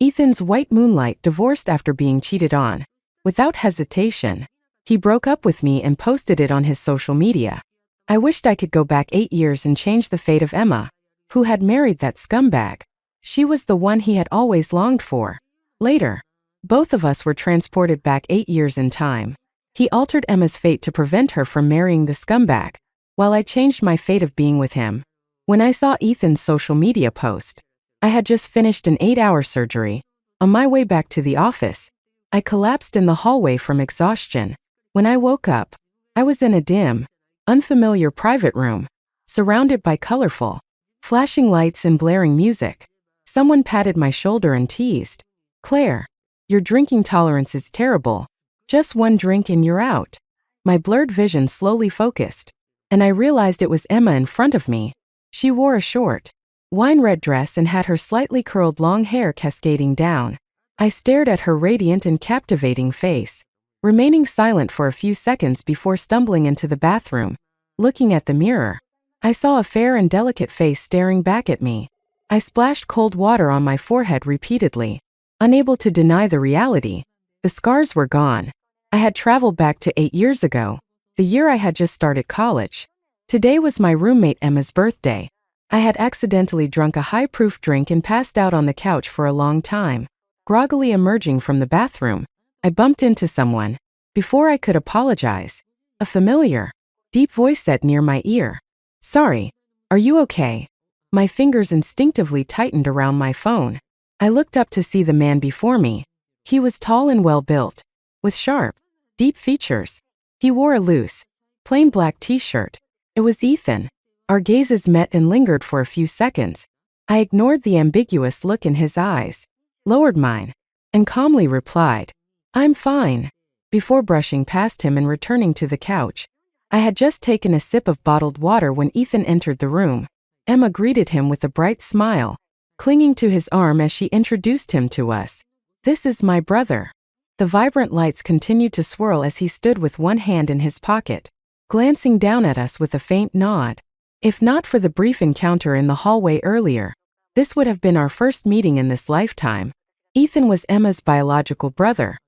Ethan's white moonlight divorced after being cheated on. Without hesitation, he broke up with me and posted it on his social media. I wished I could go back 8 years and change the fate of Emma, who had married that scumbag. She was the one he had always longed for. Later, both of us were transported back 8 years in time. He altered Emma's fate to prevent her from marrying the scumbag, while I changed my fate of being with him. When I saw Ethan's social media post, I had just finished an 8-hour surgery. On my way back to the office, I collapsed in the hallway from exhaustion. When I woke up, I was in a dim, unfamiliar private room, surrounded by colorful, flashing lights and blaring music. Someone patted my shoulder and teased, "Claire, your drinking tolerance is terrible. Just one drink and you're out." My blurred vision slowly focused, and I realized it was Emma in front of me. She wore a short, wine-red dress and had her slightly curled long hair cascading down. I stared at her radiant and captivating face, remaining silent for a few seconds before stumbling into the bathroom. Looking at the mirror, I saw a fair and delicate face staring back at me. I splashed cold water on my forehead repeatedly, unable to deny the reality. The scars were gone. I had traveled back to 8 years ago, the year I had just started college. Today was my roommate Emma's birthday. I had accidentally drunk a high-proof drink and passed out on the couch for a long time. Groggily emerging from the bathroom, I bumped into someone. Before I could apologize, a familiar, deep voice said near my ear, "Sorry, are you okay?" My fingers instinctively tightened around my phone. I looked up to see the man before me. He was tall and well-built, with sharp, deep features. He wore a loose, plain black t-shirt. It was Ethan. Our gazes met and lingered for a few seconds. I ignored the ambiguous look in his eyes, lowered mine, and calmly replied, "I'm fine," before brushing past him and returning to the couch. I had just taken a sip of bottled water when Ethan entered the room. Emma greeted him with a bright smile, clinging to his arm as she introduced him to us. "This is my brother." The vibrant lights continued to swirl as he stood with one hand in his pocket, glancing down at us with a faint nod. If not for the brief encounter in the hallway earlier, this would have been our first meeting in this lifetime. Ethan was Emma's biological brother.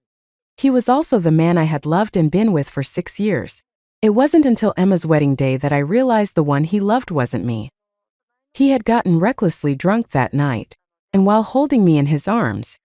He was also the man I had loved and been with for 6 years. It wasn't until Emma's wedding day that I realized the one he loved wasn't me. He had gotten recklessly drunk that night, and while holding me in his arms,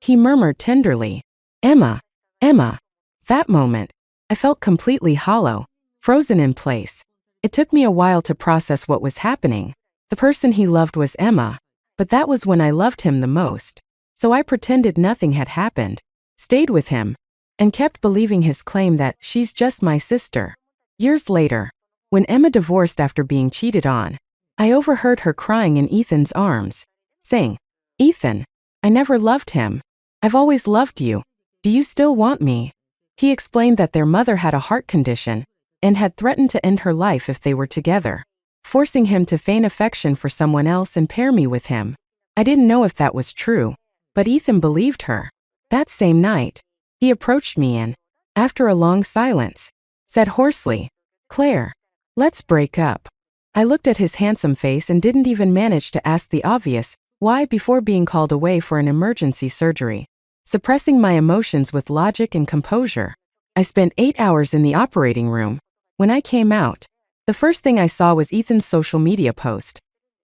he murmured tenderly, "Emma, Emma." That moment, I felt completely hollow, frozen in place. It took me a while to process what was happening. The person he loved was Emma, but that was when I loved him the most. So I pretended nothing had happened, stayed with him, and kept believing his claim that she's just my sister. Years later, when Emma divorced after being cheated on, I overheard her crying in Ethan's arms, saying, "Ethan, I never loved him. I've always loved you. Do you still want me?" He explained that their mother had a heart condition and had threatened to end her life if they were together, forcing him to feign affection for someone else and pair me with him. I didn't know if that was true, but Ethan believed her. That same night, he approached me and, after a long silence, said hoarsely, "Claire, let's break up." I looked at his handsome face and didn't even manage to ask the obvious, why, before being called away for an emergency surgery. Suppressing my emotions with logic and composure, I spent 8 hours in the operating room. When I came out, the first thing I saw was Ethan's social media post.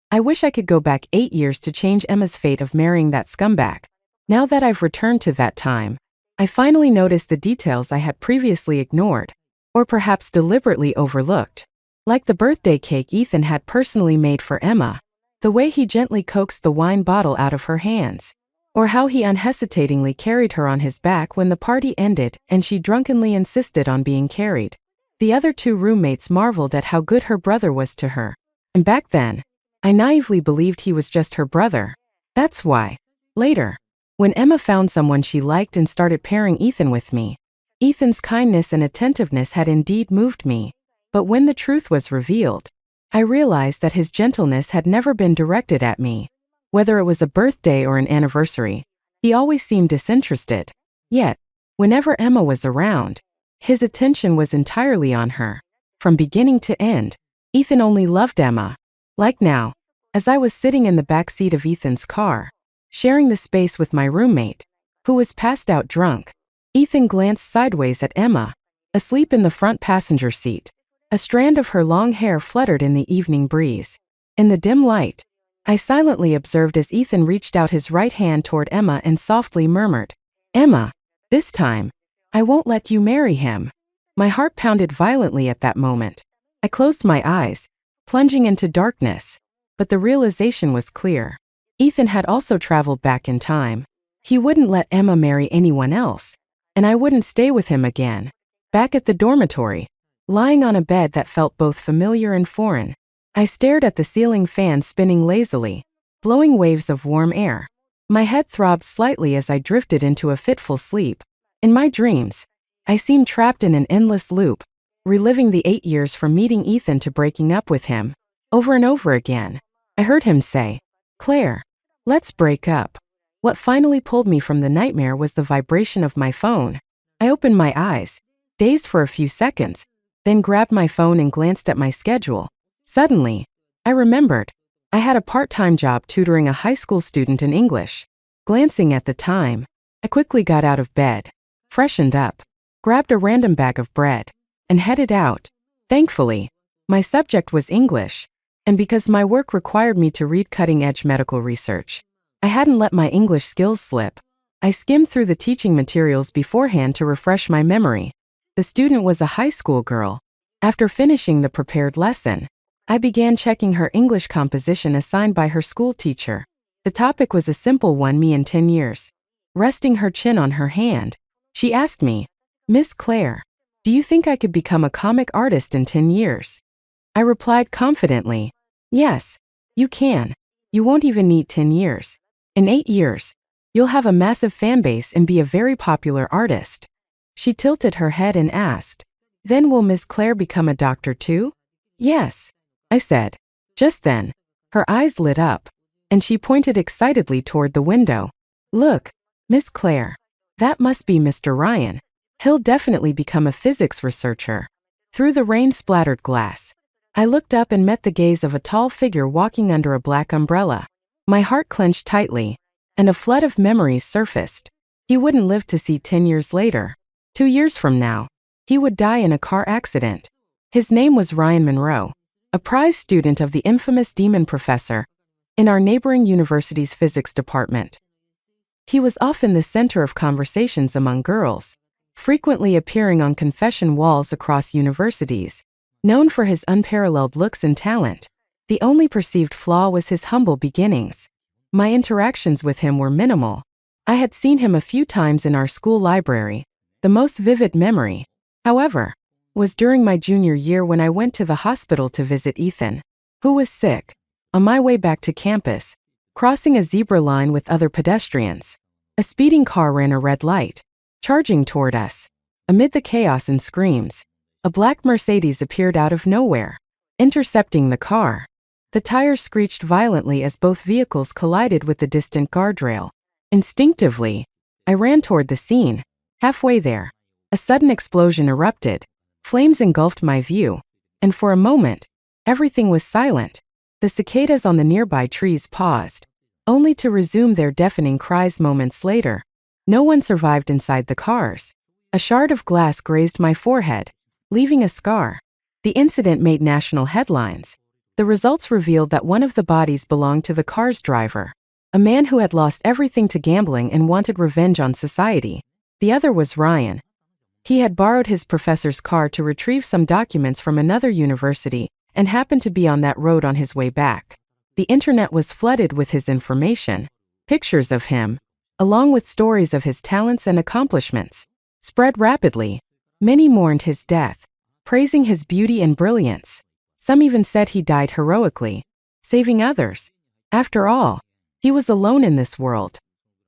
I wish I could go back 8 years to change Emma's fate of marrying that scumbag. Now that I've returned to that time, I finally noticed the details I had previously ignored, or perhaps deliberately overlooked. Like the birthday cake Ethan had personally made for Emma, the way he gently coaxed the wine bottle out of her hands, or how he unhesitatingly carried her on his back when the party ended and she drunkenly insisted on being carried. The other 2 roommates marveled at how good her brother was to her. And back then, I naively believed he was just her brother. That's why, later, when Emma found someone she liked and started pairing Ethan with me, Ethan's kindness and attentiveness had indeed moved me. But when the truth was revealed, I realized that his gentleness had never been directed at me. Whether it was a birthday or an anniversary, he always seemed disinterested. Yet, whenever Emma was around, his attention was entirely on her. From beginning to end, Ethan only loved Emma. Like now, as I was sitting in the back seat of Ethan's car, sharing the space with my roommate, who was passed out drunk. Ethan glanced sideways at Emma, asleep in the front passenger seat. A strand of her long hair fluttered in the evening breeze. In the dim light, I silently observed as Ethan reached out his right hand toward Emma and softly murmured, "Emma, this time, I won't let you marry him." My heart pounded violently at that moment. I closed my eyes, plunging into darkness. But the realization was clear. Ethan had also traveled back in time. He wouldn't let Emma marry anyone else, and I wouldn't stay with him again. Back at the dormitory, lying on a bed that felt both familiar and foreign, I stared at the ceiling fan spinning lazily, blowing waves of warm air. My head throbbed slightly as I drifted into a fitful sleep. In my dreams, I seemed trapped in an endless loop, reliving the 8 years from meeting Ethan to breaking up with him. Over and over again, I heard him say, "Claire, let's break up." What finally pulled me from the nightmare was the vibration of my phone. I opened my eyes, dazed for a few seconds, then grabbed my phone and glanced at my schedule. Suddenly, I remembered. I had a part-time job tutoring a high school student in English. Glancing at the time, I quickly got out of bed, freshened up, grabbed a random bag of bread, and headed out. Thankfully, my subject was English, and because my work required me to read cutting-edge medical research, I hadn't let my English skills slip. I skimmed through the teaching materials beforehand to refresh my memory. The student was a high school girl. After finishing the prepared lesson, I began checking her English composition assigned by her school teacher. The topic was a simple one: me in 10 years. Resting her chin on her hand, she asked me, "Miss Claire, do you think I could become a comic artist in 10 years?" I replied confidently, "Yes, you can. You won't even need 10 years. In 8 years, you'll have a massive fan base and be a very popular artist." She tilted her head and asked, "Then will Miss Claire become a doctor too?" "Yes," I said. Just then, her eyes lit up, and she pointed excitedly toward the window. "Look, Miss Claire, that must be Mr. Ryan. He'll definitely become a physics researcher." Through the rain-splattered glass, I looked up and met the gaze of a tall figure walking under a black umbrella. My heart clenched tightly, and a flood of memories surfaced. He wouldn't live to see 10 years later. 2 years from now, he would die in a car accident. His name was Ryan Monroe, a prize student of the infamous Demon Professor in our neighboring university's physics department. He was often the center of conversations among girls, frequently appearing on confession walls across universities. Known for his unparalleled looks and talent, the only perceived flaw was his humble beginnings. My interactions with him were minimal. I had seen him a few times in our school library. The most vivid memory, however, was during my junior year when I went to the hospital to visit Ethan, who was sick. On my way back to campus, crossing a zebra line with other pedestrians, a speeding car ran a red light, charging toward us. Amid the chaos and screams, a black Mercedes appeared out of nowhere, intercepting the car. The tires screeched violently as both vehicles collided with the distant guardrail. Instinctively, I ran toward the scene. Halfway there, a sudden explosion erupted. Flames engulfed my view, and for a moment, everything was silent. The cicadas on the nearby trees paused, only to resume their deafening cries moments later. No one survived inside the cars. A shard of glass grazed my forehead, leaving a scar. The incident made national headlines. The results revealed that one of the bodies belonged to the car's driver, a man who had lost everything to gambling and wanted revenge on society. The other was Ryan. He had borrowed his professor's car to retrieve some documents from another university and happened to be on that road on his way back. The internet was flooded with his information. Pictures of him, along with stories of his talents and accomplishments, spread rapidly. Many mourned his death, praising his beauty and brilliance. Some even said he died heroically, saving others. After all, he was alone in this world.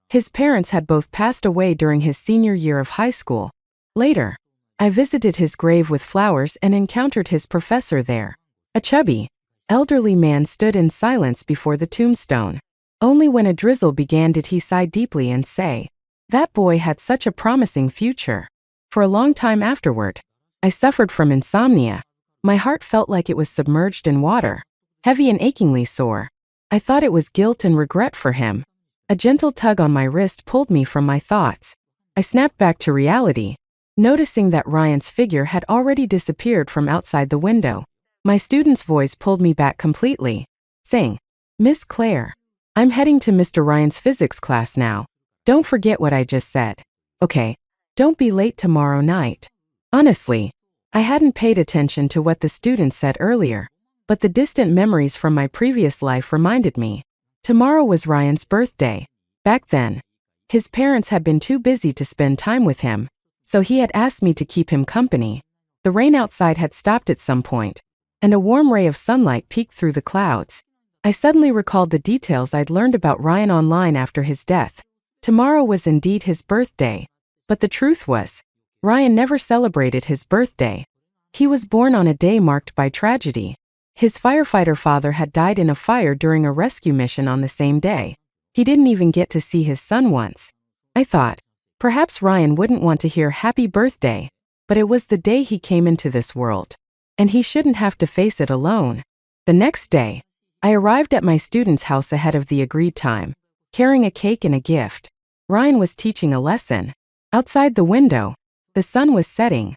His parents had both passed away during his senior year of high school. Later, I visited his grave with flowers and encountered his professor there. A chubby, elderly man stood in silence before the tombstone. Only when a drizzle began did he sigh deeply and say, "That boy had such a promising future." For a long time afterward, I suffered from insomnia. My heart felt like it was submerged in water, heavy and achingly sore. I thought it was guilt and regret for him. A gentle tug on my wrist pulled me from my thoughts. I snapped back to reality, noticing that Ryan's figure had already disappeared from outside the window. My student's voice pulled me back completely, saying, "Miss Claire, I'm heading to Mr. Ryan's physics class now. Don't forget what I just said. Okay, don't be late tomorrow night." Honestly, I hadn't paid attention to what the student said earlier, but the distant memories from my previous life reminded me. Tomorrow was Ryan's birthday. Back then, his parents had been too busy to spend time with him, so he had asked me to keep him company. The rain outside had stopped at some point, and a warm ray of sunlight peeked through the clouds. I suddenly recalled the details I'd learned about Ryan online after his death. Tomorrow was indeed his birthday, but the truth was, Ryan never celebrated his birthday. He was born on a day marked by tragedy. His firefighter father had died in a fire during a rescue mission on the same day. He didn't even get to see his son once. I thought, perhaps Ryan wouldn't want to hear happy birthday, but it was the day he came into this world, and he shouldn't have to face it alone. The next day, I arrived at my student's house ahead of the agreed time, carrying a cake and a gift. Ryan was teaching a lesson. Outside the window, the sun was setting.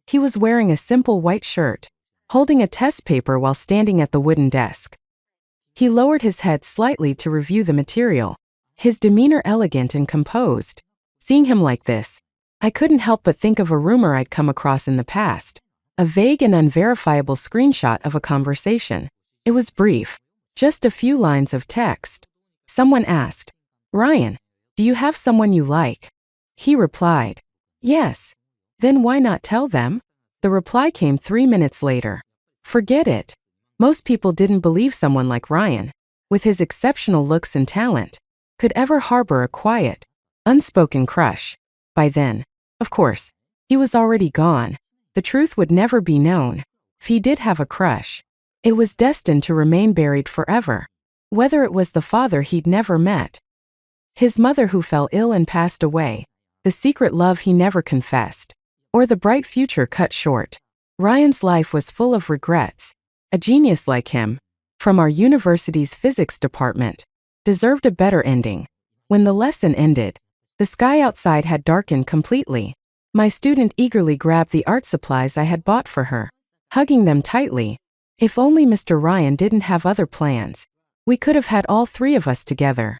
He was wearing a simple white shirt, holding a test paper while standing at the wooden desk. He lowered his head slightly to review the material, his demeanor elegant and composed. Seeing him like this, I couldn't help but think of a rumor I'd come across in the past, a vague and unverifiable screenshot of a conversation. It was brief, just a few lines of text. Someone asked, "Ryan, do you have someone you like?" He replied, "Yes." "Then why not tell them?" The reply came 3 minutes later. Forget it. Most people didn't believe someone like Ryan, with his exceptional looks and talent, could ever harbor a quiet, unspoken crush. By then, of course, he was already gone. The truth would never be known. If he did have a crush, it was destined to remain buried forever. Whether it was the father he'd never met, his mother who fell ill and passed away, the secret love he never confessed, or the bright future cut short, Ryan's life was full of regrets. A genius like him, from our university's physics department, deserved a better ending. When the lesson ended, the sky outside had darkened completely. My student eagerly grabbed the art supplies I had bought for her, hugging them tightly. If only Mr. Ryan didn't have other plans, we could have had all three of us together.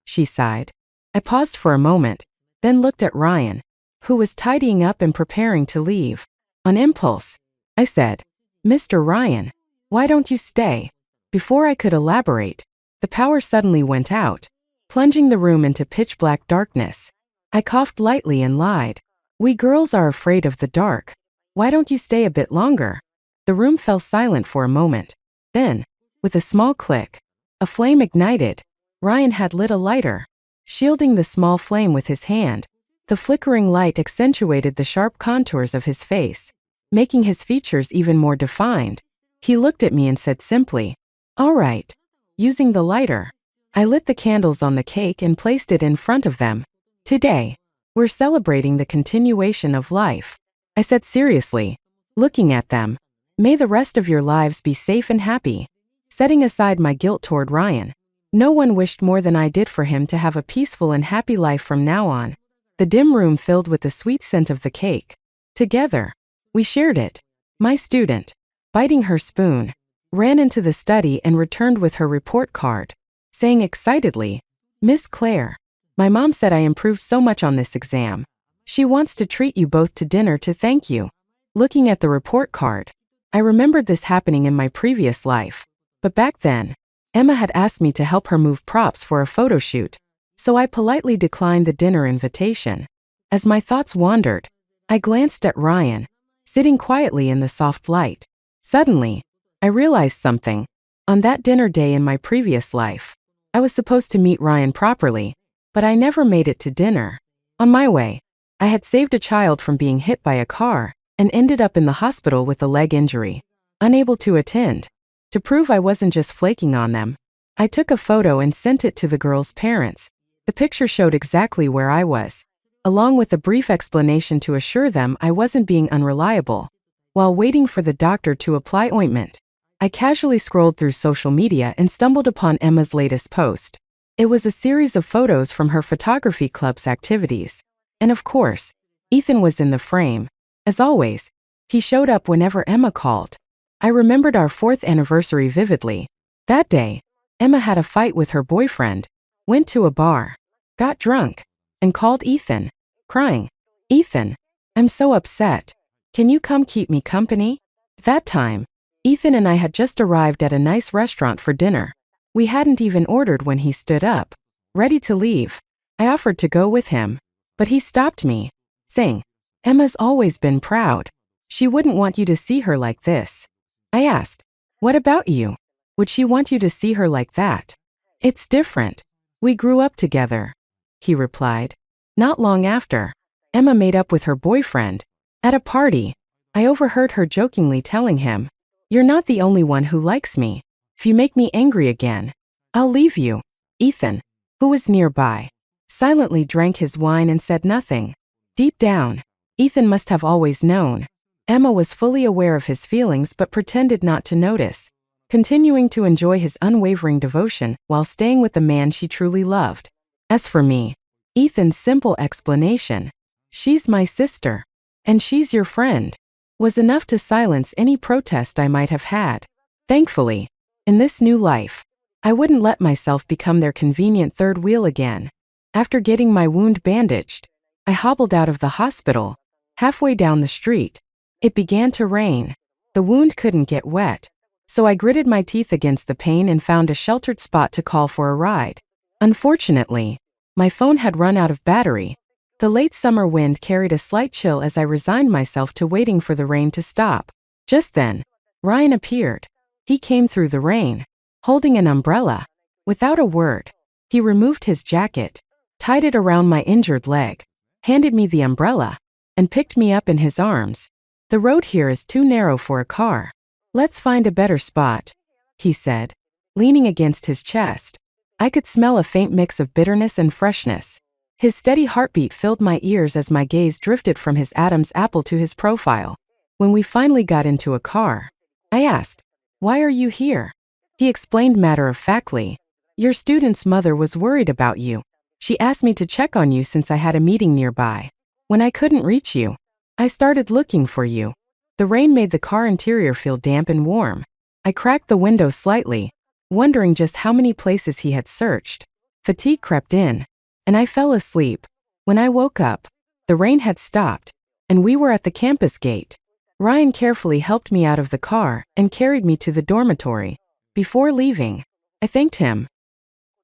She sighed. I paused for a moment, then looked at Ryan, who was tidying up and preparing to leave. On impulse, I said, "Mr. Ryan, why don't you stay?" Before I could elaborate, the power suddenly went out, plunging the room into pitch-black darkness. I coughed lightly and lied. "We girls are afraid of the dark. Why don't you stay a bit longer?" The room fell silent for a moment. Then, with a small click, a flame ignited. Ryan had lit a lighter, shielding the small flame with his hand. The flickering light accentuated the sharp contours of his face, making his features even more defined. He looked at me and said simply, "All right." Using the lighter, I lit the candles on the cake and placed it in front of them. "Today, we're celebrating the continuation of life," I said seriously, looking at them. "May the rest of your lives be safe and happy." Setting aside my guilt toward Ryan, no one wished more than I did for him to have a peaceful and happy life from now on. The dim room filled with the sweet scent of the cake. Together, we shared it. My student, biting her spoon, ran into the study and returned with her report card, saying excitedly, "Miss Claire, my mom said I improved so much on this exam. She wants to treat you both to dinner to thank you." Looking at the report card, I remembered this happening in my previous life. But back then, Emma had asked me to help her move props for a photo shoot, so I politely declined the dinner invitation. As my thoughts wandered, I glanced at Ryan, sitting quietly in the soft light. Suddenly, I realized something. On that dinner day in my previous life, I was supposed to meet Ryan properly, but I never made it to dinner. On my way, I had saved a child from being hit by a car and ended up in the hospital with a leg injury, unable to attend. To prove I wasn't just flaking on them, I took a photo and sent it to the girl's parents. The picture showed exactly where I was, along with a brief explanation to assure them I wasn't being unreliable. While waiting for the doctor to apply ointment, I casually scrolled through social media and stumbled upon Emma's latest post. It was a series of photos from her photography club's activities. And of course, Ethan was in the frame. As always, he showed up whenever Emma called. I remembered our 4th anniversary vividly. That day, Emma had a fight with her boyfriend, went to a bar, got drunk, and called Ethan, crying, "Ethan, I'm so upset. Can you come keep me company?" That time, Ethan and I had just arrived at a nice restaurant for dinner. We hadn't even ordered when he stood up, ready to leave. I offered to go with him, but he stopped me, saying, "Emma's always been proud. She wouldn't want you to see her like this." I asked, "What about you? Would she want you to see her like that?" "It's different. We grew up together," he replied. Not long after, Emma made up with her boyfriend. At a party, I overheard her jokingly telling him, "You're not the only one who likes me. If you make me angry again, I'll leave you." Ethan, who was nearby, silently drank his wine and said nothing. Deep down, Ethan must have always known. Emma was fully aware of his feelings but pretended not to notice, continuing to enjoy his unwavering devotion while staying with the man she truly loved. As for me, Ethan's simple explanation, "She's my sister, and she's your friend," was enough to silence any protest I might have had. Thankfully, in this new life, I wouldn't let myself become their convenient third wheel again. After getting my wound bandaged, I hobbled out of the hospital. Halfway down the street, it began to rain. The wound couldn't get wet, so I gritted my teeth against the pain and found a sheltered spot to call for a ride. Unfortunately, my phone had run out of battery. The late summer wind carried a slight chill as I resigned myself to waiting for the rain to stop. Just then, Ryan appeared. He came through the rain, holding an umbrella. Without a word, he removed his jacket, tied it around my injured leg, handed me the umbrella, and picked me up in his arms. "The road here is too narrow for a car. Let's find a better spot," he said, leaning against his chest. I could smell a faint mix of bitterness and freshness. His steady heartbeat filled my ears as my gaze drifted from his Adam's apple to his profile. When we finally got into a car, I asked, "Why are you here?" He explained matter-of-factly, "Your student's mother was worried about you. She asked me to check on you since I had a meeting nearby. When I couldn't reach you, I started looking for you." The rain made the car interior feel damp and warm. I cracked the window slightly, wondering just how many places he had searched. Fatigue crept in, and I fell asleep. When I woke up, the rain had stopped, and we were at the campus gate. Ryan carefully helped me out of the car and carried me to the dormitory. Before leaving, I thanked him.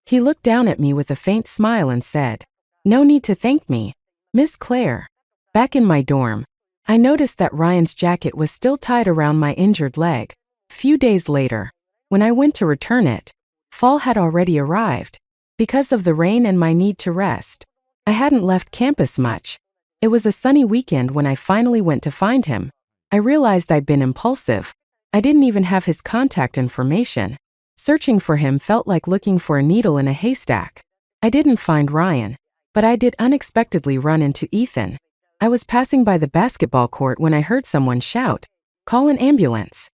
He looked down at me with a faint smile and said, "No need to thank me, Miss Claire." Back in my dorm, I noticed that Ryan's jacket was still tied around my injured leg. Few days later, when I went to return it, fall had already arrived. Because of the rain and my need to rest, I hadn't left campus much. It was a sunny weekend when I finally went to find him. I realized I'd been impulsive. I didn't even have his contact information. Searching for him felt like looking for a needle in a haystack. I didn't find Ryan, but I did unexpectedly run into Ethan. I was passing by the basketball court when I heard someone shout, "Call an ambulance."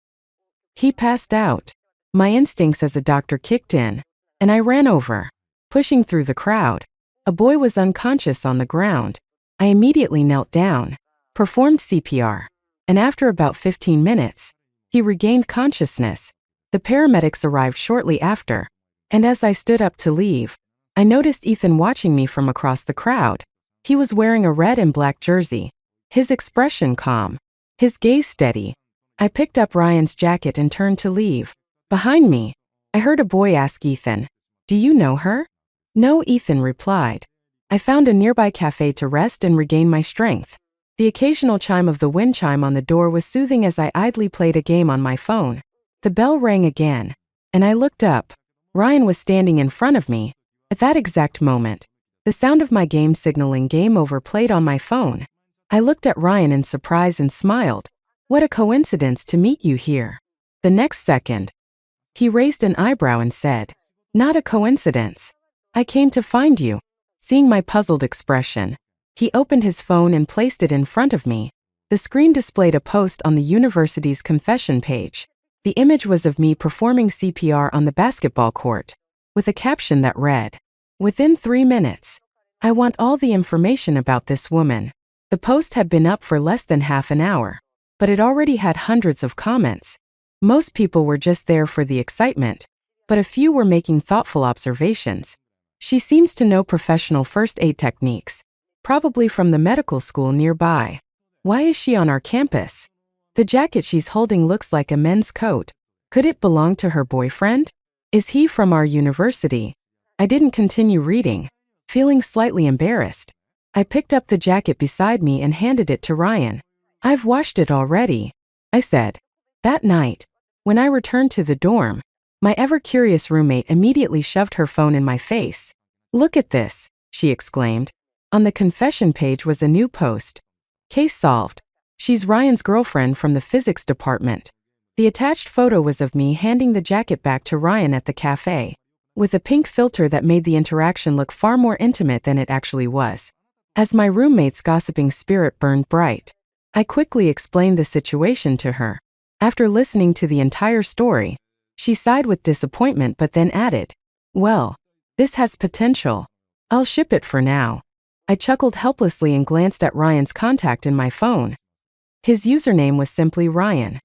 He passed out. My instincts as a doctor kicked in, and I ran over. Pushing through the crowd, a boy was unconscious on the ground. I immediately knelt down, performed CPR, and after about 15 minutes, he regained consciousness. The paramedics arrived shortly after, and as I stood up to leave, I noticed Ethan watching me from across the crowd. He was wearing a red and black jersey, his expression calm, his gaze steady. I picked up Ryan's jacket and turned to leave. Behind me, I heard a boy ask Ethan, "Do you know her?" "No," Ethan replied. I found a nearby cafe to rest and regain my strength. The occasional chime of the wind chime on the door was soothing as I idly played a game on my phone. The bell rang again, and I looked up. Ryan was standing in front of me. At that exact moment, the sound of my game signaling game over played on my phone. I looked at Ryan in surprise and smiled. "What a coincidence to meet you here." The next second, he raised an eyebrow and said, "Not a coincidence. I came to find you." Seeing my puzzled expression, he opened his phone and placed it in front of me. The screen displayed a post on the university's confession page. The image was of me performing CPR on the basketball court, with a caption that read, Within 3 minutes. I want all the information about this woman. The post had been up for less than half an hour, but it already had hundreds of comments. Most people were just there for the excitement, but a few were making thoughtful observations. She seems to know professional first aid techniques, probably from the medical school nearby. Why is she on our campus? The jacket she's holding looks like a men's coat. Could it belong to her boyfriend? Is he from our university? I didn't continue reading, feeling slightly embarrassed. I picked up the jacket beside me and handed it to Ryan. I've washed it already, I said. That night, when I returned to the dorm, my ever-curious roommate immediately shoved her phone in my face. Look at this, she exclaimed. On the confession page was a new post. Case solved. She's Ryan's girlfriend from the physics department. The attached photo was of me handing the jacket back to Ryan at the cafe, with a pink filter that made the interaction look far more intimate than it actually was. As my roommate's gossiping spirit burned bright, I quickly explained the situation to her. After listening to the entire story, she sighed with disappointment but then added, "Well, this has potential. I'll ship it for now." I chuckled helplessly and glanced at Ryan's contact in my phone. His username was simply Ryan,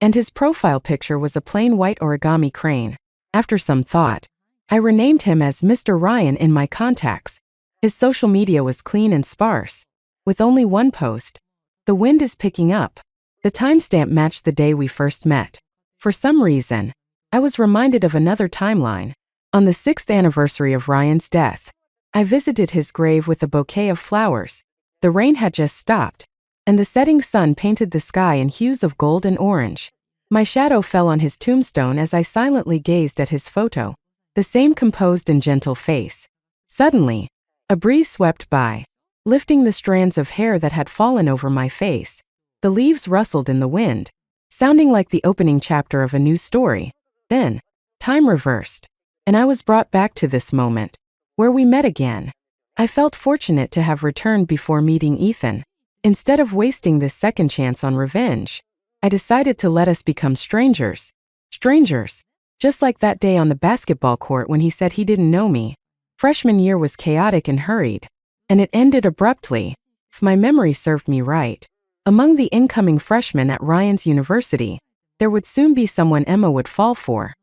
and his profile picture was a plain white origami crane. After some thought, I renamed him as Mr. Ryan in my contacts. His social media was clean and sparse, with only one post. The wind is picking up. The timestamp matched the day we first met. For some reason, I was reminded of another timeline. On the 6th anniversary of Ryan's death, I visited his grave with a bouquet of flowers. The rain had just stopped, and the setting sun painted the sky in hues of gold and orange. My shadow fell on his tombstone as I silently gazed at his photo, the same composed and gentle face. Suddenly, a breeze swept by, lifting the strands of hair that had fallen over my face. The leaves rustled in the wind, sounding like the opening chapter of a new story. Then, time reversed, and I was brought back to this moment, where we met again. I felt fortunate to have returned before meeting Ethan. Instead of wasting this second chance on revenge, I decided to let us become strangers. Strangers, just like that day on the basketball court when he said he didn't know me. Freshman year was chaotic and hurried, and it ended abruptly, if my memory served me right. Among the incoming freshmen at Ryan's university, there would soon be someone Emma would fall for.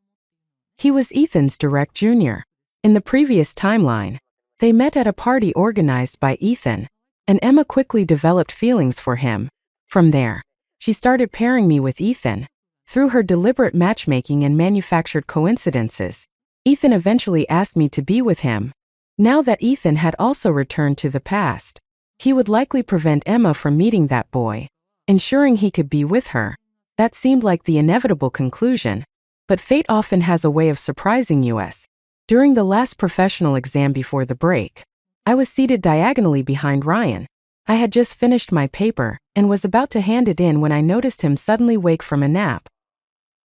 He was Ethan's direct junior. In the previous timeline, they met at a party organized by Ethan, and Emma quickly developed feelings for him. From there, she started pairing me with Ethan. Through her deliberate matchmaking and manufactured coincidences, Ethan eventually asked me to be with him. Now that Ethan had also returned to the past, he would likely prevent Emma from meeting that boy, ensuring he could be with her. That seemed like the inevitable conclusion, but fate often has a way of surprising us. During the last professional exam before the break, I was seated diagonally behind Ryan. I had just finished my paper and was about to hand it in when I noticed him suddenly wake from a nap.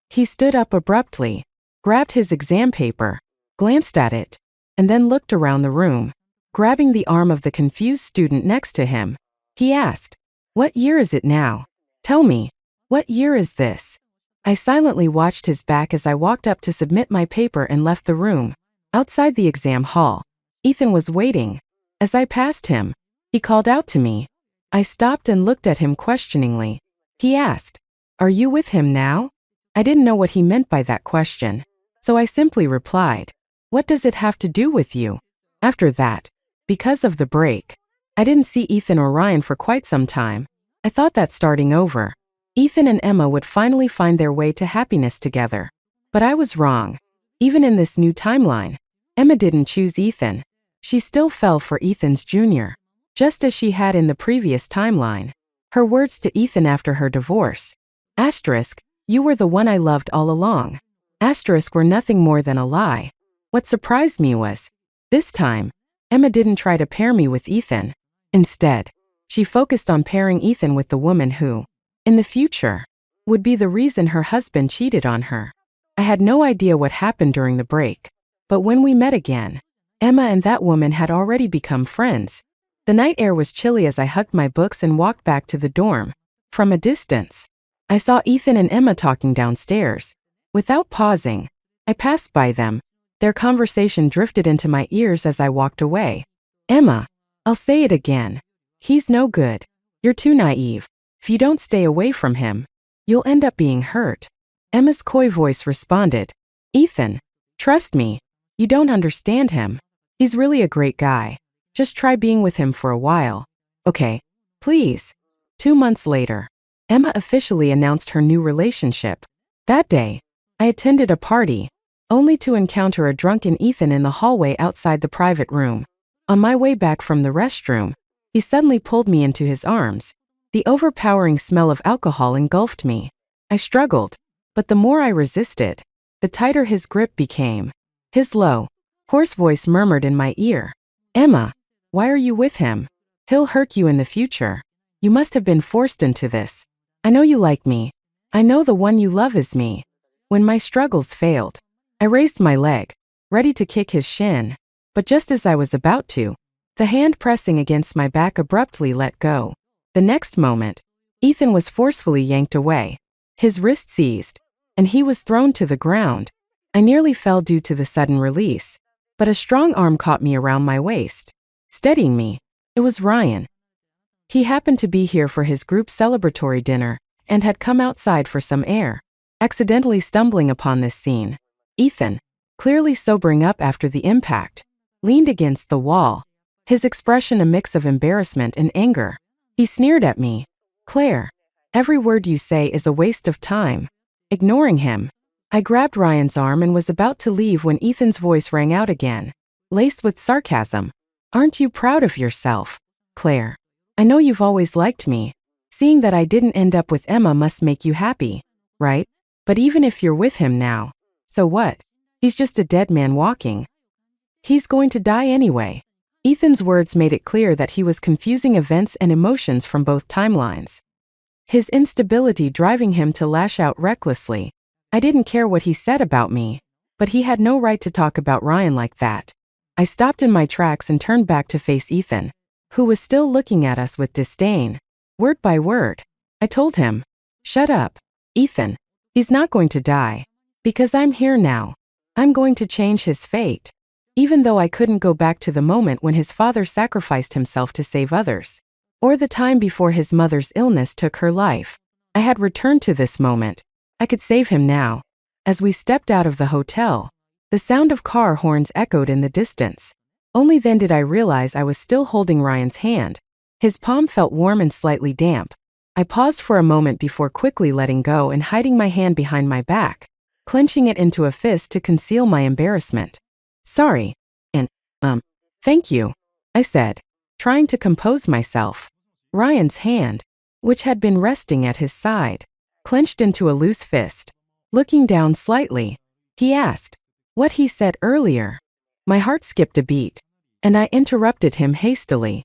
He stood up abruptly, grabbed his exam paper, glanced at it, and then looked around the room. Grabbing the arm of the confused student next to him, he asked, "What year is it now? Tell me, what year is this?" I silently watched his back as I walked up to submit my paper and left the room. Outside the exam hall, Ethan was waiting. As I passed him, he called out to me. I stopped and looked at him questioningly. He asked, "Are you with him now?" I didn't know what he meant by that question, so I simply replied, "What does it have to do with you?" After that, because of the break, I didn't see Ethan or Ryan for quite some time. I thought that starting over, Ethan and Emma would finally find their way to happiness together. But I was wrong. Even in this new timeline, Emma didn't choose Ethan. She still fell for Ethan's junior, just as she had in the previous timeline. Her words to Ethan after her divorce, asterisk, "You were the one I loved all along," asterisk, were nothing more than a lie. What surprised me was, this time, Emma didn't try to pair me with Ethan. Instead, she focused on pairing Ethan with the woman who, in the future, would be the reason her husband cheated on her. I had no idea what happened during the break, but when we met again, Emma and that woman had already become friends. The night air was chilly as I hugged my books and walked back to the dorm. From a distance, I saw Ethan and Emma talking downstairs. Without pausing, I passed by them, Their conversation drifted into my ears as I walked away. Emma, I'll say it again. He's no good. You're too naive. If you don't stay away from him, you'll end up being hurt. Emma's coy voice responded, Ethan, trust me. You don't understand him. He's really a great guy. Just try being with him for a while. Okay, please. 2 months later, Emma officially announced her new relationship. That day, I attended a party, only to encounter a drunken Ethan in the hallway outside the private room. On my way back from the restroom, he suddenly pulled me into his arms. The overpowering smell of alcohol engulfed me. I struggled, but the more I resisted, the tighter his grip became. His low, hoarse voice murmured in my ear, Emma, why are you with him? He'll hurt you in the future. You must have been forced into this. I know you like me. I know the one you love is me. When my struggles failed, I raised my leg, ready to kick his shin. But just as I was about to, the hand pressing against my back abruptly let go. The next moment, Ethan was forcefully yanked away. His wrist seized, and he was thrown to the ground. I nearly fell due to the sudden release, but a strong arm caught me around my waist, steadying me. It was Ryan. He happened to be here for his group celebratory dinner and had come outside for some air, accidentally stumbling upon this scene. Ethan, clearly sobering up after the impact, leaned against the wall, his expression a mix of embarrassment and anger. He sneered at me. Claire, every word you say is a waste of time. Ignoring him, I grabbed Ryan's arm and was about to leave when Ethan's voice rang out again, laced with sarcasm. Aren't you proud of yourself, Claire? I know you've always liked me. Seeing that I didn't end up with Emma must make you happy, right? But even if you're with him now, so what? He's just a dead man walking. He's going to die anyway. Ethan's words made it clear that he was confusing events and emotions from both timelines. His instability driving him to lash out recklessly. I didn't care what he said about me, but he had no right to talk about Ryan like that. I stopped in my tracks and turned back to face Ethan, who was still looking at us with disdain. Word by word, I told him, shut up, Ethan. He's not going to die. Because I'm here now. I'm going to change his fate. Even though I couldn't go back to the moment when his father sacrificed himself to save others, or the time before his mother's illness took her life, I had returned to this moment. I could save him now. As we stepped out of the hotel, the sound of car horns echoed in the distance. Only then did I realize I was still holding Ryan's hand. His palm felt warm and slightly damp. I paused for a moment before quickly letting go and hiding my hand behind my back, clenching it into a fist to conceal my embarrassment. Sorry. And, thank you, I said, trying to compose myself. Ryan's hand, which had been resting at his side, clenched into a loose fist. Looking down slightly, he asked what he said earlier. My heart skipped a beat, and I interrupted him hastily.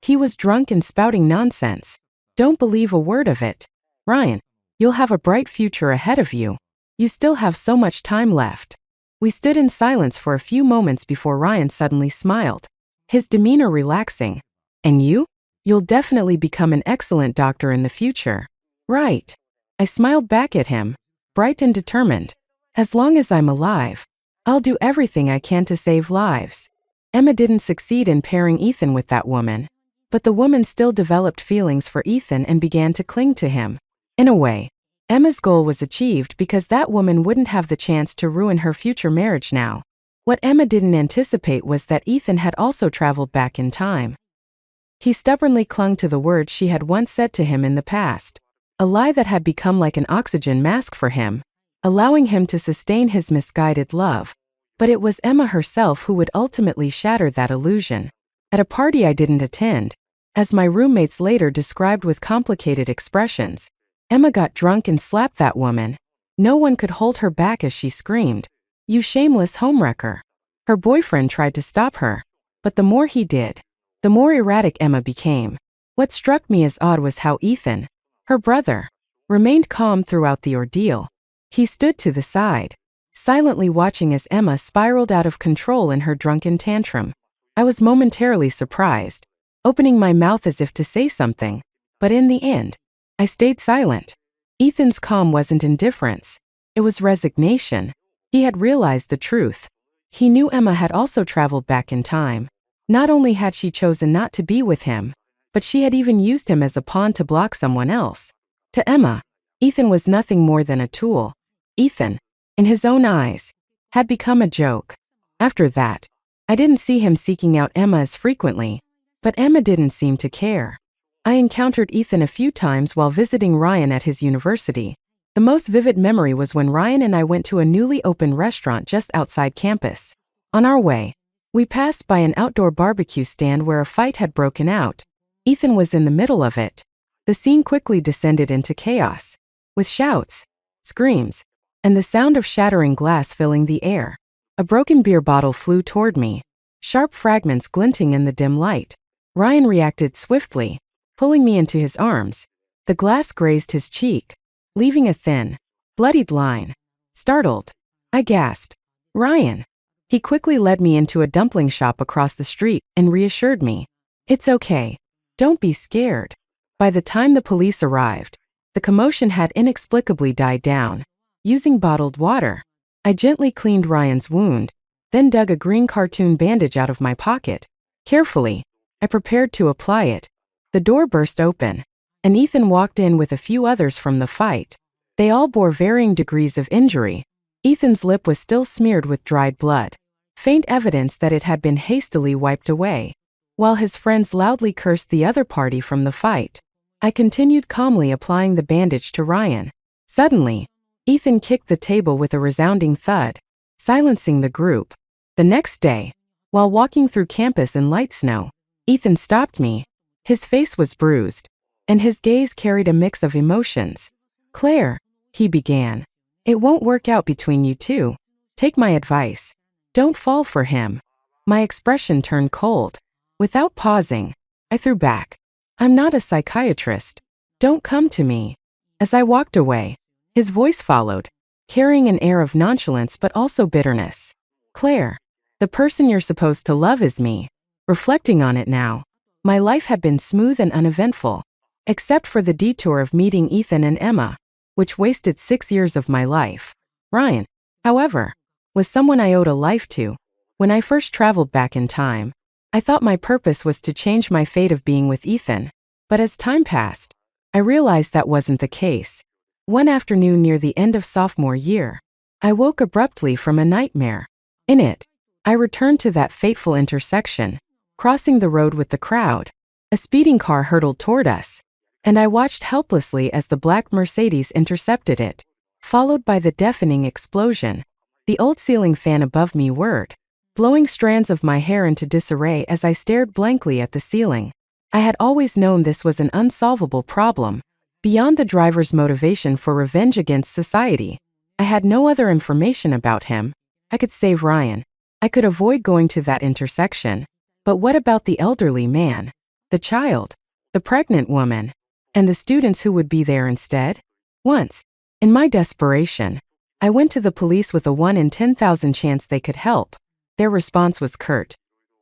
He was drunk and spouting nonsense. Don't believe a word of it. Ryan, you'll have a bright future ahead of you. You still have so much time left. We stood in silence for a few moments before Ryan suddenly smiled, his demeanor relaxing. And you? You'll definitely become an excellent doctor in the future. Right. I smiled back at him, bright and determined. As long as I'm alive, I'll do everything I can to save lives. Emma didn't succeed in pairing Ethan with that woman, but the woman still developed feelings for Ethan and began to cling to him. In a way, Emma's goal was achieved because that woman wouldn't have the chance to ruin her future marriage now. What Emma didn't anticipate was that Ethan had also traveled back in time. He stubbornly clung to the words she had once said to him in the past, a lie that had become like an oxygen mask for him, allowing him to sustain his misguided love. But it was Emma herself who would ultimately shatter that illusion. At a party I didn't attend, as my roommates later described with complicated expressions, Emma got drunk and slapped that woman. No one could hold her back as she screamed, "You shameless homewrecker." Her boyfriend tried to stop her, but the more he did, the more erratic Emma became. What struck me as odd was how Ethan, her brother, remained calm throughout the ordeal. He stood to the side, silently watching as Emma spiraled out of control in her drunken tantrum. I was momentarily surprised, opening my mouth as if to say something, but in the end, I stayed silent. Ethan's calm wasn't indifference. It was resignation. He had realized the truth. He knew Emma had also traveled back in time. Not only had she chosen not to be with him, but she had even used him as a pawn to block someone else. To Emma, Ethan was nothing more than a tool. Ethan, in his own eyes, had become a joke. After that, I didn't see him seeking out Emma as frequently, but Emma didn't seem to care. I encountered Ethan a few times while visiting Ryan at his university. The most vivid memory was when Ryan and I went to a newly opened restaurant just outside campus. On our way, we passed by an outdoor barbecue stand where a fight had broken out. Ethan was in the middle of it. The scene quickly descended into chaos, with shouts, screams, and the sound of shattering glass filling the air. A broken beer bottle flew toward me, sharp fragments glinting in the dim light. Ryan reacted swiftly, pulling me into his arms. The glass grazed his cheek, leaving a thin, bloodied line. Startled, I gasped, "Ryan!" He quickly led me into a dumpling shop across the street and reassured me, "It's okay. Don't be scared." By the time the police arrived, the commotion had inexplicably died down. Using bottled water, I gently cleaned Ryan's wound, then dug a green cartoon bandage out of my pocket. Carefully, I prepared to apply it. The door burst open, and Ethan walked in with a few others from the fight. They all bore varying degrees of injury. Ethan's lip was still smeared with dried blood, faint evidence that it had been hastily wiped away. While his friends loudly cursed the other party from the fight, I continued calmly applying the bandage to Ryan. Suddenly, Ethan kicked the table with a resounding thud, silencing the group. The next day, while walking through campus in light snow, Ethan stopped me. His face was bruised, and his gaze carried a mix of emotions. "Claire," he began, "it won't work out between you two. Take my advice. Don't fall for him." My expression turned cold. Without pausing, I threw back, "I'm not a psychiatrist. Don't come to me." As I walked away, his voice followed, carrying an air of nonchalance but also bitterness. "Claire, the person you're supposed to love is me." Reflecting on it now, my life had been smooth and uneventful, except for the detour of meeting Ethan and Emma, which wasted 6 years of my life. Ryan, however, was someone I owed a life to. When I first traveled back in time, I thought my purpose was to change my fate of being with Ethan. But as time passed, I realized that wasn't the case. One afternoon near the end of sophomore year, I woke abruptly from a nightmare. In it, I returned to that fateful intersection, crossing the road with the crowd. A speeding car hurtled toward us, and I watched helplessly as the black Mercedes intercepted it, followed by the deafening explosion. The old ceiling fan above me whirred, blowing strands of my hair into disarray as I stared blankly at the ceiling. I had always known this was an unsolvable problem. Beyond the driver's motivation for revenge against society, I had no other information about him. I could save Ryan. I could avoid going to that intersection. But what about the elderly man, the child, the pregnant woman, and the students who would be there instead? Once, in my desperation, I went to the police with a 1 in 10,000 chance they could help. Their response was curt.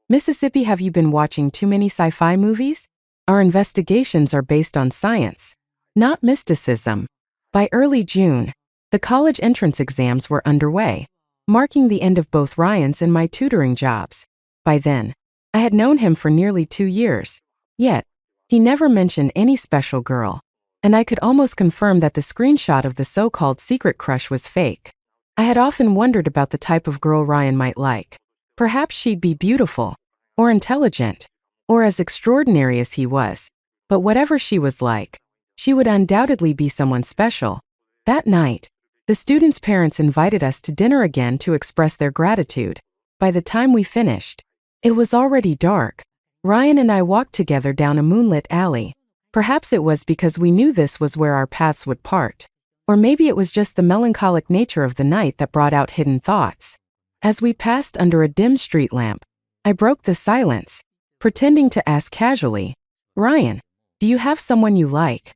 "Mississippi, have you been watching too many sci-fi movies? Our investigations are based on science, not mysticism." By early June, the college entrance exams were underway, marking the end of both Ryan's and my tutoring jobs. By then, I had known him for nearly 2 years. Yet, he never mentioned any special girl, and I could almost confirm that the screenshot of the so-called secret crush was fake. I had often wondered about the type of girl Ryan might like. Perhaps she'd be beautiful, or intelligent, or as extraordinary as he was. But whatever she was like, she would undoubtedly be someone special. That night, the students' parents invited us to dinner again to express their gratitude. By the time we finished, it was already dark. Ryan and I walked together down a moonlit alley. Perhaps it was because we knew this was where our paths would part. Or maybe it was just the melancholic nature of the night that brought out hidden thoughts. As we passed under a dim street lamp, I broke the silence, pretending to ask casually, "Ryan, do you have someone you like?"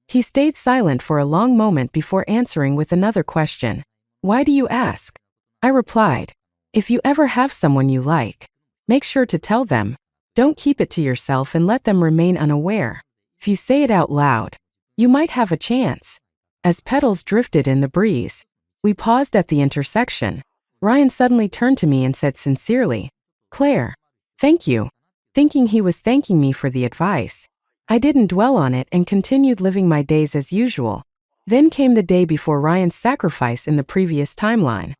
He stayed silent for a long moment before answering with another question. "Why do you ask?" I replied, "If you ever have someone you like, make sure to tell them. Don't keep it to yourself and let them remain unaware. If you say it out loud, you might have a chance." As petals drifted in the breeze, we paused at the intersection. Ryan suddenly turned to me and said sincerely, "Claire, thank you," thinking he was thanking me for the advice. I didn't dwell on it and continued living my days as usual. Then came the day before Ryan's sacrifice in the previous timeline.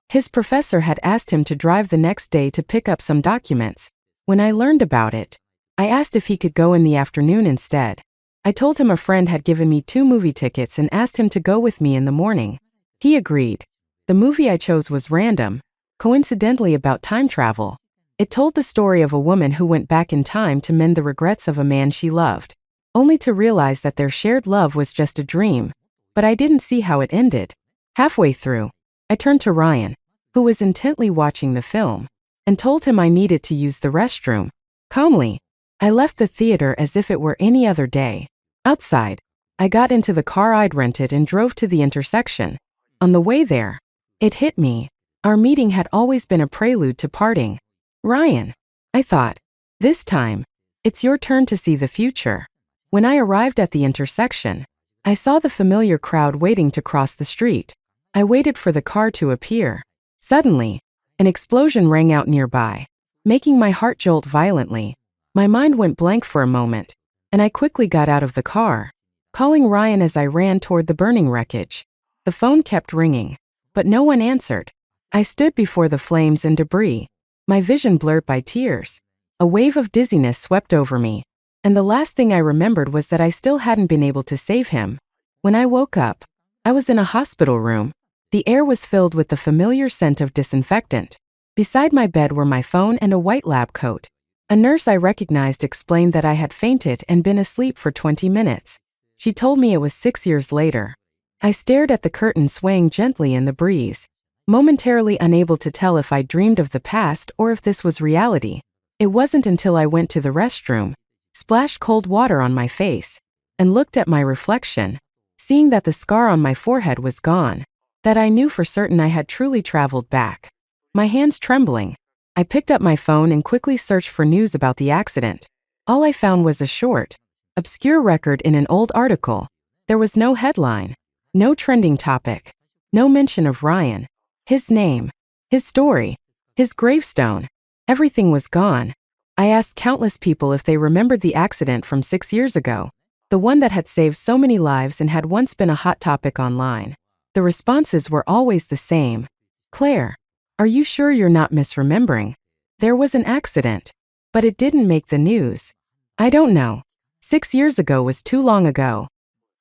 His professor had asked him to drive the next day to pick up some documents. When I learned about it, I asked if he could go in the afternoon instead. I told him a friend had given me 2 movie tickets and asked him to go with me in the morning. He agreed. The movie I chose was random, coincidentally about time travel. It told the story of a woman who went back in time to mend the regrets of a man she loved, only to realize that their shared love was just a dream. But I didn't see how it ended. Halfway through, I turned to Ryan, who was intently watching the film, and told him I needed to use the restroom. Calmly, I left the theater as if it were any other day. Outside, I got into the car I'd rented and drove to the intersection. On the way there, it hit me. Our meeting had always been a prelude to parting. "Ryan," I thought, "this time, it's your turn to see the future." When I arrived at the intersection, I saw the familiar crowd waiting to cross the street. I waited for the car to appear. Suddenly, an explosion rang out nearby, making my heart jolt violently. My mind went blank for a moment, and I quickly got out of the car, calling Ryan as I ran toward the burning wreckage. The phone kept ringing, but no one answered. I stood before the flames and debris, my vision blurred by tears. A wave of dizziness swept over me, and the last thing I remembered was that I still hadn't been able to save him. When I woke up, I was in a hospital room. The air was filled with the familiar scent of disinfectant. Beside my bed were my phone and a white lab coat. A nurse I recognized explained that I had fainted and been asleep for 20 minutes. She told me it was 6 years later. I stared at the curtain swaying gently in the breeze, momentarily unable to tell if I dreamed of the past or if this was reality. It wasn't until I went to the restroom, splashed cold water on my face, and looked at my reflection, seeing that the scar on my forehead was gone, that I knew for certain I had truly traveled back. My hands trembling, I picked up my phone and quickly searched for news about the accident. All I found was a short, obscure record in an old article. There was no headline, no trending topic, no mention of Ryan. His name, his story, his gravestone, everything was gone. I asked countless people if they remembered the accident from 6 years ago, the one that had saved so many lives and had once been a hot topic online. The responses were always the same. "Claire, are you sure you're not misremembering? There was an accident, but it didn't make the news." I don't know. 6 years ago was too long ago.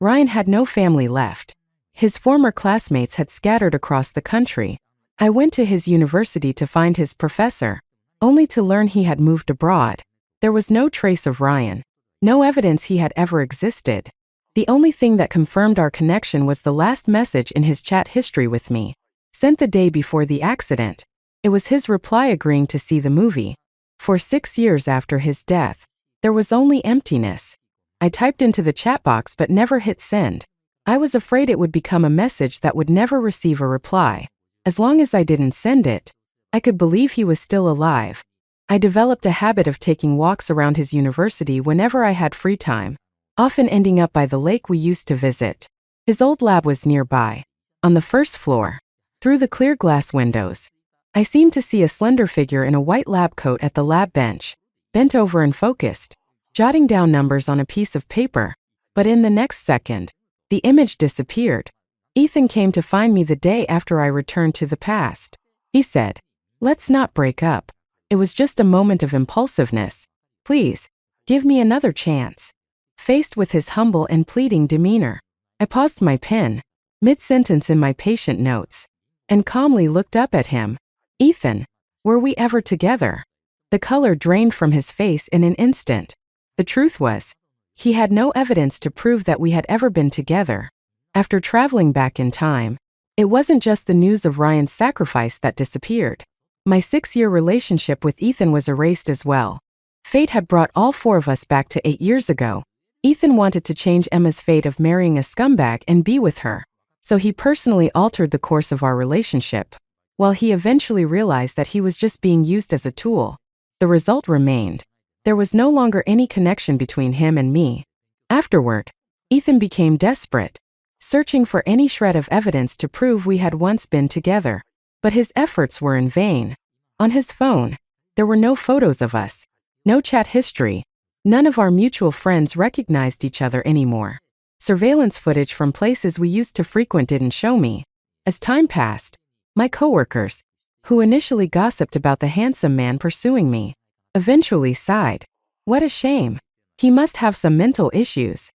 Ryan had no family left. His former classmates had scattered across the country. I went to his university to find his professor, only to learn he had moved abroad. There was no trace of Ryan, no evidence he had ever existed. The only thing that confirmed our connection was the last message in his chat history with me, sent the day before the accident. It was his reply agreeing to see the movie. For 6 years after his death, there was only emptiness. I typed into the chat box but never hit send. I was afraid it would become a message that would never receive a reply. As long as I didn't send it, I could believe he was still alive. I developed a habit of taking walks around his university whenever I had free time, often ending up by the lake we used to visit. His old lab was nearby, on the first floor. Through the clear glass windows, I seemed to see a slender figure in a white lab coat at the lab bench, bent over and focused, jotting down numbers on a piece of paper. But in the next second, the image disappeared. Ethan came to find me the day after I returned to the past. He said, "Let's not break up. It was just a moment of impulsiveness. Please, give me another chance." Faced with his humble and pleading demeanor, I paused my pen, mid-sentence in my patient notes, and calmly looked up at him. "Ethan, were we ever together?" The color drained from his face in an instant. The truth was, he had no evidence to prove that we had ever been together. After traveling back in time, it wasn't just the news of Ryan's sacrifice that disappeared. My 6-year relationship with Ethan was erased as well. Fate had brought all 4 of us back to 8 years ago. Ethan wanted to change Emma's fate of marrying a scumbag and be with her, so he personally altered the course of our relationship. While he eventually realized that he was just being used as a tool, the result remained. There was no longer any connection between him and me. Afterward, Ethan became desperate, searching for any shred of evidence to prove we had once been together. But his efforts were in vain. On his phone, there were no photos of us, no chat history. None of our mutual friends recognized each other anymore. Surveillance footage from places we used to frequent didn't show me. As time passed, my coworkers, who initially gossiped about the handsome man pursuing me, eventually sighed. What a shame. He must have some mental issues.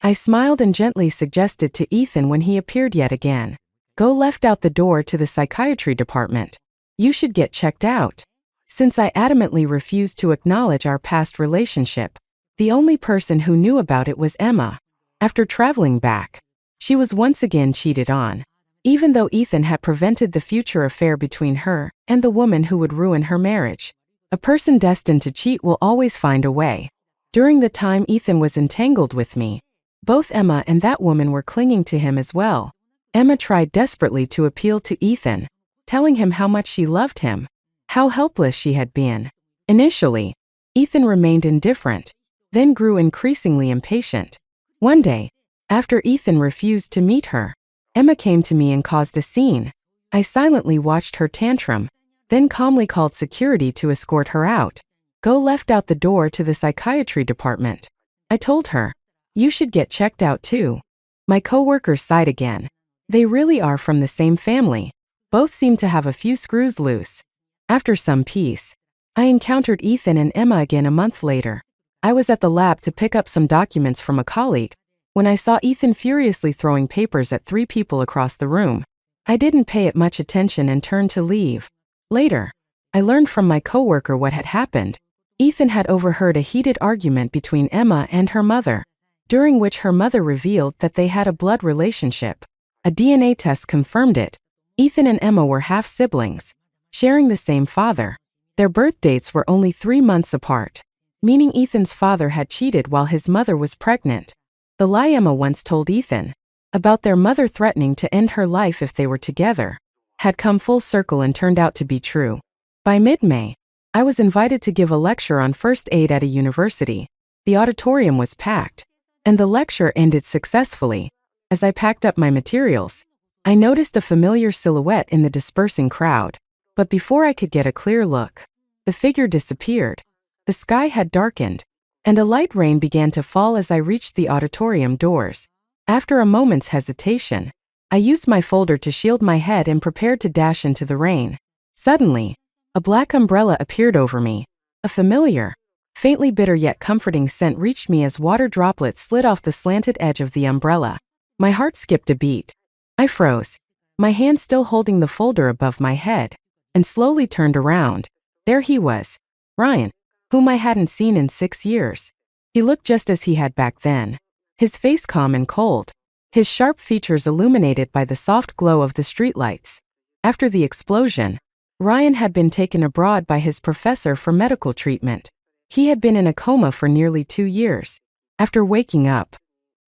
I smiled and gently suggested to Ethan when he appeared yet again. Go left out the door to the psychiatry department. You should get checked out. Since I adamantly refused to acknowledge our past relationship, the only person who knew about it was Emma. After traveling back, she was once again cheated on. Even though Ethan had prevented the future affair between her and the woman who would ruin her marriage. A person destined to cheat will always find a way. During the time Ethan was entangled with me, both Emma and that woman were clinging to him as well. Emma tried desperately to appeal to Ethan, telling him how much she loved him, how helpless she had been. Initially, Ethan remained indifferent, then grew increasingly impatient. One day, after Ethan refused to meet her, Emma came to me and caused a scene. I silently watched her tantrum, then calmly called security to escort her out. Go left out the door to the psychiatry department. I told her, you should get checked out too. My coworkers sighed again. They really are from the same family. Both seem to have a few screws loose. After some peace, I encountered Ethan and Emma again a month later. I was at the lab to pick up some documents from a colleague when I saw Ethan furiously throwing papers at 3 people across the room. I didn't pay it much attention and turned to leave. Later, I learned from my coworker what had happened. Ethan had overheard a heated argument between Emma and her mother, during which her mother revealed that they had a blood relationship. A DNA test confirmed it. Ethan and Emma were half-siblings, sharing the same father. Their birth dates were only 3 months apart, meaning Ethan's father had cheated while his mother was pregnant. The lie Emma once told Ethan, about their mother threatening to end her life if they were together, had come full circle and turned out to be true. By mid-May, I was invited to give a lecture on first aid at a university. The auditorium was packed, and the lecture ended successfully. As I packed up my materials, I noticed a familiar silhouette in the dispersing crowd. But before I could get a clear look, the figure disappeared. The sky had darkened, and a light rain began to fall as I reached the auditorium doors. After a moment's hesitation, I used my folder to shield my head and prepared to dash into the rain. Suddenly, a black umbrella appeared over me. A familiar, faintly bitter yet comforting scent reached me as water droplets slid off the slanted edge of the umbrella. My heart skipped a beat. I froze, my hand still holding the folder above my head, and slowly turned around. There he was, Ryan, whom I hadn't seen in 6 years. He looked just as he had back then, his face calm and cold, his sharp features illuminated by the soft glow of the streetlights. After the explosion, Ryan had been taken abroad by his professor for medical treatment. He had been in a coma for nearly 2 years. After waking up,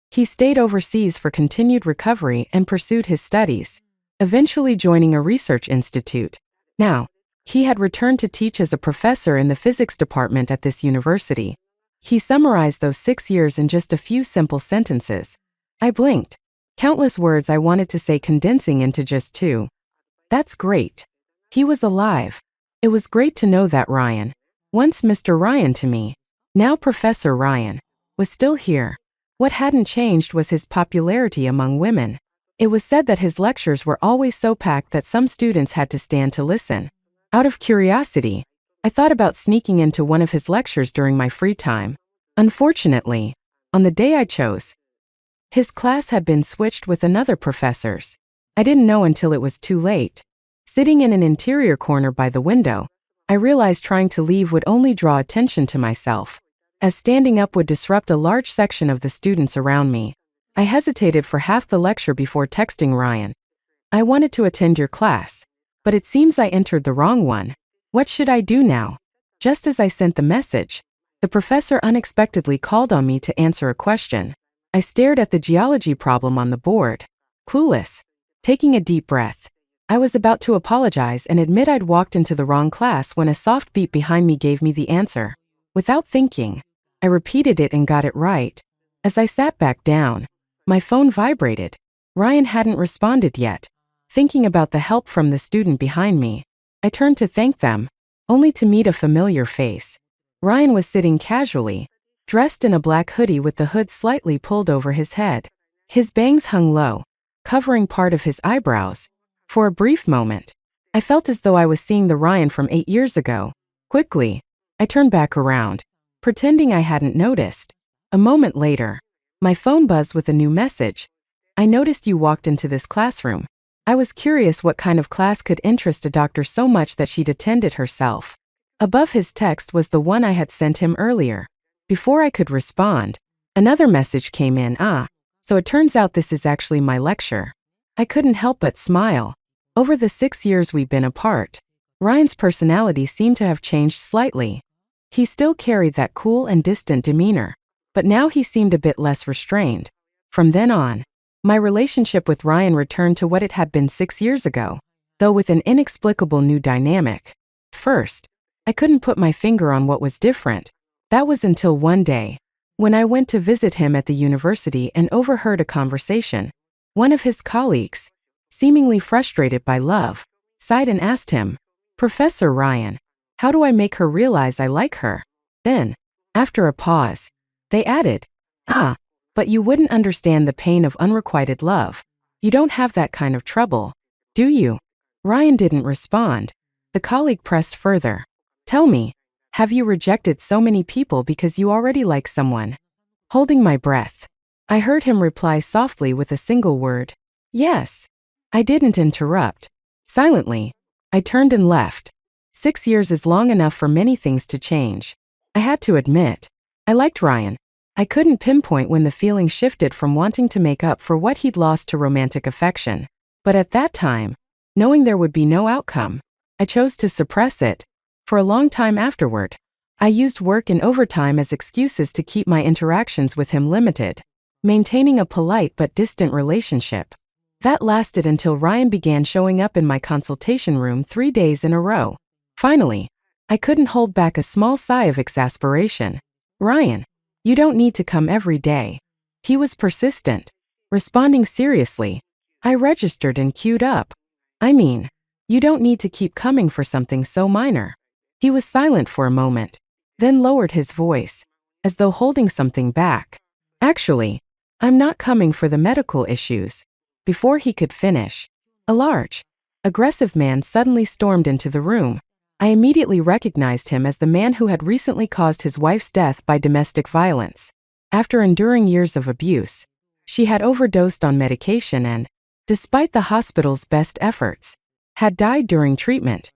he stayed overseas for continued recovery and pursued his studies, eventually joining a research institute. Now, he had returned to teach as a professor in the physics department at this university. He summarized those 6 years in just a few simple sentences. I blinked. Countless words I wanted to say condensing into just 2. That's great. He was alive. It was great to know that Ryan, once Mr. Ryan to me, now Professor Ryan, was still here. What hadn't changed was his popularity among women. It was said that his lectures were always so packed that some students had to stand to listen. Out of curiosity, I thought about sneaking into one of his lectures during my free time. Unfortunately, on the day I chose, his class had been switched with another professor's. I didn't know until it was too late. Sitting in an interior corner by the window, I realized trying to leave would only draw attention to myself, as standing up would disrupt a large section of the students around me. I hesitated for half the lecture before texting Ryan. I wanted to attend your class, but it seems I entered the wrong one. What should I do now? Just as I sent the message, the professor unexpectedly called on me to answer a question. I stared at the geology problem on the board, clueless. Taking a deep breath, I was about to apologize and admit I'd walked into the wrong class when a soft beep behind me gave me the answer. Without thinking, I repeated it and got it right. As I sat back down, my phone vibrated. Ryan hadn't responded yet. Thinking about the help from the student behind me, I turned to thank them, only to meet a familiar face. Ryan was sitting casually, dressed in a black hoodie with the hood slightly pulled over his head. His bangs hung low, covering part of his eyebrows. For a brief moment, I felt as though I was seeing the Ryan from 8 years ago. Quickly, I turned back around, pretending I hadn't noticed. A moment later, my phone buzzed with a new message. I noticed you walked into this classroom. I was curious what kind of class could interest a doctor so much that she'd attend it herself. Above his text was the one I had sent him earlier. Before I could respond, another message came in. So it turns out this is actually my lecture. I couldn't help but smile. Over the 6 years we've been apart, Ryan's personality seemed to have changed slightly. He still carried that cool and distant demeanor, but now he seemed a bit less restrained. From then on, my relationship with Ryan returned to what it had been 6 years ago, though with an inexplicable new dynamic. First, I couldn't put my finger on what was different. That was until one day, when I went to visit him at the university and overheard a conversation. One of his colleagues, seemingly frustrated by love, sighed and asked him, "Professor Ryan, how do I make her realize I like her?" Then, after a pause, they added, but you wouldn't understand the pain of unrequited love. You don't have that kind of trouble, do you?" Ryan didn't respond. The colleague pressed further. "Tell me, have you rejected so many people because you already like someone?" Holding my breath, I heard him reply softly with a single word, "Yes." I didn't interrupt. Silently, I turned and left. 6 years is long enough for many things to change. I had to admit, I liked Ryan. I couldn't pinpoint when the feeling shifted from wanting to make up for what he'd lost to romantic affection. But at that time, knowing there would be no outcome, I chose to suppress it. For a long time afterward, I used work and overtime as excuses to keep my interactions with him limited, maintaining a polite but distant relationship. That lasted until Ryan began showing up in my consultation room 3 days in a row. Finally, I couldn't hold back a small sigh of exasperation. "Ryan, you don't need to come every day." He was persistent, responding seriously. I registered and queued up. "I mean, you don't need to keep coming for something so minor." He was silent for a moment, then lowered his voice, as though holding something back. "Actually, I'm not coming for the medical issues." Before he could finish, a large, aggressive man suddenly stormed into the room. I immediately recognized him as the man who had recently caused his wife's death by domestic violence. After enduring years of abuse, she had overdosed on medication and, despite the hospital's best efforts, had died during treatment.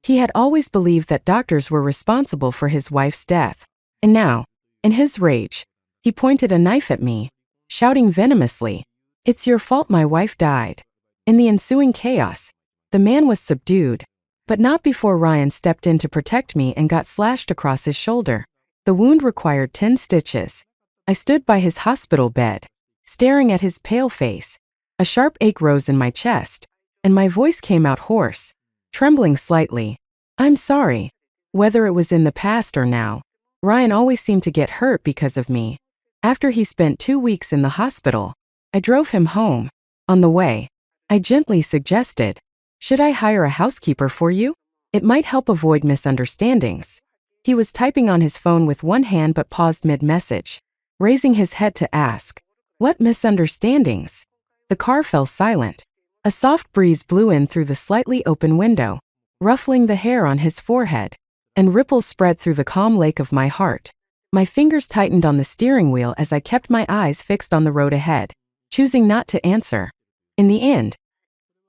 He had always believed that doctors were responsible for his wife's death, and now, in his rage, he pointed a knife at me, shouting venomously, "It's your fault my wife died." In the ensuing chaos, the man was subdued, but not before Ryan stepped in to protect me and got slashed across his shoulder. The wound required 10 stitches. I stood by his hospital bed, staring at his pale face. A sharp ache rose in my chest, and my voice came out hoarse, trembling slightly. "I'm sorry." Whether it was in the past or now, Ryan always seemed to get hurt because of me. After he spent 2 weeks in the hospital, I drove him home. On the way, I gently suggested, "Should I hire a housekeeper for you? It might help avoid misunderstandings." He was typing on his phone with one hand but paused mid-message, raising his head to ask, "What misunderstandings?" The car fell silent. A soft breeze blew in through the slightly open window, ruffling the hair on his forehead, and ripples spread through the calm lake of my heart. My fingers tightened on the steering wheel as I kept my eyes fixed on the road ahead, choosing not to answer. In the end,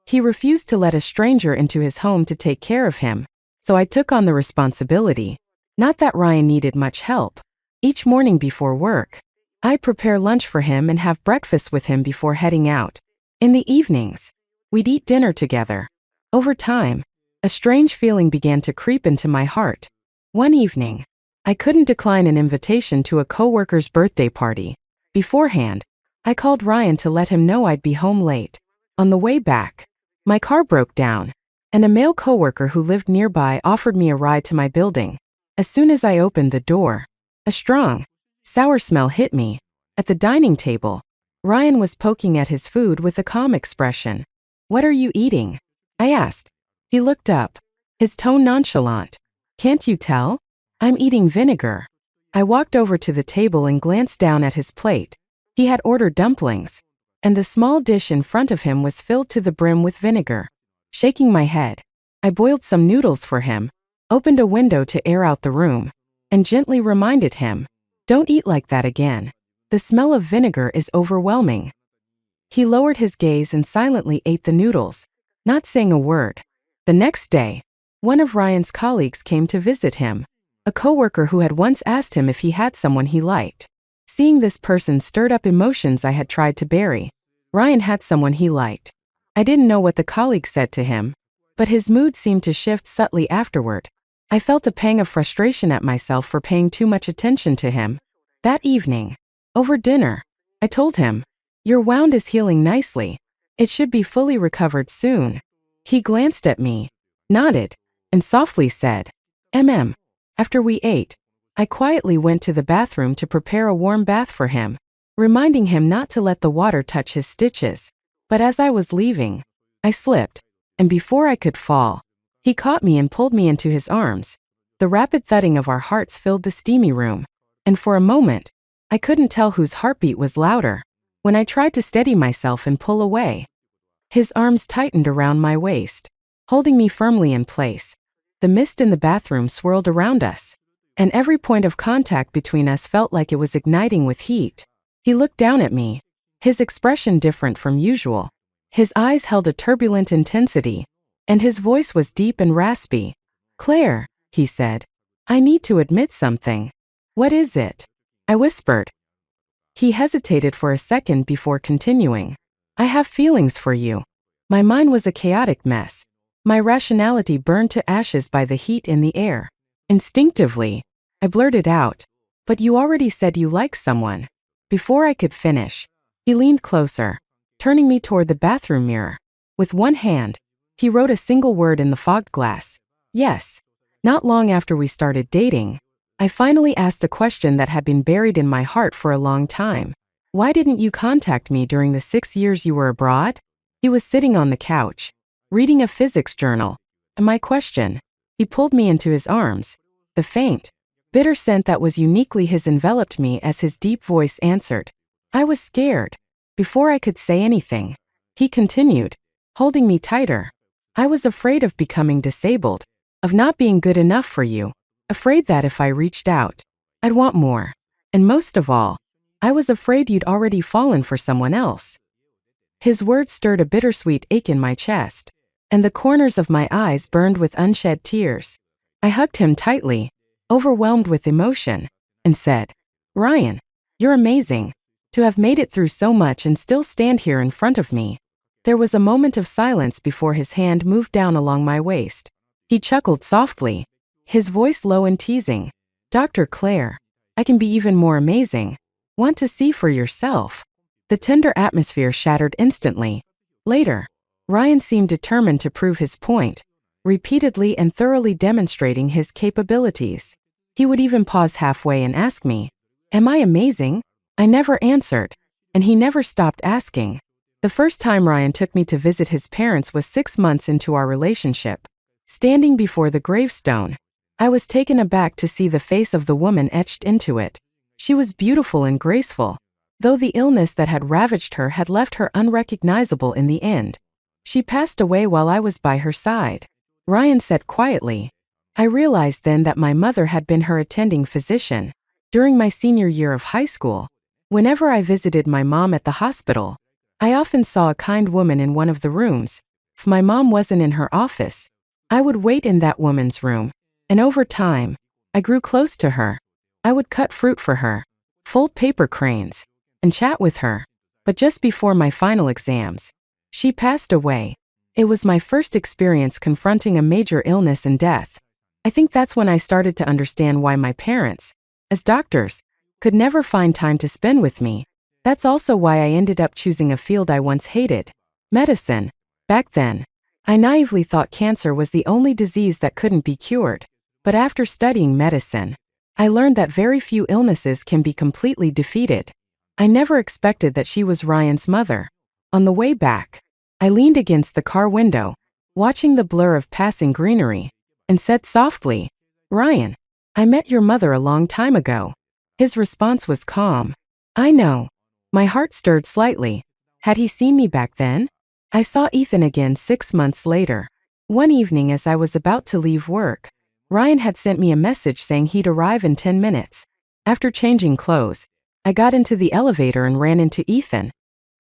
he refused to let a stranger into his home to take care of him, so I took on the responsibility. Not that Ryan needed much help. Each morning before work, I'd prepare lunch for him and have breakfast with him before heading out. In the evenings, we'd eat dinner together. Over time, a strange feeling began to creep into my heart. One evening, I couldn't decline an invitation to a coworker's birthday party. Beforehand, I called Ryan to let him know I'd be home late. On the way back, my car broke down, and a male coworker who lived nearby offered me a ride to my building. As soon as I opened the door, a strong, sour smell hit me. At the dining table, Ryan was poking at his food with a calm expression. What are you eating? I asked. He looked up, his tone nonchalant. Can't you tell? I'm eating vinegar. I walked over to the table and glanced down at his plate. He had ordered dumplings, and the small dish in front of him was filled to the brim with vinegar. Shaking my head, I boiled some noodles for him, opened a window to air out the room, and gently reminded him, don't eat like that again. The smell of vinegar is overwhelming. He lowered his gaze and silently ate the noodles, not saying a word. The next day, one of Ryan's colleagues came to visit him, a coworker who had once asked him if he had someone he liked. Seeing this person stirred up emotions I had tried to bury. Ryan had someone he liked. I didn't know what the colleague said to him, but his mood seemed to shift subtly afterward. I felt a pang of frustration at myself for paying too much attention to him. That evening, over dinner, I told him, your wound is healing nicely. It should be fully recovered soon. He glanced at me, nodded, and softly said, After we ate, I quietly went to the bathroom to prepare a warm bath for him, reminding him not to let the water touch his stitches. But as I was leaving, I slipped, and before I could fall, he caught me and pulled me into his arms. The rapid thudding of our hearts filled the steamy room, and for a moment, I couldn't tell whose heartbeat was louder. When I tried to steady myself and pull away, his arms tightened around my waist, holding me firmly in place. The mist in the bathroom swirled around us, and every point of contact between us felt like it was igniting with heat. He looked down at me, his expression different from usual. His eyes held a turbulent intensity, and his voice was deep and raspy. Claire, he said, I need to admit something. What is it? I whispered. He hesitated for a second before continuing. I have feelings for you. My mind was a chaotic mess. My rationality burned to ashes by the heat in the air. Instinctively, I blurted out, but you already said you like someone. Before I could finish, he leaned closer, turning me toward the bathroom mirror. With one hand, he wrote a single word in the fogged glass. Yes. Not long after we started dating, I finally asked a question that had been buried in my heart for a long time. Why didn't you contact me during the 6 years you were abroad? He was sitting on the couch, reading a physics journal. At my question, he pulled me into his arms. The faint, bitter scent that was uniquely his enveloped me as his deep voice answered. I was scared. Before I could say anything, he continued, holding me tighter. I was afraid of becoming disabled, of not being good enough for you, afraid that if I reached out, I'd want more. And most of all, I was afraid you'd already fallen for someone else. His words stirred a bittersweet ache in my chest, and the corners of my eyes burned with unshed tears. I hugged him tightly, overwhelmed with emotion, and said, Ryan, you're amazing. To have made it through so much and still stand here in front of me. There was a moment of silence before his hand moved down along my waist. He chuckled softly, his voice low and teasing. Dr. Claire, I can be even more amazing. Want to see for yourself? The tender atmosphere shattered instantly. Later, Ryan seemed determined to prove his point, repeatedly and thoroughly demonstrating his capabilities. He would even pause halfway and ask me, Am I amazing? I never answered, and he never stopped asking. The first time Ryan took me to visit his parents was 6 months into our relationship. Standing before the gravestone, I was taken aback to see the face of the woman etched into it. She was beautiful and graceful, though the illness that had ravaged her had left her unrecognizable in the end. She passed away while I was by her side. Ryan said quietly. I realized then that my mother had been her attending physician. During my senior year of high school, whenever I visited my mom at the hospital, I often saw a kind woman in one of the rooms. If my mom wasn't in her office, I would wait in that woman's room, and over time, I grew close to her. I would cut fruit for her, fold paper cranes, and chat with her. But just before my final exams, she passed away. It was my first experience confronting a major illness and death. I think that's when I started to understand why my parents, as doctors, could never find time to spend with me. That's also why I ended up choosing a field I once hated, medicine. Back then, I naively thought cancer was the only disease that couldn't be cured. But after studying medicine, I learned that very few illnesses can be completely defeated. I never expected that she was Ryan's mother. On the way back, I leaned against the car window, watching the blur of passing greenery, and said softly, "Ryan, I met your mother a long time ago." His response was calm. "I know." My heart stirred slightly. Had he seen me back then? I saw Ethan again 6 months later. One evening as I was about to leave work, Ryan had sent me a message saying he'd arrive in 10 minutes. After changing clothes, I got into the elevator and ran into Ethan.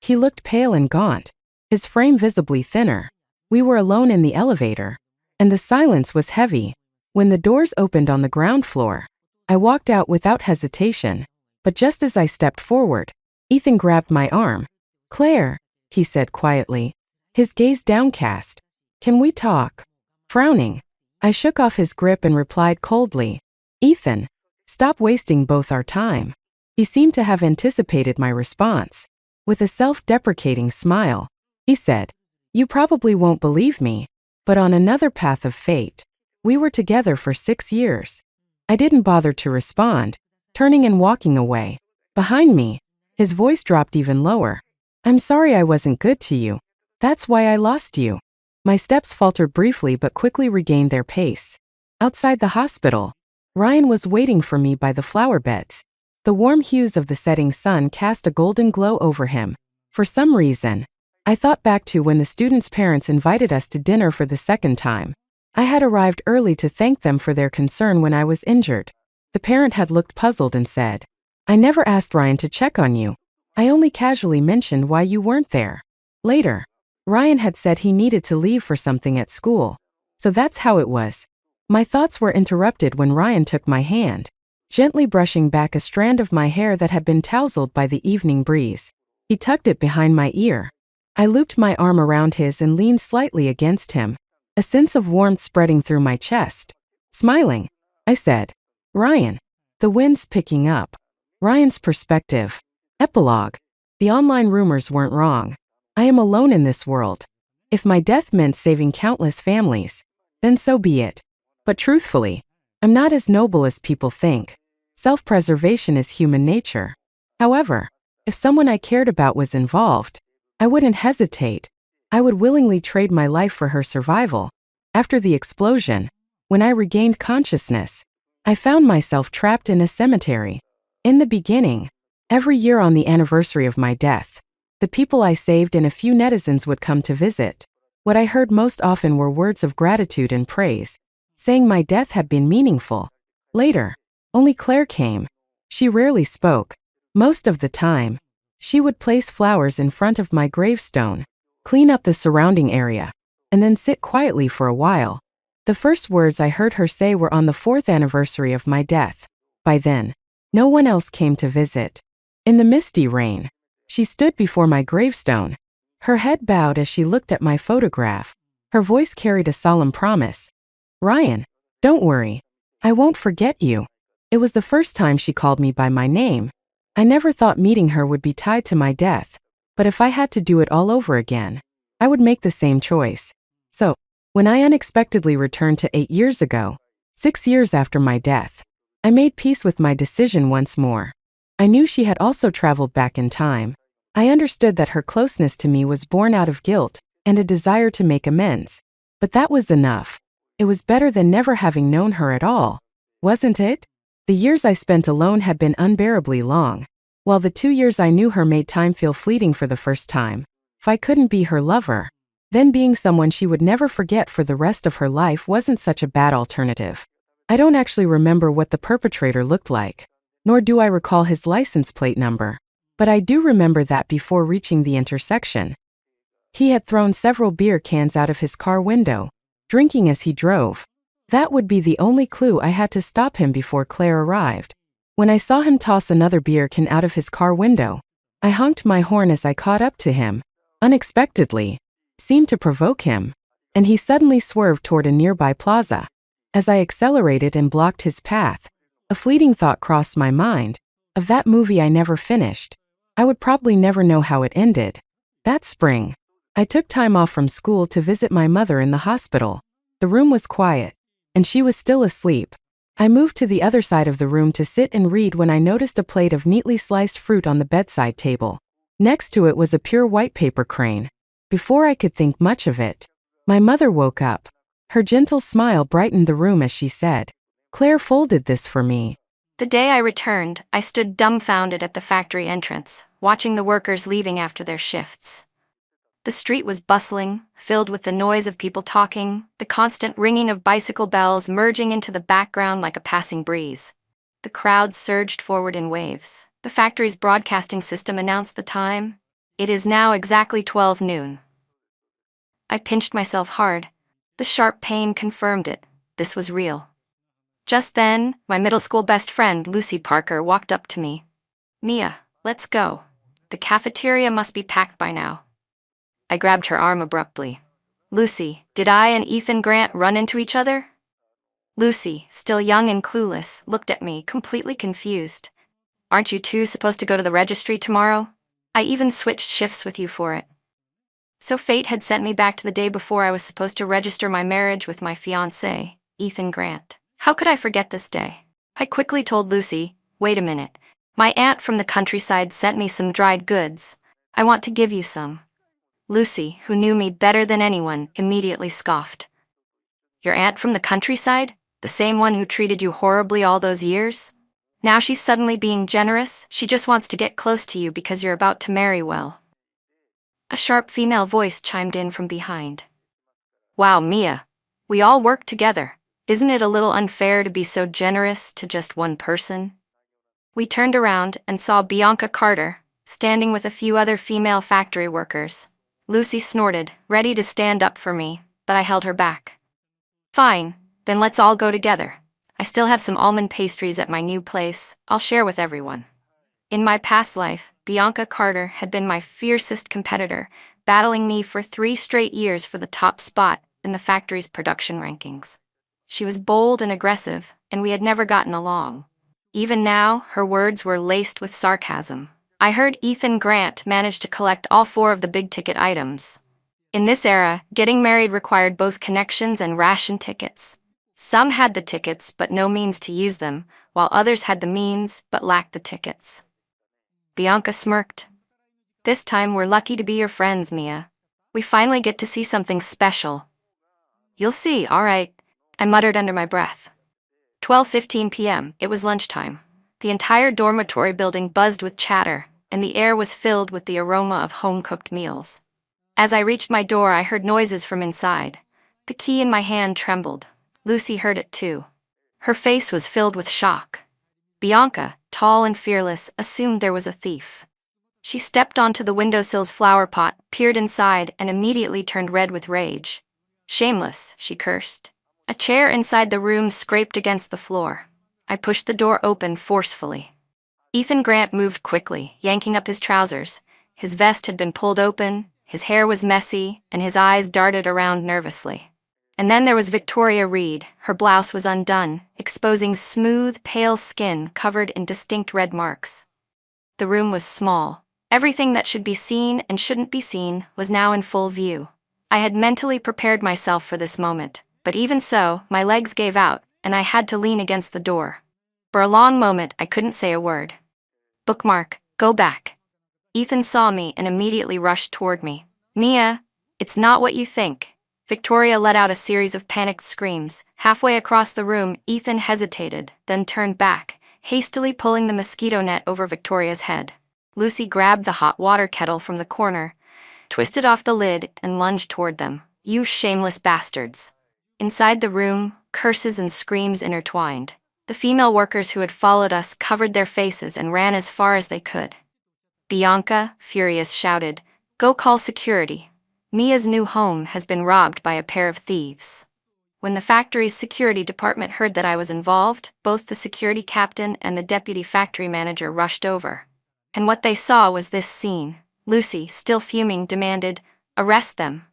He looked pale and gaunt, his frame visibly thinner. We were alone in the elevator, and the silence was heavy. When the doors opened on the ground floor, I walked out without hesitation, but just as I stepped forward, Ethan grabbed my arm. "Claire," he said quietly, his gaze downcast. "Can we talk?" Frowning, I shook off his grip and replied coldly, "Ethan, stop wasting both our time." He seemed to have anticipated my response. With a self-deprecating smile, he said, "You probably won't believe me, but on another path of fate, we were together for 6 years. I didn't bother to respond, turning and walking away. Behind me, his voice dropped even lower. "I'm sorry I wasn't good to you. That's why I lost you." My steps faltered briefly but quickly regained their pace. Outside the hospital, Ryan was waiting for me by the flower beds. The warm hues of the setting sun cast a golden glow over him. For some reason, I thought back to when the students' parents invited us to dinner for the second time. I had arrived early to thank them for their concern when I was injured. The parent had looked puzzled and said, "I never asked Ryan to check on you. I only casually mentioned why you weren't there." Later, Ryan had said he needed to leave for something at school. So that's how it was. My thoughts were interrupted when Ryan took my hand, gently brushing back a strand of my hair that had been tousled by the evening breeze. He tucked it behind my ear. I looped my arm around his and leaned slightly against him, a sense of warmth spreading through my chest. Smiling, I said, "Ryan, the wind's picking up." Ryan's perspective. Epilogue. The online rumors weren't wrong. I am alone in this world. If my death meant saving countless families, then so be it. But truthfully, I'm not as noble as people think. Self-preservation is human nature. However, if someone I cared about was involved, I wouldn't hesitate. I would willingly trade my life for her survival. After the explosion, when I regained consciousness, I found myself trapped in a cemetery. In the beginning, every year on the anniversary of my death, the people I saved and a few netizens would come to visit. What I heard most often were words of gratitude and praise, saying my death had been meaningful. Later, only Claire came. She rarely spoke. Most of the time, she would place flowers in front of my gravestone, clean up the surrounding area, and then sit quietly for a while. The first words I heard her say were on the 4th anniversary of my death. By then, no one else came to visit. In the misty rain, she stood before my gravestone. Her head bowed as she looked at my photograph. Her voice carried a solemn promise. "Ryan, don't worry. I won't forget you." It was the first time she called me by my name. I never thought meeting her would be tied to my death, but if I had to do it all over again, I would make the same choice. So, when I unexpectedly returned to 8 years ago, 6 years after my death, I made peace with my decision once more. I knew she had also traveled back in time. I understood that her closeness to me was born out of guilt and a desire to make amends. But that was enough. It was better than never having known her at all, wasn't it? The years I spent alone had been unbearably long, while the 2 years I knew her made time feel fleeting for the first time. If I couldn't be her lover, then being someone she would never forget for the rest of her life wasn't such a bad alternative. I don't actually remember what the perpetrator looked like, nor do I recall his license plate number, but I do remember that before reaching the intersection, he had thrown several beer cans out of his car window, drinking as he drove. That would be the only clue I had to stop him before Claire arrived. When I saw him toss another beer can out of his car window, I honked my horn as I caught up to him. Unexpectedly, seemed to provoke him, and he suddenly swerved toward a nearby plaza. As I accelerated and blocked his path, a fleeting thought crossed my mind. Of that movie I never finished. I would probably never know how it ended. That spring, I took time off from school to visit my mother in the hospital. The room was quiet, and she was still asleep. I moved to the other side of the room to sit and read when I noticed a plate of neatly sliced fruit on the bedside table. Next to it was a pure white paper crane. Before I could think much of it, my mother woke up. Her gentle smile brightened the room as she said, "Claire folded this for me." The day I returned, I stood dumbfounded at the factory entrance, watching the workers leaving after their shifts. The street was bustling, filled with the noise of people talking, the constant ringing of bicycle bells merging into the background like a passing breeze. The crowd surged forward in waves. The factory's broadcasting system announced the time. It is now exactly 12 noon. I pinched myself hard. The sharp pain confirmed it. This was real. Just then, my middle school best friend, Lucy Parker, walked up to me. "Mia, let's go. The cafeteria must be packed by now." I grabbed her arm abruptly. "Lucy, did I and Ethan Grant run into each other?" Lucy, still young and clueless, looked at me, completely confused. "Aren't you two supposed to go to the registry tomorrow? I even switched shifts with you for it." So fate had sent me back to the day before I was supposed to register my marriage with my fiancé, Ethan Grant. How could I forget this day? I quickly told Lucy, "Wait a minute. My aunt from the countryside sent me some dried goods. I want to give you some." Lucy, who knew me better than anyone, immediately scoffed. "Your aunt from the countryside? The same one who treated you horribly all those years? Now she's suddenly being generous? She just wants to get close to you because you're about to marry well." A sharp female voice chimed in from behind. "Wow, Mia. We all work together. Isn't it a little unfair to be so generous to just one person?" We turned around and saw Bianca Carter, standing with a few other female factory workers. Lucy snorted, ready to stand up for me, but I held her back. "Fine, then let's all go together. I still have some almond pastries at my new place. I'll share with everyone." In my past life, Bianca Carter had been my fiercest competitor, battling me for 3 straight years for the top spot in the factory's production rankings. She was bold and aggressive, and we had never gotten along. Even now, her words were laced with sarcasm. I heard Ethan Grant managed to collect all 4 of the big-ticket items. In this era, getting married required both connections and ration tickets. Some had the tickets but no means to use them, while others had the means but lacked the tickets. Bianca smirked. "This time we're lucky to be your friends, Mia. We finally get to see something special." "You'll see, all right," I muttered under my breath. 12:15 p.m., it was lunchtime. The entire dormitory building buzzed with chatter, and the air was filled with the aroma of home-cooked meals. As I reached my door, I heard noises from inside. The key in my hand trembled. Lucy heard it too. Her face was filled with shock. Bianca, tall and fearless, assumed there was a thief. She stepped onto the windowsill's flower pot, peered inside, and immediately turned red with rage. "Shameless," she cursed. A chair inside the room scraped against the floor. I pushed the door open forcefully. Ethan Grant moved quickly, yanking up his trousers. His vest had been pulled open, his hair was messy, and his eyes darted around nervously. And then there was Victoria Reed. Her blouse was undone, exposing smooth, pale skin covered in distinct red marks. The room was small. Everything that should be seen and shouldn't be seen was now in full view. I had mentally prepared myself for this moment, but even so, my legs gave out, and I had to lean against the door. For a long moment, I couldn't say a word. "Bookmark, go back." Ethan saw me and immediately rushed toward me. "Mia, it's not what you think." Victoria let out a series of panicked screams. Halfway across the room, Ethan hesitated, then turned back, hastily pulling the mosquito net over Victoria's head. Lucy grabbed the hot water kettle from the corner, twisted off the lid, and lunged toward them. "You shameless bastards." Inside the room, curses and screams intertwined. The female workers who had followed us covered their faces and ran as far as they could. Bianca, furious, shouted, "Go call security. Mia's new home has been robbed by a pair of thieves." When the factory's security department heard that I was involved, both the security captain and the deputy factory manager rushed over. And what they saw was this scene. Lucy, still fuming, demanded, "Arrest them.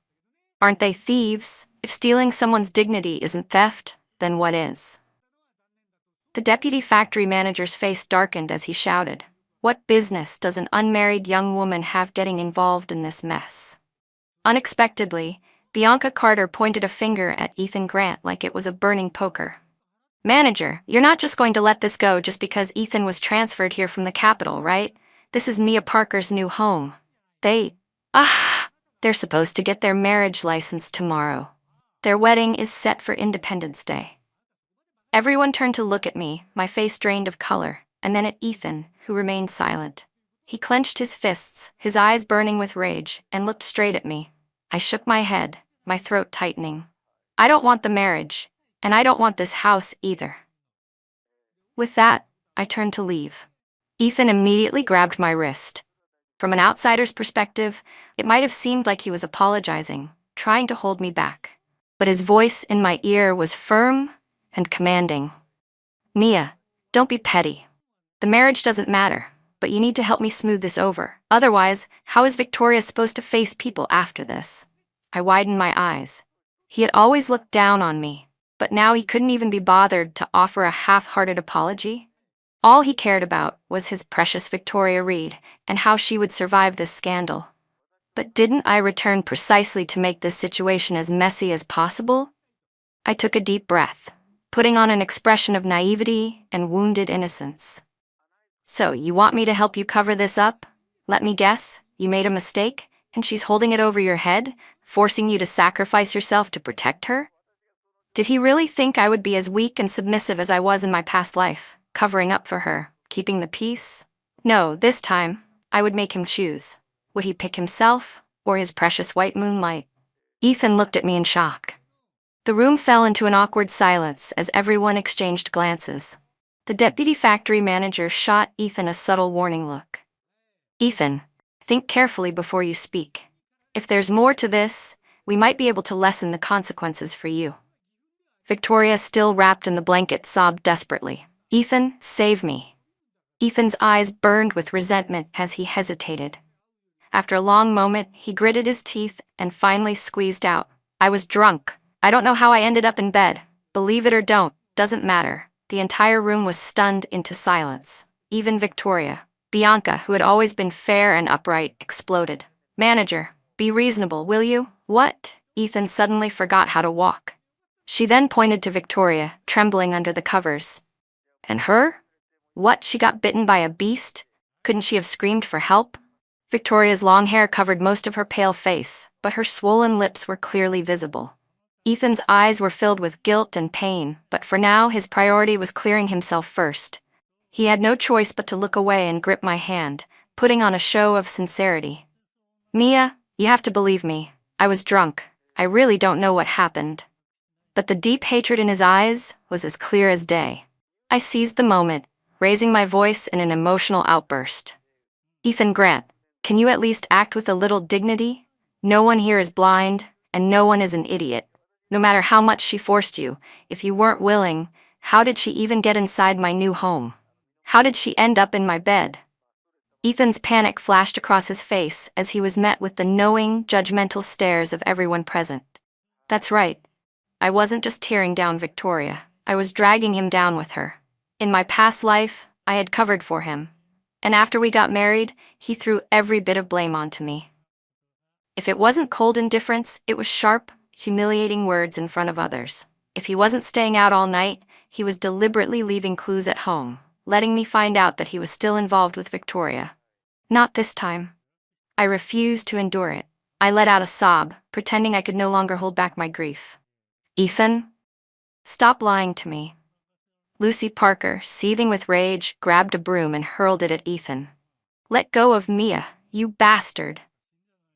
Aren't they thieves? If stealing someone's dignity isn't theft, then what is?" The deputy factory manager's face darkened as he shouted, "What business does an unmarried young woman have getting involved in this mess?" Unexpectedly, Bianca Carter pointed a finger at Ethan Grant like it was a burning poker. "Manager, you're not just going to let this go just because Ethan was transferred here from the capital, right? This is Mia Parker's new home. They... They're supposed to get their marriage license tomorrow. Their wedding is set for Independence Day. Everyone turned to look at me, my face drained of color, and then at Ethan, who remained silent. He clenched his fists, his eyes burning with rage, and looked straight at me. I shook my head, my throat tightening. I don't want the marriage, and I don't want this house either. With that, I turned to leave. Ethan immediately grabbed my wrist. From an outsider's perspective, it might have seemed like he was apologizing, trying to hold me back. But his voice in my ear was firm and commanding. Mia, don't be petty. The marriage doesn't matter, but you need to help me smooth this over. Otherwise, how is Victoria supposed to face people after this? I widened my eyes. He had always looked down on me, but now he couldn't even be bothered to offer a half-hearted apology. All he cared about was his precious Victoria Reed and how she would survive this scandal. But didn't I return precisely to make this situation as messy as possible? I took a deep breath, putting on an expression of naivety and wounded innocence. So, you want me to help you cover this up? Let me guess, you made a mistake, and she's holding it over your head, forcing you to sacrifice yourself to protect her? Did he really think I would be as weak and submissive as I was in my past life, covering up for her, keeping the peace? No, this time, I would make him choose. Would he pick himself, or his precious white moonlight? Ethan looked at me in shock. The room fell into an awkward silence as everyone exchanged glances. The deputy factory manager shot Ethan a subtle warning look. Ethan, think carefully before you speak. If there's more to this, we might be able to lessen the consequences for you. Victoria, still wrapped in the blanket, sobbed desperately. Ethan, save me. Ethan's eyes burned with resentment as he hesitated. After a long moment, he gritted his teeth and finally squeezed out. I was drunk. I don't know how I ended up in bed. Believe it or don't, doesn't matter. The entire room was stunned into silence. Even Victoria, Bianca, who had always been fair and upright, exploded. Manager, be reasonable, will you? What? Ethan suddenly forgot how to walk. She then pointed to Victoria, trembling under the covers. And her? What, she got bitten by a beast? Couldn't she have screamed for help? Victoria's long hair covered most of her pale face, but her swollen lips were clearly visible. Ethan's eyes were filled with guilt and pain, but for now his priority was clearing himself first. He had no choice but to look away and grip my hand, putting on a show of sincerity. Mia, you have to believe me. I was drunk. I really don't know what happened. But the deep hatred in his eyes was as clear as day. I seized the moment, raising my voice in an emotional outburst. Ethan Grant, can you at least act with a little dignity? No one here is blind, and no one is an idiot. No matter how much she forced you, if you weren't willing, how did she even get inside my new home? How did she end up in my bed? Ethan's panic flashed across his face as he was met with the knowing, judgmental stares of everyone present. That's right. I wasn't just tearing down Victoria. I was dragging him down with her. In my past life, I had covered for him. And after we got married, he threw every bit of blame onto me. If it wasn't cold indifference, it was sharp, humiliating words in front of others. If he wasn't staying out all night, he was deliberately leaving clues at home, letting me find out that he was still involved with Victoria. Not this time. I refused to endure it. I let out a sob, pretending I could no longer hold back my grief. Ethan? Stop lying to me. Lucy Parker, seething with rage, grabbed a broom and hurled it at Ethan. Let go of Mia, you bastard.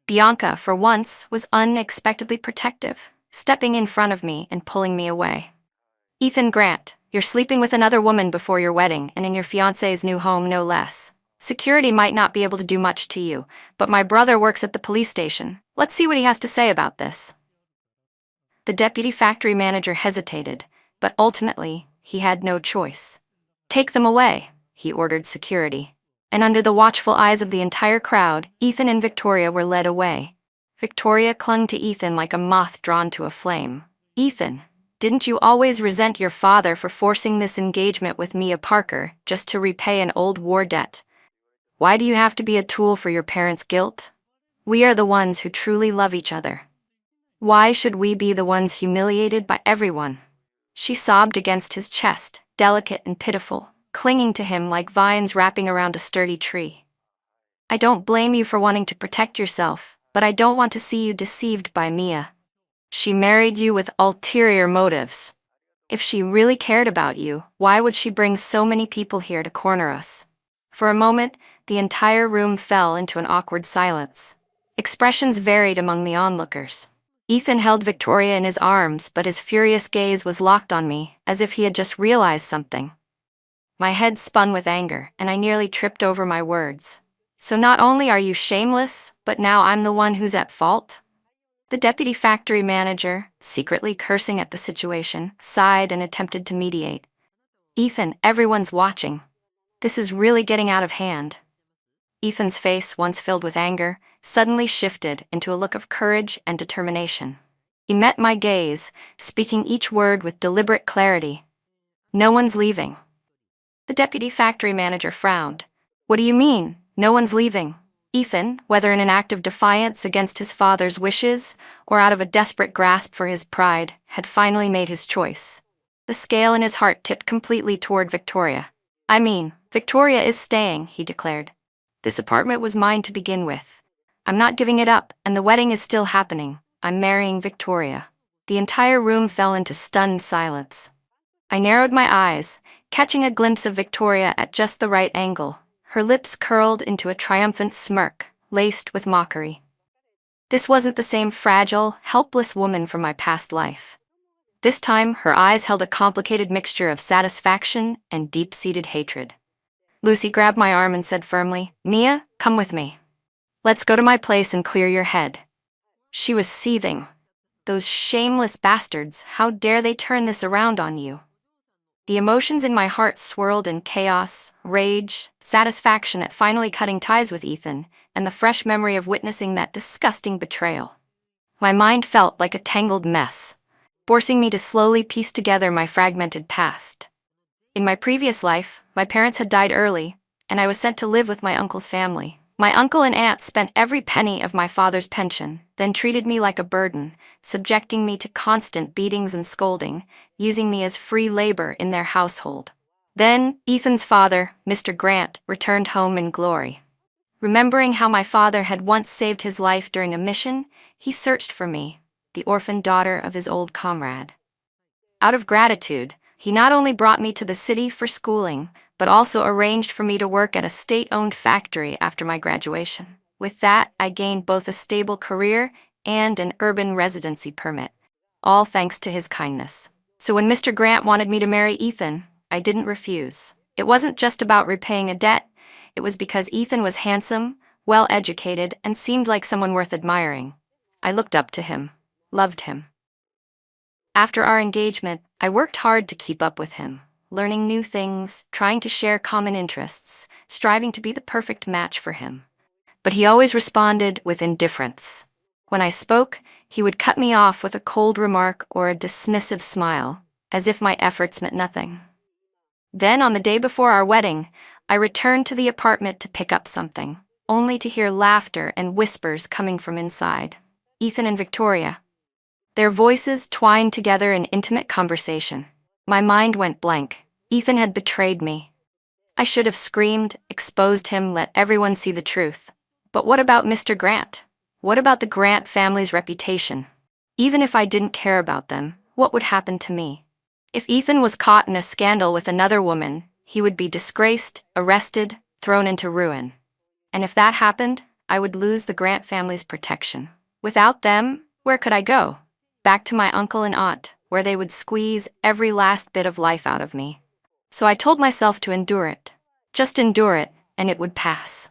Bianca, for once, was unexpectedly protective, stepping in front of me and pulling me away. Ethan Grant, you're sleeping with another woman before your wedding and in your fiancé's new home, no less. Security might not be able to do much to you, but my brother works at the police station. Let's see what he has to say about this. The deputy factory manager hesitated, but ultimately, he had no choice. Take them away, he ordered security. And under the watchful eyes of the entire crowd, Ethan and Victoria were led away. Victoria clung to Ethan like a moth drawn to a flame. Ethan, didn't you always resent your father for forcing this engagement with Mia Parker just to repay an old war debt? Why do you have to be a tool for your parents' guilt? We are the ones who truly love each other. Why should we be the ones humiliated by everyone? She sobbed against his chest, delicate and pitiful, clinging to him like vines wrapping around a sturdy tree. I don't blame you for wanting to protect yourself, But I don't want to see you deceived by Mia. She married you with ulterior motives. If she really cared about you, why would she bring so many people here to corner us?" For a moment, the entire room fell into an awkward silence. Expressions varied among the onlookers. Ethan held Victoria in his arms, but his furious gaze was locked on me, as if he had just realized something. My head spun with anger, and I nearly tripped over my words. "So not only are you shameless, but now I'm the one who's at fault?" The deputy factory manager, secretly cursing at the situation, sighed and attempted to mediate. "Ethan, everyone's watching. This is really getting out of hand." Ethan's face, once filled with anger, suddenly shifted into a look of courage and determination. He met my gaze, speaking each word with deliberate clarity. "No one's leaving." The deputy factory manager frowned. "What do you mean, no one's leaving?" Ethan, whether in an act of defiance against his father's wishes or out of a desperate grasp for his pride, had finally made his choice. The scale in his heart tipped completely toward Victoria. "I mean, Victoria is staying," he declared. "This apartment was mine to begin with. I'm not giving it up, and the wedding is still happening. I'm marrying Victoria." The entire room fell into stunned silence. I narrowed my eyes, catching a glimpse of Victoria at just the right angle, her lips curled into a triumphant smirk, laced with mockery. This wasn't the same fragile, helpless woman from my past life. This time, her eyes held a complicated mixture of satisfaction and deep-seated hatred. Lucy grabbed my arm and said firmly, "Mia, come with me. Let's go to my place and clear your head." She was seething. "Those shameless bastards, how dare they turn this around on you?" The emotions in my heart swirled in chaos, rage, satisfaction at finally cutting ties with Ethan, and the fresh memory of witnessing that disgusting betrayal. My mind felt like a tangled mess, forcing me to slowly piece together my fragmented past. In my previous life, my parents had died early, and I was sent to live with my uncle's family. My uncle and aunt spent every penny of my father's pension, then treated me like a burden, subjecting me to constant beatings and scolding, using me as free labor in their household. Then, Ethan's father, Mr. Grant, returned home in glory. Remembering how my father had once saved his life during a mission, he searched for me, the orphaned daughter of his old comrade. Out of gratitude, he not only brought me to the city for schooling, but also arranged for me to work at a state-owned factory after my graduation. With that, I gained both a stable career and an urban residency permit, all thanks to his kindness. So when Mr. Grant wanted me to marry Ethan, I didn't refuse. It wasn't just about repaying a debt, it was because Ethan was handsome, well-educated, and seemed like someone worth admiring. I looked up to him, loved him. After our engagement, I worked hard to keep up with him, learning new things, trying to share common interests, striving to be the perfect match for him. But he always responded with indifference. When I spoke, he would cut me off with a cold remark or a dismissive smile, as if my efforts meant nothing. Then, on the day before our wedding, I returned to the apartment to pick up something, only to hear laughter and whispers coming from inside. Ethan and Victoria. Their voices twined together in intimate conversation. My mind went blank. Ethan had betrayed me. I should have screamed, exposed him, let everyone see the truth. But what about Mr. Grant? What about the Grant family's reputation? Even if I didn't care about them, what would happen to me? If Ethan was caught in a scandal with another woman, he would be disgraced, arrested, thrown into ruin. And if that happened, I would lose the Grant family's protection. Without them, where could I go? Back to my uncle and aunt, where they would squeeze every last bit of life out of me. So I told myself to endure it. Just endure it, and it would pass.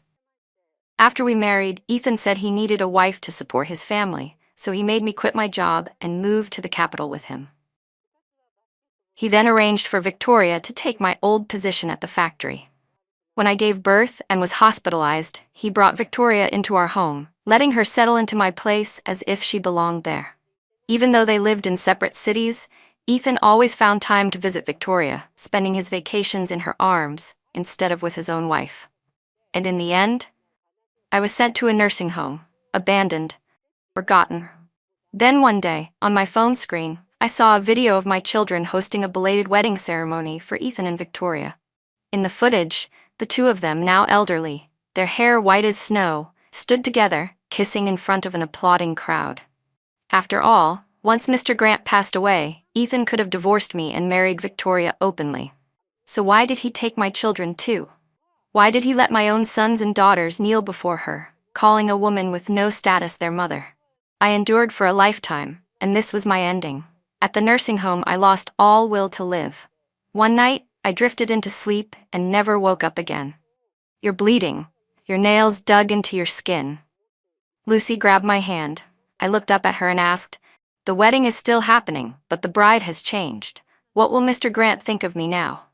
After we married, Ethan said he needed a wife to support his family, so he made me quit my job and move to the capital with him. He then arranged for Victoria to take my old position at the factory. When I gave birth and was hospitalized, he brought Victoria into our home, letting her settle into my place as if she belonged there. Even though they lived in separate cities, Ethan always found time to visit Victoria, spending his vacations in her arms instead of with his own wife. And in the end, I was sent to a nursing home, abandoned, forgotten. Then one day, on my phone screen, I saw a video of my children hosting a belated wedding ceremony for Ethan and Victoria. In the footage, the two of them, now elderly, their hair white as snow, stood together, kissing in front of an applauding crowd. After all, once Mr. Grant passed away, Ethan could have divorced me and married Victoria openly. So why did he take my children too? Why did he let my own sons and daughters kneel before her, calling a woman with no status their mother? I endured for a lifetime, and this was my ending. At the nursing home, I lost all will to live. One night, I drifted into sleep and never woke up again. You're bleeding. Your nails dug into your skin. Lucy grabbed my hand. I looked up at her and asked, "The wedding is still happening, but the bride has changed. What will Mr. Grant think of me now?"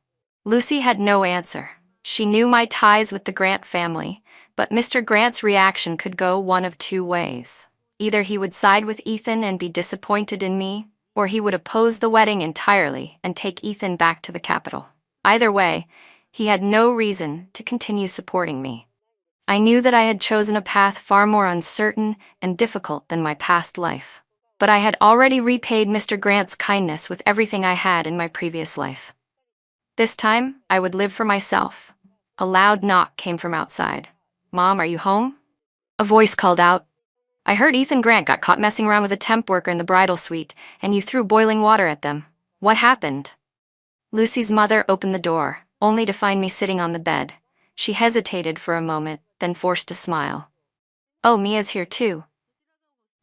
Lucy had no answer. She knew my ties with the Grant family, but Mr. Grant's reaction could go one of two ways. Either he would side with Ethan and be disappointed in me, or he would oppose the wedding entirely and take Ethan back to the capital. Either way, he had no reason to continue supporting me. I knew that I had chosen a path far more uncertain and difficult than my past life. But I had already repaid Mr. Grant's kindness with everything I had in my previous life. This time, I would live for myself. A loud knock came from outside. "Mom, are you home?" A voice called out. "I heard Ethan Grant got caught messing around with a temp worker in the bridal suite, and you threw boiling water at them. What happened?" Lucy's mother opened the door, only to find me sitting on the bed. She hesitated for a moment, then forced a smile. "Oh, Mia's here too."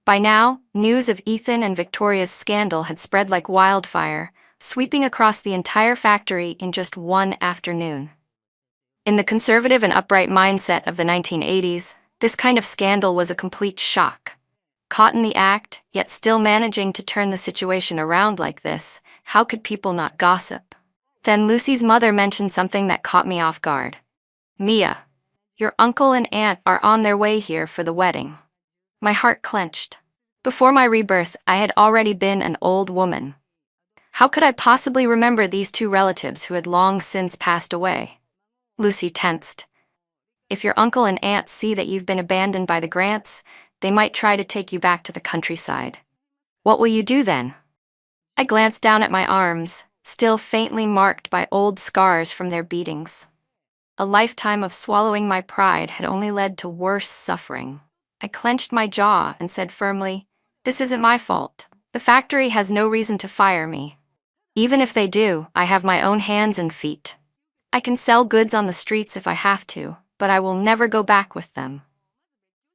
By now, news of Ethan and Victoria's scandal had spread like wildfire, sweeping across the entire factory in just one afternoon. In the conservative and upright mindset of the 1980s, this kind of scandal was a complete shock. Caught in the act, yet still managing to turn the situation around like this, how could people not gossip? Then Lucy's mother mentioned something that caught me off guard. "Mia, your uncle and aunt are on their way here for the wedding." My heart clenched. Before my rebirth, I had already been an old woman. How could I possibly remember these two relatives who had long since passed away? Lucy tensed. "If your uncle and aunt see that you've been abandoned by the Grants, they might try to take you back to the countryside. What will you do then?" I glanced down at my arms, still faintly marked by old scars from their beatings. A lifetime of swallowing my pride had only led to worse suffering. I clenched my jaw and said firmly, "This isn't my fault. The factory has no reason to fire me. Even if they do, I have my own hands and feet. I can sell goods on the streets if I have to, but I will never go back with them."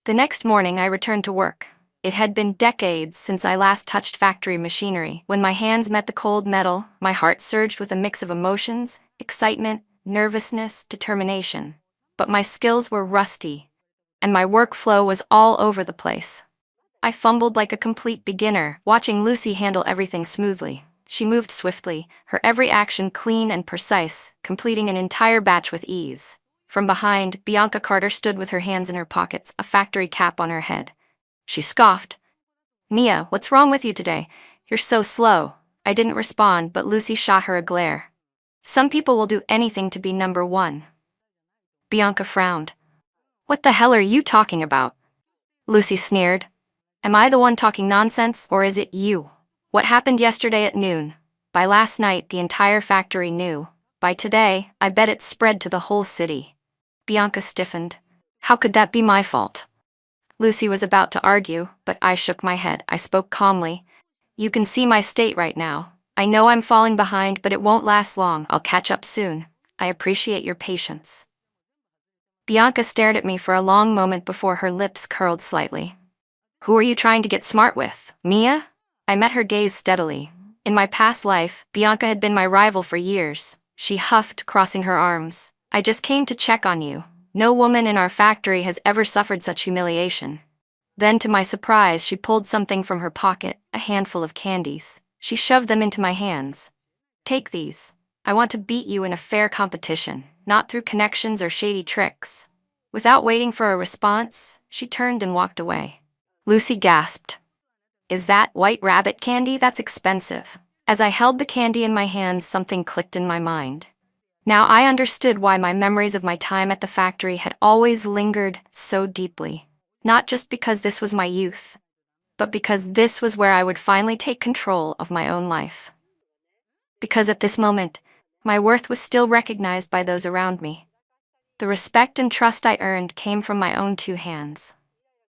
The next morning I returned to work. It had been decades since I last touched factory machinery. When my hands met the cold metal, my heart surged with a mix of emotions, excitement, nervousness, determination. But my skills were rusty, and my workflow was all over the place. I fumbled like a complete beginner, watching Lucy handle everything smoothly. She moved swiftly, her every action clean and precise, completing an entire batch with ease. From behind, Bianca Carter stood with her hands in her pockets, a factory cap on her head. She scoffed. "Mia, what's wrong with you today? You're so slow." I didn't respond, but Lucy shot her a glare. "Some people will do anything to be number one." Bianca frowned. "What the hell are you talking about?" Lucy sneered. "Am I the one talking nonsense, or is it you? What happened yesterday at noon? By last night, the entire factory knew. By today, I bet it's spread to the whole city." Bianca stiffened. "How could that be my fault?" Lucy was about to argue, but I shook my head. I spoke calmly. "You can see my state right now. I know I'm falling behind, but it won't last long. I'll catch up soon. I appreciate your patience." Bianca stared at me for a long moment before her lips curled slightly. "Who are you trying to get smart with, Mia?" I met her gaze steadily. In my past life, Bianca had been my rival for years. She huffed, crossing her arms. "I just came to check on you. No woman in our factory has ever suffered such humiliation." Then, to my surprise, she pulled something from her pocket, a handful of candies. She shoved them into my hands. "Take these. I want to beat you in a fair competition, not through connections or shady tricks." Without waiting for a response, she turned and walked away. Lucy gasped. "Is that white rabbit candy? That's expensive." As I held the candy in my hands, something clicked in my mind. Now I understood why my memories of my time at the factory had always lingered so deeply. Not just because this was my youth, but because this was where I would finally take control of my own life. Because at this moment, my worth was still recognized by those around me. The respect and trust I earned came from my own two hands.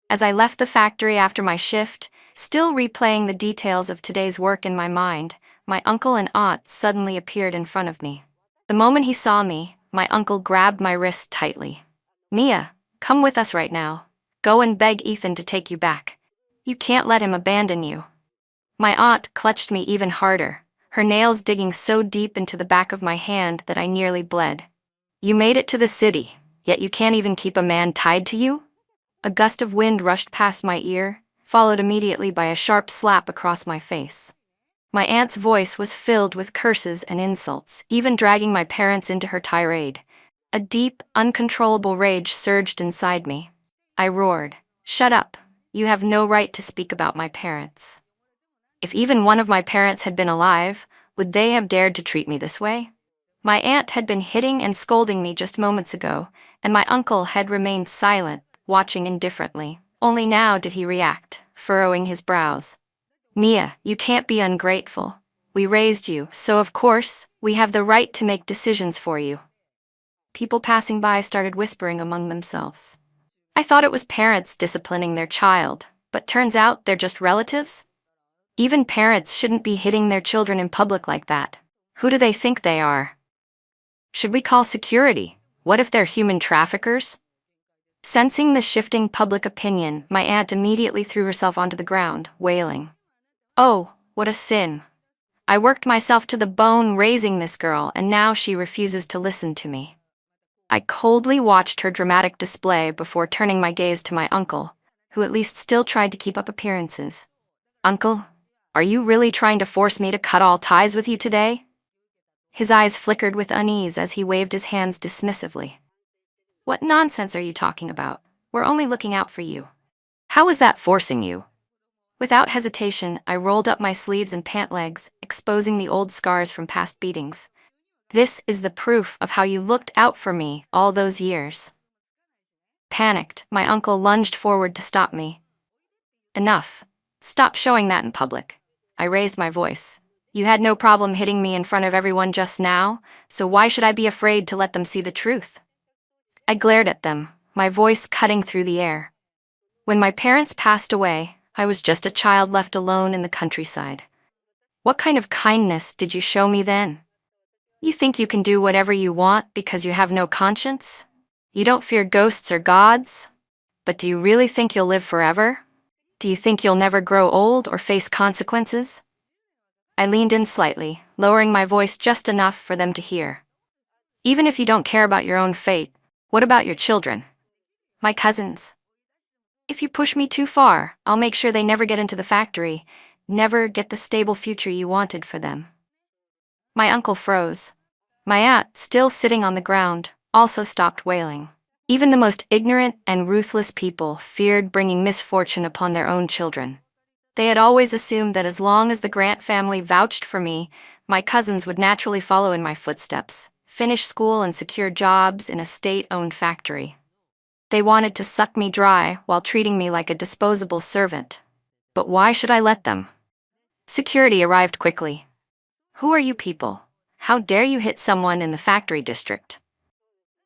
As I left the factory after my shift, still replaying the details of today's work in my mind, my uncle and aunt suddenly appeared in front of me. The moment he saw me, my uncle grabbed my wrist tightly. "Mia, come with us right now. Go and beg Ethan to take you back. You can't let him abandon you." My aunt clutched me even harder, her nails digging so deep into the back of my hand that I nearly bled. "You made it to the city, yet you can't even keep a man tied to you?" A gust of wind rushed past my ear, followed immediately by a sharp slap across my face. My aunt's voice was filled with curses and insults, even dragging my parents into her tirade. A deep, uncontrollable rage surged inside me. I roared, "Shut up! You have no right to speak about my parents." If even one of my parents had been alive, would they have dared to treat me this way? My aunt had been hitting and scolding me just moments ago, and my uncle had remained silent, watching indifferently. Only now did he react, furrowing his brows. "Mia, you can't be ungrateful. We raised you, so of course, we have the right to make decisions for you." People passing by started whispering among themselves. I thought it was parents disciplining their child, but turns out they're just relatives? Even parents shouldn't be hitting their children in public like that. Who do they think they are? Should we call security? What if they're human traffickers? Sensing the shifting public opinion, my aunt immediately threw herself onto the ground, wailing. "Oh, what a sin. I worked myself to the bone raising this girl, and now she refuses to listen to me." I coldly watched her dramatic display before turning my gaze to my uncle, who at least still tried to keep up appearances. "Uncle, are you really trying to force me to cut all ties with you today?" His eyes flickered with unease as he waved his hands dismissively. "What nonsense are you talking about? We're only looking out for you." "How is that forcing you?" Without hesitation, I rolled up my sleeves and pant legs, exposing the old scars from past beatings. "This is the proof of how you looked out for me all those years." Panicked, my uncle lunged forward to stop me. "Enough. Stop showing that in public." I raised my voice. "You had no problem hitting me in front of everyone just now, so why should I be afraid to let them see the truth?" I glared at them, my voice cutting through the air. "When my parents passed away, I was just a child left alone in the countryside. What kind of kindness did you show me then? You think you can do whatever you want because you have no conscience? You don't fear ghosts or gods? But do you really think you'll live forever? Do you think you'll never grow old or face consequences?" I leaned in slightly, lowering my voice just enough for them to hear. "Even if you don't care about your own fate, what about your children? My cousins? If you push me too far, I'll make sure they never get into the factory, never get the stable future you wanted for them." My uncle froze. My aunt, still sitting on the ground, also stopped wailing. Even the most ignorant and ruthless people feared bringing misfortune upon their own children. They had always assumed that as long as the Grant family vouched for me, my cousins would naturally follow in my footsteps, finish school and secure jobs in a state-owned factory. They wanted to suck me dry while treating me like a disposable servant. But why should I let them? Security arrived quickly. "Who are you people? How dare you hit someone in the factory district?"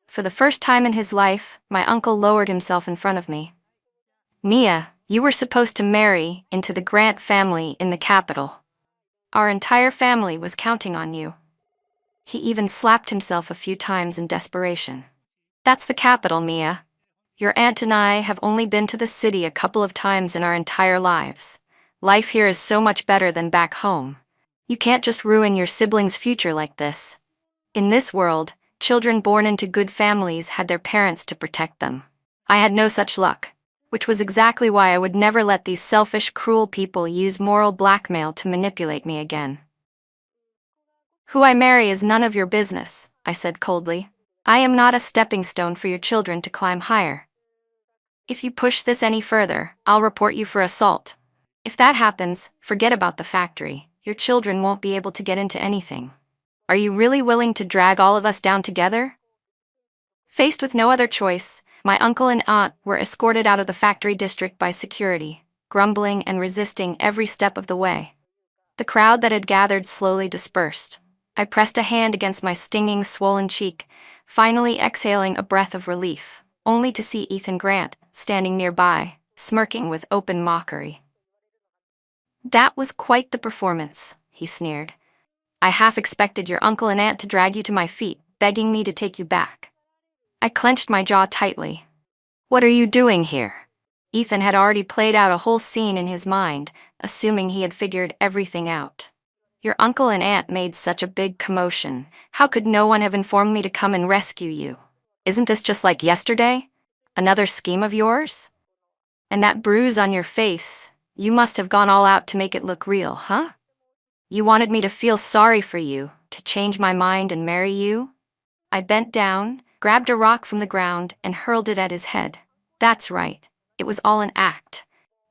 For the first time in his life, my uncle lowered himself in front of me. "Mia, you were supposed to marry into the Grant family in the capital. Our entire family was counting on you." He even slapped himself a few times in desperation. "That's the capital, Mia. Your aunt and I have only been to the city a couple of times in our entire lives. Life here is so much better than back home. You can't just ruin your siblings' future like this. In this world, children born into good families had their parents to protect them. I had no such luck, which was exactly why I would never let these selfish, cruel people use moral blackmail to manipulate me again." "Who I marry is none of your business," I said coldly. "I am not a stepping stone for your children to climb higher. If you push this any further, I'll report you for assault. If that happens, forget about the factory. Your children won't be able to get into anything. Are you really willing to drag all of us down together?" Faced with no other choice, my uncle and aunt were escorted out of the factory district by security, grumbling and resisting every step of the way. The crowd that had gathered slowly dispersed. I pressed a hand against my stinging, swollen cheek, finally exhaling a breath of relief, only to see Ethan Grant, standing nearby, smirking with open mockery. "That was quite the performance," he sneered. "I half expected your uncle and aunt to drag you to my feet, begging me to take you back." I clenched my jaw tightly. "What are you doing here?" Ethan had already played out a whole scene in his mind, assuming he had figured everything out. "Your uncle and aunt made such a big commotion. How could no one have informed me to come and rescue you? Isn't this just like yesterday? Another scheme of yours? And that bruise on your face, you must have gone all out to make it look real, huh? You wanted me to feel sorry for you, to change my mind and marry you?" I bent down, grabbed a rock from the ground, and hurled it at his head. "That's right. It was all an act.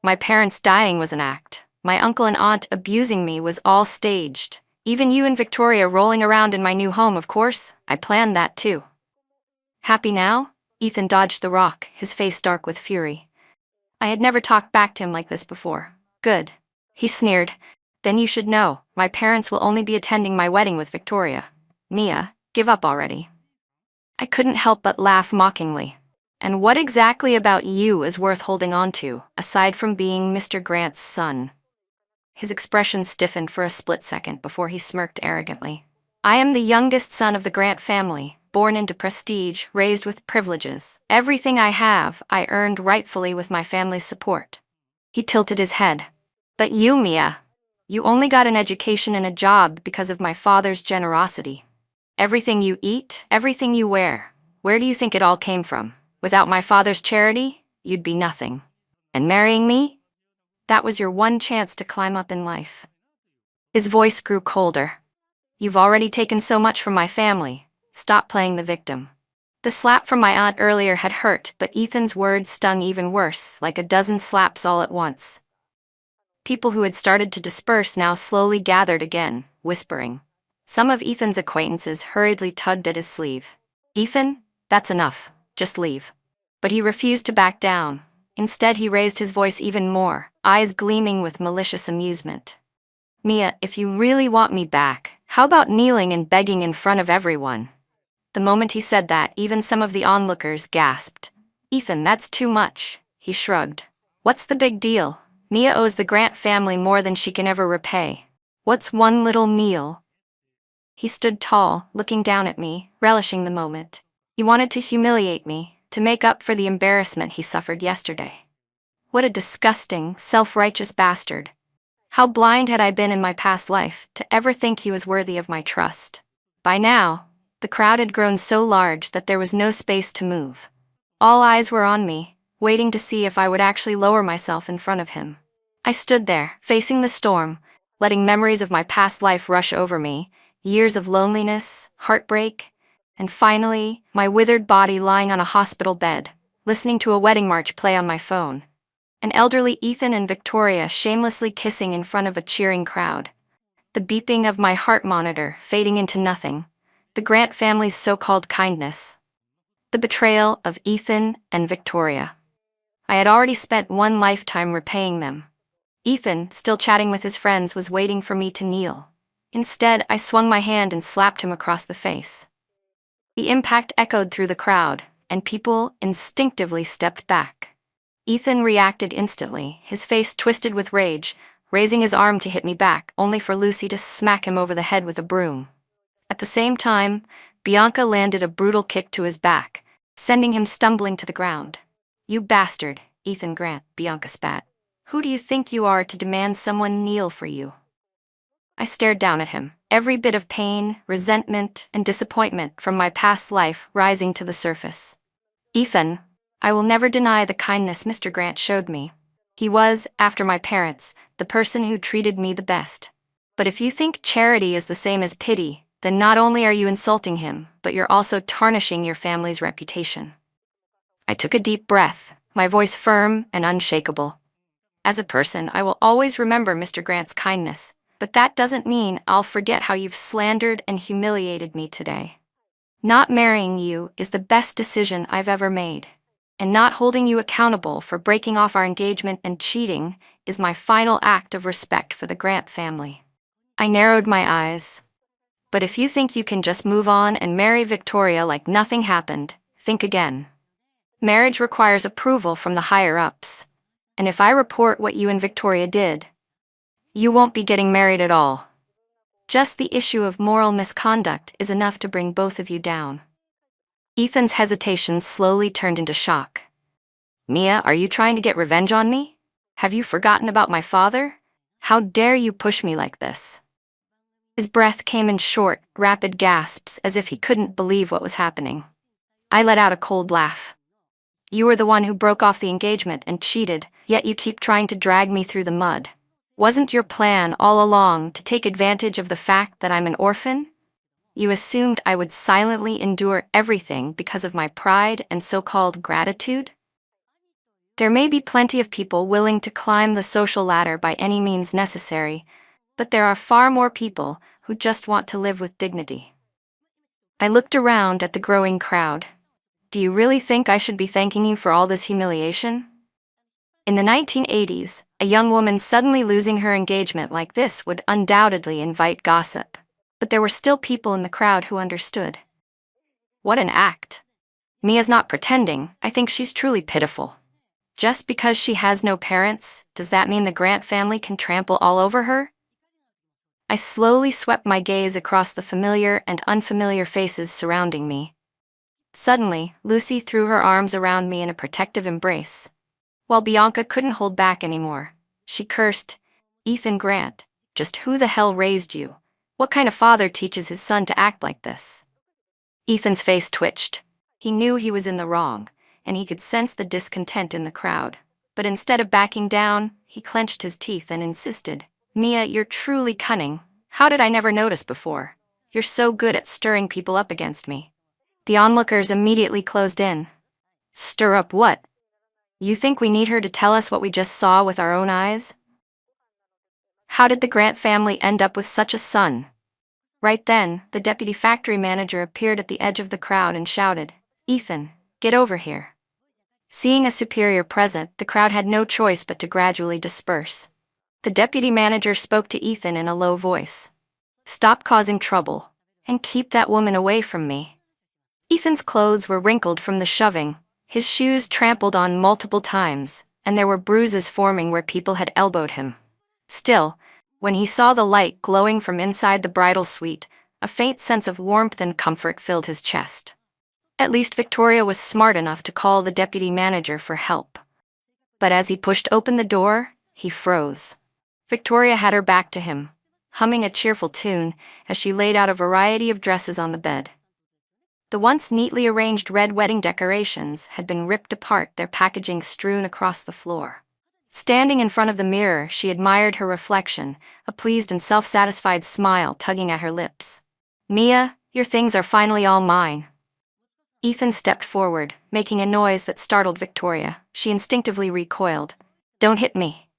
My parents dying was an act. My uncle and aunt abusing me was all staged. Even you and Victoria rolling around in my new home, of course. I planned that too." "Happy now?" Ethan dodged the rock, his face dark with fury. I had never talked back to him like this before. "Good," he sneered. "Then you should know, my parents will only be attending my wedding with Victoria. Mia, give up already." I couldn't help but laugh mockingly. "And what exactly about you is worth holding on to, aside from being Mr. Grant's son?" His expression stiffened for a split second before he smirked arrogantly. "I am the youngest son of the Grant family, born into prestige, raised with privileges. Everything I have, I earned rightfully with my family's support." He tilted his head. "But you, Mia, you only got an education and a job because of my father's generosity. Everything you eat, everything you wear, where do you think it all came from? Without my father's charity, you'd be nothing. And marrying me? That was your one chance to climb up in life." His voice grew colder. "You've already taken so much from my family. Stop playing the victim." The slap from my aunt earlier had hurt, but Ethan's words stung even worse, like a dozen slaps all at once. People who had started to disperse now slowly gathered again, whispering. Some of Ethan's acquaintances hurriedly tugged at his sleeve. "Ethan, that's enough. Just leave." But he refused to back down. Instead, he raised his voice even more, eyes gleaming with malicious amusement. "Mia, if you really want me back, how about kneeling and begging in front of everyone?" The moment he said that, even some of the onlookers gasped. "Ethan, that's too much," he shrugged. "What's the big deal? Mia owes the Grant family more than she can ever repay. What's one little meal?" He stood tall, looking down at me, relishing the moment. He wanted to humiliate me, to make up for the embarrassment he suffered yesterday. What a disgusting, self-righteous bastard. How blind had I been in my past life to ever think he was worthy of my trust. By now, the crowd had grown so large that there was no space to move. All eyes were on me, waiting to see if I would actually lower myself in front of him. I stood there, facing the storm, letting memories of my past life rush over me, years of loneliness, heartbreak, and finally, my withered body lying on a hospital bed, listening to a wedding march play on my phone. An elderly Ethan and Victoria shamelessly kissing in front of a cheering crowd. The beeping of my heart monitor fading into nothing. The Grant family's so-called kindness. The betrayal of Ethan and Victoria. I had already spent one lifetime repaying them. Ethan, still chatting with his friends, was waiting for me to kneel. Instead, I swung my hand and slapped him across the face. The impact echoed through the crowd, and people instinctively stepped back. Ethan reacted instantly, his face twisted with rage, raising his arm to hit me back, only for Lucy to smack him over the head with a broom. At the same time, Bianca landed a brutal kick to his back, sending him stumbling to the ground. "You bastard, Ethan Grant," Bianca spat. "Who do you think you are to demand someone kneel for you?" I stared down at him, every bit of pain, resentment, and disappointment from my past life rising to the surface. "Ethan, I will never deny the kindness Mr. Grant showed me. He was, after my parents, the person who treated me the best. But if you think charity is the same as pity, then not only are you insulting him, but you're also tarnishing your family's reputation." I took a deep breath, my voice firm and unshakable. "As a person, I will always remember Mr. Grant's kindness, but that doesn't mean I'll forget how you've slandered and humiliated me today. Not marrying you is the best decision I've ever made, and not holding you accountable for breaking off our engagement and cheating is my final act of respect for the Grant family." I narrowed my eyes. "But if you think you can just move on and marry Victoria like nothing happened, think again. Marriage requires approval from the higher-ups. And if I report what you and Victoria did, you won't be getting married at all. Just the issue of moral misconduct is enough to bring both of you down." Ethan's hesitation slowly turned into shock. "Mia, are you trying to get revenge on me? Have you forgotten about my father? How dare you push me like this?" His breath came in short, rapid gasps as if he couldn't believe what was happening. I let out a cold laugh. "You were the one who broke off the engagement and cheated, yet you keep trying to drag me through the mud. Wasn't your plan all along to take advantage of the fact that I'm an orphan? You assumed I would silently endure everything because of my pride and so-called gratitude? There may be plenty of people willing to climb the social ladder by any means necessary, but there are far more people who just want to live with dignity." I looked around at the growing crowd. "Do you really think I should be thanking you for all this humiliation?" In the 1980s, a young woman suddenly losing her engagement like this would undoubtedly invite gossip, but there were still people in the crowd who understood. What an act. Mia's not pretending. I think she's truly pitiful. Just because she has no parents, does that mean the Grant family can trample all over her? I slowly swept my gaze across the familiar and unfamiliar faces surrounding me. Suddenly, Lucy threw her arms around me in a protective embrace. While Bianca couldn't hold back anymore, she cursed, "Ethan Grant, just who the hell raised you? What kind of father teaches his son to act like this?" Ethan's face twitched. He knew he was in the wrong, and he could sense the discontent in the crowd. But instead of backing down, he clenched his teeth and insisted, "Mia, you're truly cunning. How did I never notice before? You're so good at stirring people up against me." The onlookers immediately closed in. "Stir up what? You think we need her to tell us what we just saw with our own eyes? How did the Grant family end up with such a son?" Right then, the deputy factory manager appeared at the edge of the crowd and shouted, "Ethan, get over here." Seeing a superior present, the crowd had no choice but to gradually disperse. The deputy manager spoke to Ethan in a low voice. "Stop causing trouble, and keep that woman away from me." Ethan's clothes were wrinkled from the shoving, his shoes trampled on multiple times, and there were bruises forming where people had elbowed him. Still, when he saw the light glowing from inside the bridal suite, a faint sense of warmth and comfort filled his chest. At least Victoria was smart enough to call the deputy manager for help. But as he pushed open the door, he froze. Victoria had her back to him, humming a cheerful tune as she laid out a variety of dresses on the bed. The once neatly arranged red wedding decorations had been ripped apart, their packaging strewn across the floor. Standing in front of the mirror, she admired her reflection, a pleased and self-satisfied smile tugging at her lips. "Mia, your things are finally all mine." Ethan stepped forward, making a noise that startled Victoria. She instinctively recoiled. "Don't hit me,"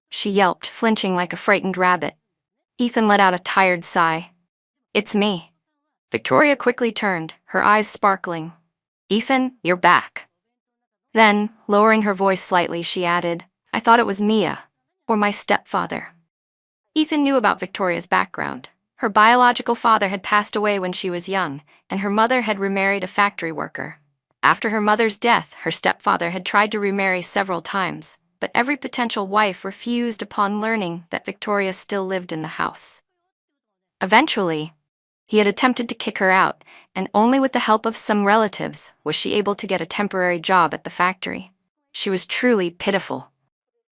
she yelped, flinching like a frightened rabbit. Ethan let out a tired sigh. "It's me." Victoria quickly turned, her eyes sparkling. "Ethan, you're back." Then, lowering her voice slightly, she added, "I thought it was Mia, or my stepfather." Ethan knew about Victoria's background. Her biological father had passed away when she was young, and her mother had remarried a factory worker. After her mother's death, her stepfather had tried to remarry several times, but every potential wife refused upon learning that Victoria still lived in the house. Eventually, he had attempted to kick her out, and only with the help of some relatives was she able to get a temporary job at the factory. She was truly pitiful.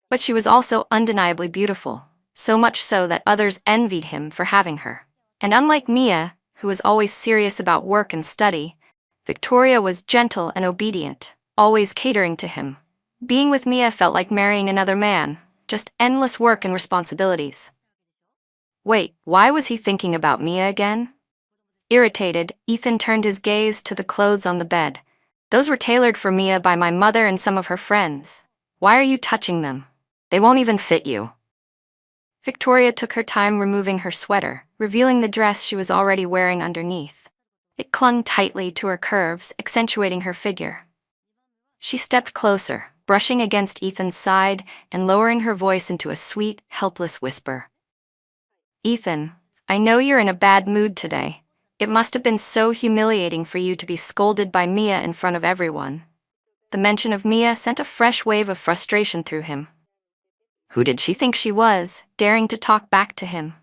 But she was also undeniably beautiful, so much so that others envied him for having her. And unlike Mia, who was always serious about work and study, Victoria was gentle and obedient, always catering to him. Being with Mia felt like marrying another man, just endless work and responsibilities. Wait, why was he thinking about Mia again? Irritated, Ethan turned his gaze to the clothes on the bed. "Those were tailored for Mia by my mother and some of her friends. Why are you touching them? They won't even fit you." Victoria took her time removing her sweater, revealing the dress she was already wearing underneath. It clung tightly to her curves, accentuating her figure. She stepped closer, brushing against Ethan's side and lowering her voice into a sweet, helpless whisper. "Ethan, I know you're in a bad mood today. It must have been so humiliating for you to be scolded by Mia in front of everyone." The mention of Mia sent a fresh wave of frustration through him. Who did she think she was, daring to talk back to him?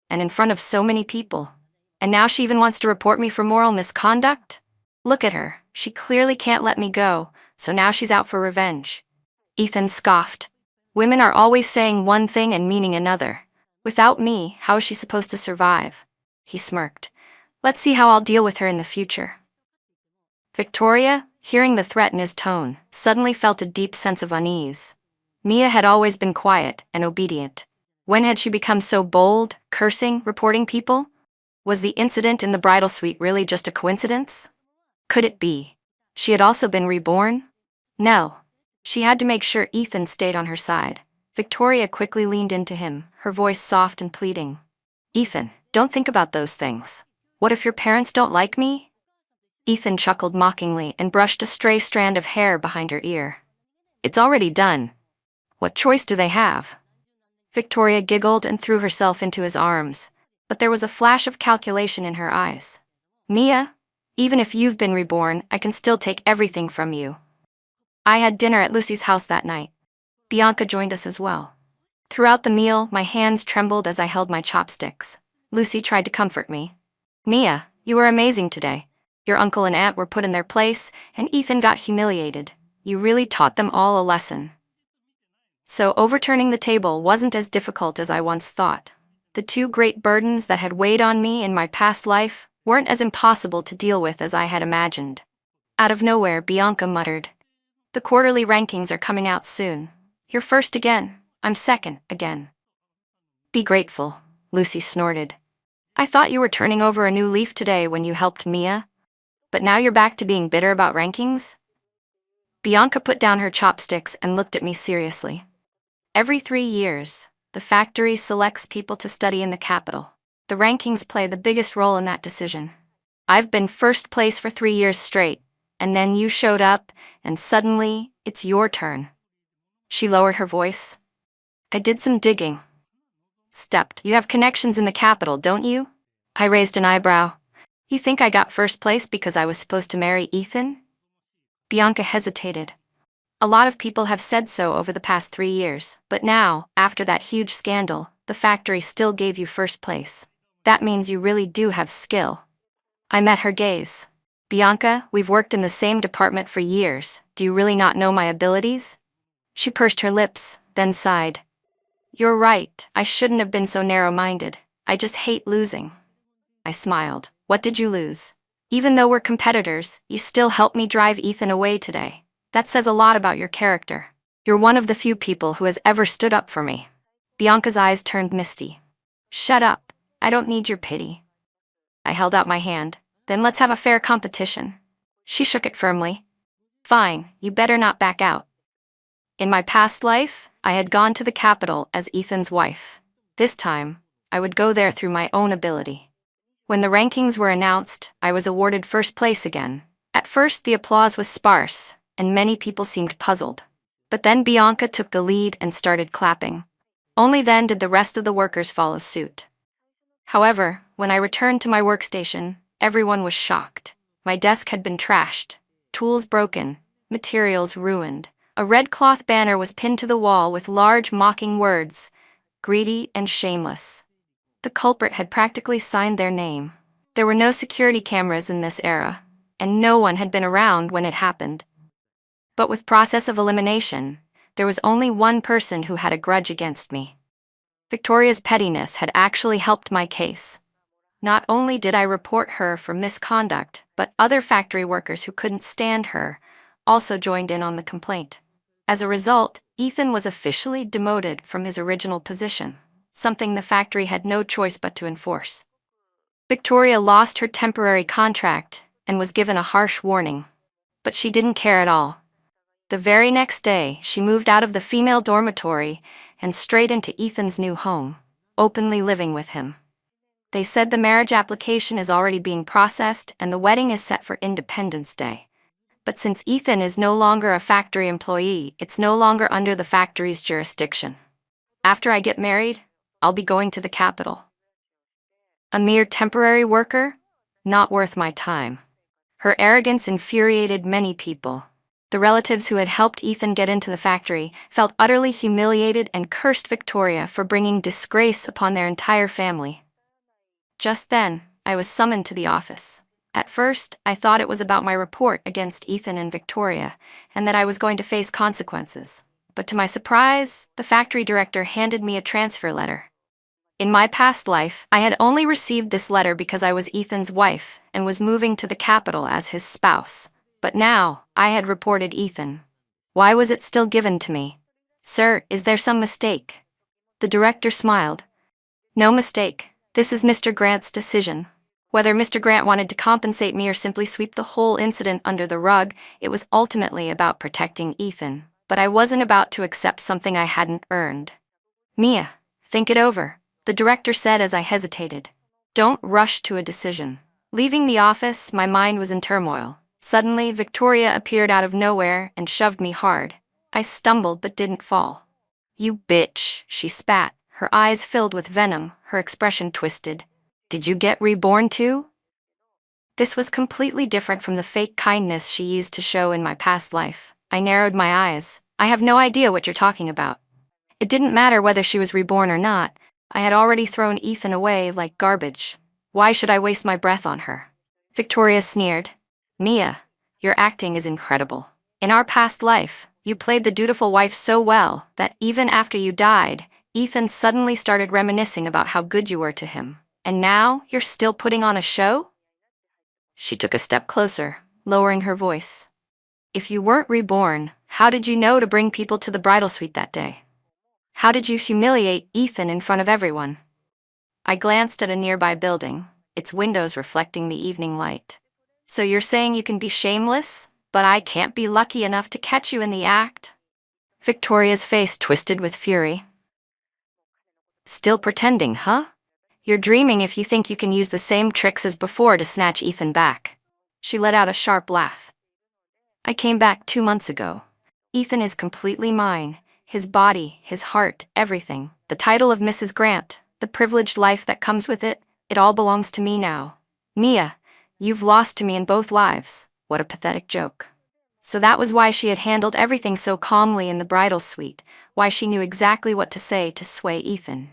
And in front of so many people. And now she even wants to report me for moral misconduct? Look at her, she clearly can't let me go, so now she's out for revenge. Ethan scoffed. Women are always saying one thing and meaning another. Without me, how is she supposed to survive? He smirked. Let's see how I'll deal with her in the future. Victoria, hearing the threat in his tone, suddenly felt a deep sense of unease. Mia had always been quiet and obedient. When had she become so bold, cursing, reporting people? Was the incident in the bridal suite really just a coincidence? Could it be she had also been reborn? No. She had to make sure Ethan stayed on her side. Victoria quickly leaned into him, her voice soft and pleading. Ethan, don't think about those things. What if your parents don't like me? Ethan chuckled mockingly and brushed a stray strand of hair behind her ear. It's already done. What choice do they have? Victoria giggled and threw herself into his arms, but there was a flash of calculation in her eyes. Mia, even if you've been reborn, I can still take everything from you. I had dinner at Lucy's house that night. Bianca joined us as well. Throughout the meal, my hands trembled as I held my chopsticks. Lucy tried to comfort me. Mia, you were amazing today. Your uncle and aunt were put in their place, and Ethan got humiliated. You really taught them all a lesson. So overturning the table wasn't as difficult as I once thought. The two great burdens that had weighed on me in my past life weren't as impossible to deal with as I had imagined. Out of nowhere, Bianca muttered, "The quarterly rankings are coming out soon. You're first again. I'm second again." Be grateful, Lucy snorted. I thought you were turning over a new leaf today when you helped Mia. But now you're back to being bitter about rankings? Bianca put down her chopsticks and looked at me seriously. Every 3 years, the factory selects people to study in the capital. The rankings play the biggest role in that decision. I've been first place for 3 years straight, and then you showed up, and suddenly, it's your turn. She lowered her voice. I did some digging. Stepped. You have connections in the capital, don't you? I raised an eyebrow. You think I got first place because I was supposed to marry Ethan? Bianca hesitated. A lot of people have said so over the past 3 years, but now, after that huge scandal, the factory still gave you first place. That means you really do have skill. I met her gaze. Bianca, we've worked in the same department for years. Do you really not know my abilities? She pursed her lips, then sighed. You're right, I shouldn't have been so narrow-minded. I just hate losing. I smiled. What did you lose? Even though we're competitors, you still helped me drive Ethan away today. That says a lot about your character. You're one of the few people who has ever stood up for me. Bianca's eyes turned misty. Shut up. I don't need your pity. I held out my hand. Then let's have a fair competition. She shook it firmly. Fine, you better not back out. In my past life, I had gone to the capital as Ethan's wife. This time, I would go there through my own ability. When the rankings were announced, I was awarded first place again. At first, the applause was sparse, and many people seemed puzzled. But then Bianca took the lead and started clapping. Only then did the rest of the workers follow suit. However, when I returned to my workstation, everyone was shocked. My desk had been trashed, tools broken, materials ruined. A red cloth banner was pinned to the wall with large mocking words, "Greedy and shameless." The culprit had practically signed their name. There were no security cameras in this era, and no one had been around when it happened. But with process of elimination, there was only one person who had a grudge against me. Victoria's pettiness had actually helped my case. Not only did I report her for misconduct, but other factory workers who couldn't stand her also joined in on the complaint. As a result, Ethan was officially demoted from his original position, something the factory had no choice but to enforce. Victoria lost her temporary contract and was given a harsh warning, but she didn't care at all. The very next day, she moved out of the female dormitory and straight into Ethan's new home, openly living with him. They said the marriage application is already being processed and the wedding is set for Independence Day. But since Ethan is no longer a factory employee, it's no longer under the factory's jurisdiction. After I get married, I'll be going to the capital. A mere temporary worker? Not worth my time. Her arrogance infuriated many people. The relatives who had helped Ethan get into the factory felt utterly humiliated and cursed Victoria for bringing disgrace upon their entire family. Just then, I was summoned to the office. At first, I thought it was about my report against Ethan and Victoria, and that I was going to face consequences. But to my surprise, the factory director handed me a transfer letter. In my past life, I had only received this letter because I was Ethan's wife and was moving to the capital as his spouse. But now, I had reported Ethan. Why was it still given to me? Sir, is there some mistake? The director smiled. No mistake. This is Mr. Grant's decision. Whether Mr. Grant wanted to compensate me or simply sweep the whole incident under the rug, it was ultimately about protecting Ethan. But I wasn't about to accept something I hadn't earned. Mia, think it over, the director said as I hesitated. Don't rush to a decision. Leaving the office, my mind was in turmoil. Suddenly, Victoria appeared out of nowhere and shoved me hard. I stumbled but didn't fall. You bitch, she spat, her eyes filled with venom, her expression twisted. Did you get reborn too? This was completely different from the fake kindness she used to show in my past life. I narrowed my eyes. I have no idea what you're talking about. It didn't matter whether she was reborn or not. I had already thrown Ethan away like garbage. Why should I waste my breath on her? Victoria sneered. Mia, your acting is incredible. In our past life, you played the dutiful wife so well that even after you died, Ethan suddenly started reminiscing about how good you were to him. And now, you're still putting on a show? She took a step closer, lowering her voice. If you weren't reborn, how did you know to bring people to the bridal suite that day? How did you humiliate Ethan in front of everyone? I glanced at a nearby building, its windows reflecting the evening light. So you're saying you can be shameless, but I can't be lucky enough to catch you in the act? Victoria's face twisted with fury. Still pretending, huh? You're dreaming if you think you can use the same tricks as before to snatch Ethan back. She let out a sharp laugh. I came back 2 months ago. Ethan is completely mine. His body, his heart, everything. The title of Mrs. Grant, the privileged life that comes with it, it all belongs to me now. Mia, you've lost to me in both lives. What a pathetic joke. So that was why she had handled everything so calmly in the bridal suite, why she knew exactly what to say to sway Ethan.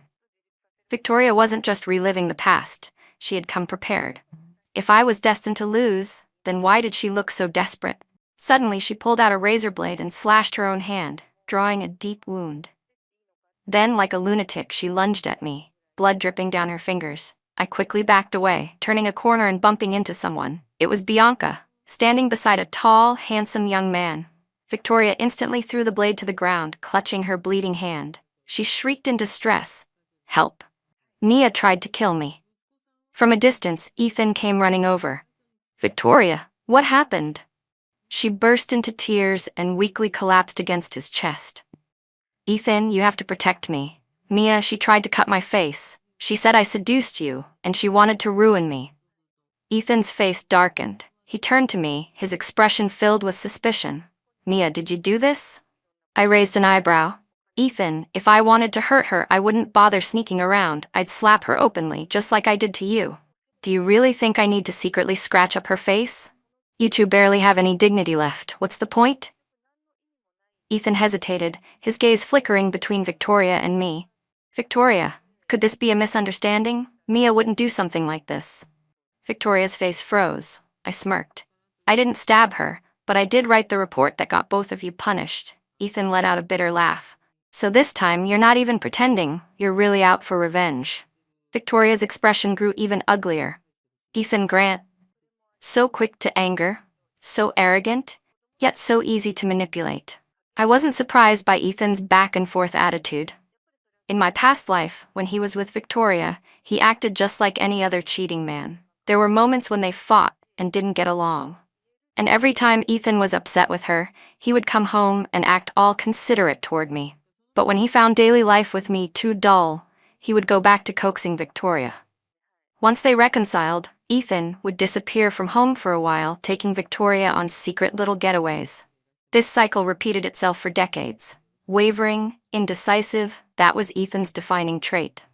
Victoria wasn't just reliving the past, she had come prepared. If I was destined to lose, then why did she look so desperate? Suddenly she pulled out a razor blade and slashed her own hand, drawing a deep wound. Then, like a lunatic, she lunged at me, blood dripping down her fingers. I quickly backed away, turning a corner and bumping into someone. It was Bianca, standing beside a tall, handsome young man. Victoria instantly threw the blade to the ground, clutching her bleeding hand. She shrieked in distress. Help. Mia tried to kill me. From a distance, Ethan came running over. Victoria, what happened? She burst into tears and weakly collapsed against his chest. Ethan, you have to protect me. Mia, she tried to cut my face. She said I seduced you, and she wanted to ruin me. Ethan's face darkened. He turned to me, his expression filled with suspicion. Mia, did you do this? I raised an eyebrow. Ethan, if I wanted to hurt her, I wouldn't bother sneaking around. I'd slap her openly, just like I did to you. Do you really think I need to secretly scratch up her face? You two barely have any dignity left. What's the point? Ethan hesitated, his gaze flickering between Victoria and me. Victoria, could this be a misunderstanding? Mia wouldn't do something like this. Victoria's face froze. I smirked. I didn't stab her, but I did write the report that got both of you punished. Ethan let out a bitter laugh. So this time, you're not even pretending, you're really out for revenge. Victoria's expression grew even uglier. Ethan Grant. So quick to anger, so arrogant, yet so easy to manipulate. I wasn't surprised by Ethan's back-and-forth attitude. In my past life, when he was with Victoria, he acted just like any other cheating man. There were moments when they fought and didn't get along. And every time Ethan was upset with her, he would come home and act all considerate toward me. But when he found daily life with me too dull, he would go back to coaxing Victoria. Once they reconciled, Ethan would disappear from home for a while, taking Victoria on secret little getaways. This cycle repeated itself for decades. Wavering, indecisive, that was Ethan's defining trait.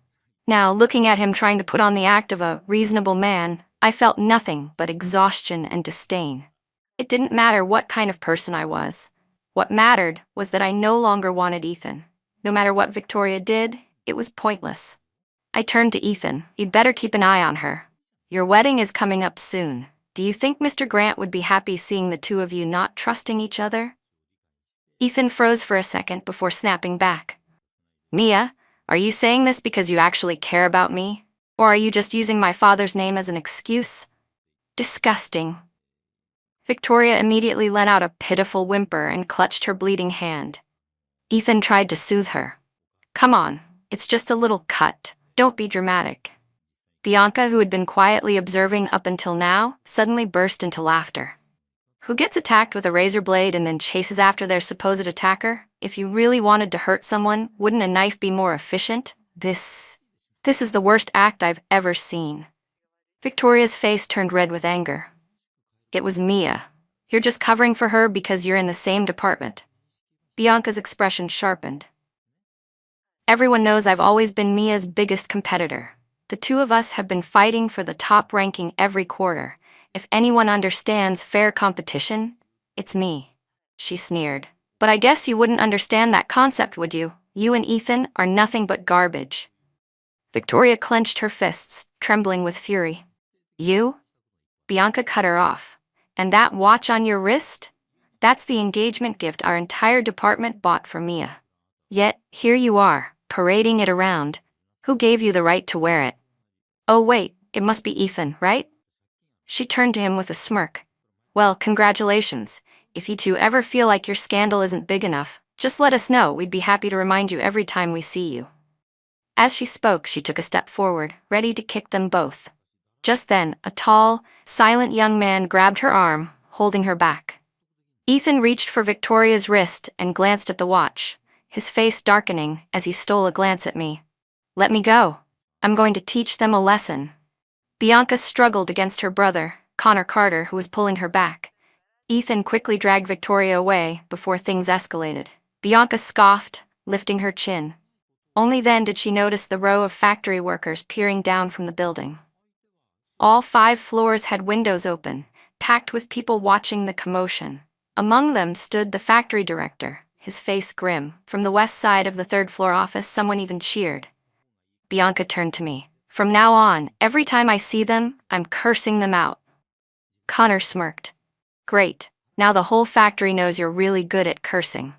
Now, looking at him trying to put on the act of a reasonable man, I felt nothing but exhaustion and disdain. It didn't matter what kind of person I was. What mattered was that I no longer wanted Ethan. No matter what Victoria did, it was pointless. I turned to Ethan. You'd better keep an eye on her. Your wedding is coming up soon. Do you think Mr. Grant would be happy seeing the two of you not trusting each other? Ethan froze for a second before snapping back. Mia, are you saying this because you actually care about me? Or are you just using my father's name as an excuse? Disgusting. Victoria immediately let out a pitiful whimper and clutched her bleeding hand. Ethan tried to soothe her. Come on, it's just a little cut. Don't be dramatic. Bianca, who had been quietly observing up until now, suddenly burst into laughter. Who gets attacked with a razor blade and then chases after their supposed attacker? If you really wanted to hurt someone, wouldn't a knife be more efficient? This is the worst act I've ever seen. Victoria's face turned red with anger. It was Mia. You're just covering for her because you're in the same department. Bianca's expression sharpened. Everyone knows I've always been Mia's biggest competitor. The two of us have been fighting for the top ranking every quarter. If anyone understands fair competition, it's me. She sneered. But I guess you wouldn't understand that concept, would you? You and Ethan are nothing but garbage. Victoria clenched her fists, trembling with fury. You? Bianca cut her off. And that watch on your wrist? That's the engagement gift our entire department bought for Mia. Yet, here you are, parading it around. Who gave you the right to wear it? Oh wait, it must be Ethan, right? She turned to him with a smirk. Well, congratulations. If you two ever feel like your scandal isn't big enough, just let us know. We'd be happy to remind you every time we see you. As she spoke, she took a step forward, ready to kick them both. Just then, a tall, silent young man grabbed her arm, holding her back. Ethan reached for Victoria's wrist and glanced at the watch, his face darkening as he stole a glance at me. Let me go. I'm going to teach them a lesson. Bianca struggled against her brother, Connor Carter, who was pulling her back. Ethan quickly dragged Victoria away before things escalated. Bianca scoffed, lifting her chin. Only then did she notice the row of factory workers peering down from the building. All 5 floors had windows open, packed with people watching the commotion. Among them stood the factory director, his face grim. From the west side of the 3rd floor office, someone even cheered. Bianca turned to me. From now on, every time I see them, I'm cursing them out. Connor smirked. Great, now the whole factory knows you're really good at cursing.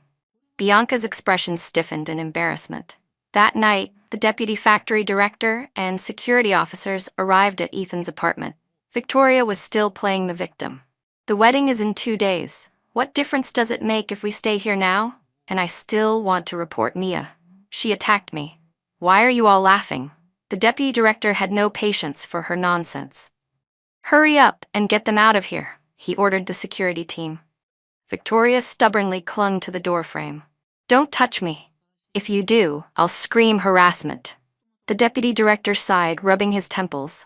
Bianca's expression stiffened in embarrassment. That night, the deputy factory director and security officers arrived at Ethan's apartment. Victoria was still playing the victim. The wedding is in 2 days. What difference does it make if we stay here now? And I still want to report Mia. She attacked me. Why are you all laughing? The deputy director had no patience for her nonsense. Hurry up and get them out of here, he ordered the security team. Victoria stubbornly clung to the doorframe. Don't touch me. If you do, I'll scream harassment. The deputy director sighed, rubbing his temples.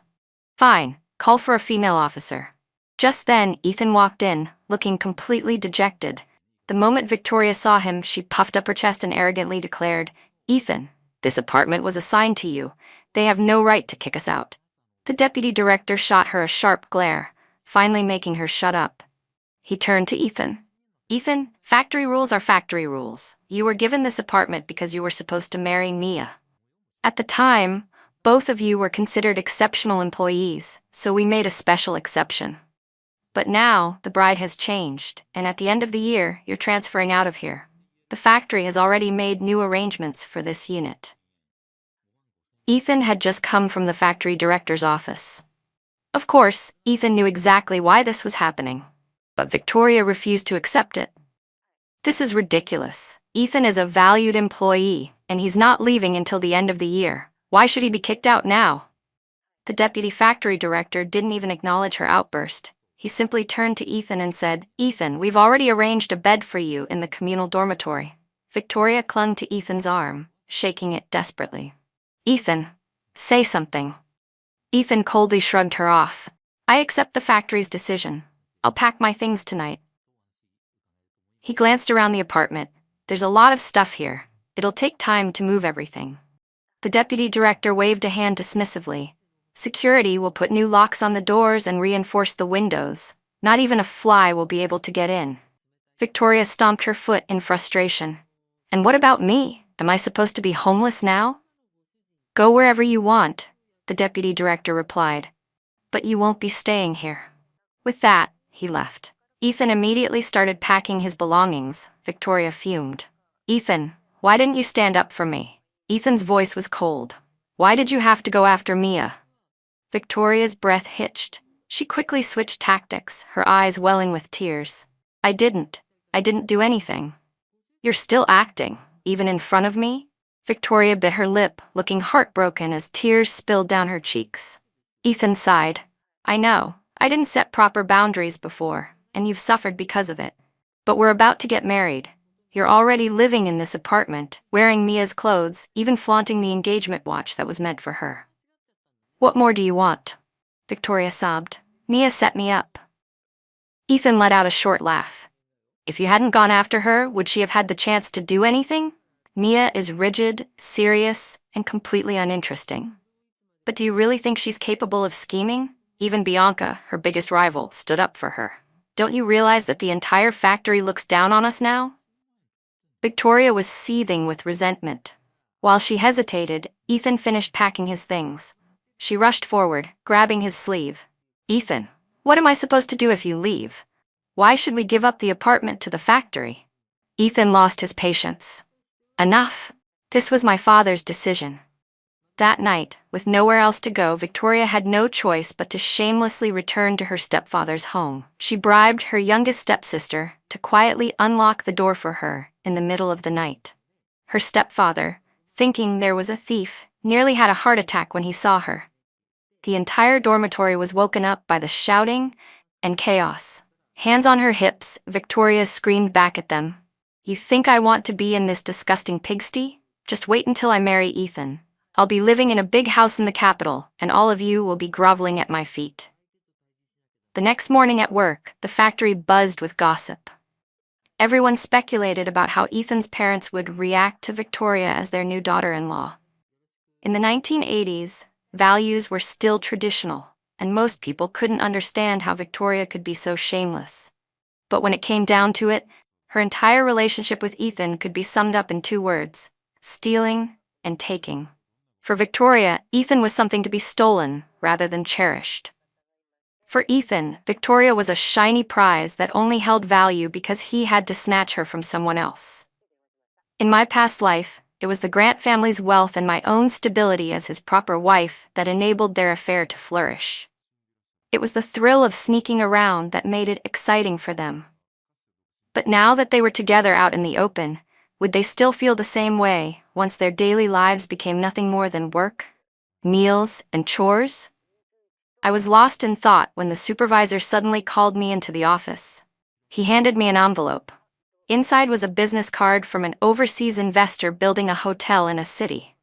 Fine, call for a female officer. Just then, Ethan walked in, looking completely dejected. The moment Victoria saw him, she puffed up her chest and arrogantly declared, Ethan, this apartment was assigned to you. They have no right to kick us out. The deputy director shot her a sharp glare, finally making her shut up. He turned to Ethan. Ethan, factory rules are factory rules. You were given this apartment because you were supposed to marry Mia. At the time, both of you were considered exceptional employees, so we made a special exception. But now, the bride has changed, and at the end of the year, you're transferring out of here. The factory has already made new arrangements for this unit. Ethan had just come from the factory director's office. Of course, Ethan knew exactly why this was happening, but Victoria refused to accept it. This is ridiculous. Ethan is a valued employee, and he's not leaving until the end of the year. Why should he be kicked out now? The deputy factory director didn't even acknowledge her outburst. He simply turned to Ethan and said, Ethan, we've already arranged a bed for you in the communal dormitory. Victoria clung to Ethan's arm, shaking it desperately. Ethan, say something. Ethan coldly shrugged her off. I accept the factory's decision. I'll pack my things tonight. He glanced around the apartment. There's a lot of stuff here. It'll take time to move everything. The deputy director waved a hand dismissively. Security will put new locks on the doors and reinforce the windows. Not even a fly will be able to get in. Victoria stomped her foot in frustration. And what about me? Am I supposed to be homeless now? Go wherever you want, the deputy director replied. But you won't be staying here. With that, he left. Ethan immediately started packing his belongings. Victoria fumed. Ethan, why didn't you stand up for me? Ethan's voice was cold. Why did you have to go after Mia? Victoria's breath hitched. She quickly switched tactics, her eyes welling with tears. I didn't do anything. You're still acting, even in front of me? Victoria bit her lip, looking heartbroken as tears spilled down her cheeks. Ethan sighed. I know, I didn't set proper boundaries before, and you've suffered because of it. But we're about to get married. You're already living in this apartment, wearing Mia's clothes, even flaunting the engagement watch that was meant for her. What more do you want? Victoria sobbed. Mia set me up. Ethan let out a short laugh. If you hadn't gone after her, would she have had the chance to do anything? Mia is rigid, serious, and completely uninteresting. But do you really think she's capable of scheming? Even Bianca, her biggest rival, stood up for her. Don't you realize that the entire factory looks down on us now? Victoria was seething with resentment. While she hesitated, Ethan finished packing his things. She rushed forward, grabbing his sleeve. Ethan, what am I supposed to do if you leave? Why should we give up the apartment to the factory? Ethan lost his patience. Enough. This was my father's decision. That night, with nowhere else to go, Victoria had no choice but to shamelessly return to her stepfather's home. She bribed her youngest stepsister to quietly unlock the door for her in the middle of the night. Her stepfather, thinking there was a thief, nearly had a heart attack when he saw her. The entire dormitory was woken up by the shouting and chaos. Hands on her hips, Victoria screamed back at them. You think I want to be in this disgusting pigsty? Just wait until I marry Ethan. I'll be living in a big house in the capital, and all of you will be groveling at my feet. The next morning at work, the factory buzzed with gossip. Everyone speculated about how Ethan's parents would react to Victoria as their new daughter-in-law. In the 1980s, values were still traditional, and most people couldn't understand how Victoria could be so shameless. But when it came down to it, her entire relationship with Ethan could be summed up in 2 words: stealing and taking. For Victoria, Ethan was something to be stolen rather than cherished. For Ethan, Victoria was a shiny prize that only held value because he had to snatch her from someone else. In my past life, it was the Grant family's wealth and my own stability as his proper wife that enabled their affair to flourish. It was the thrill of sneaking around that made it exciting for them. But now that they were together out in the open, would they still feel the same way once their daily lives became nothing more than work, meals, and chores? I was lost in thought when the supervisor suddenly called me into the office. He handed me an envelope. Inside was a business card from an overseas investor building a hotel in a city.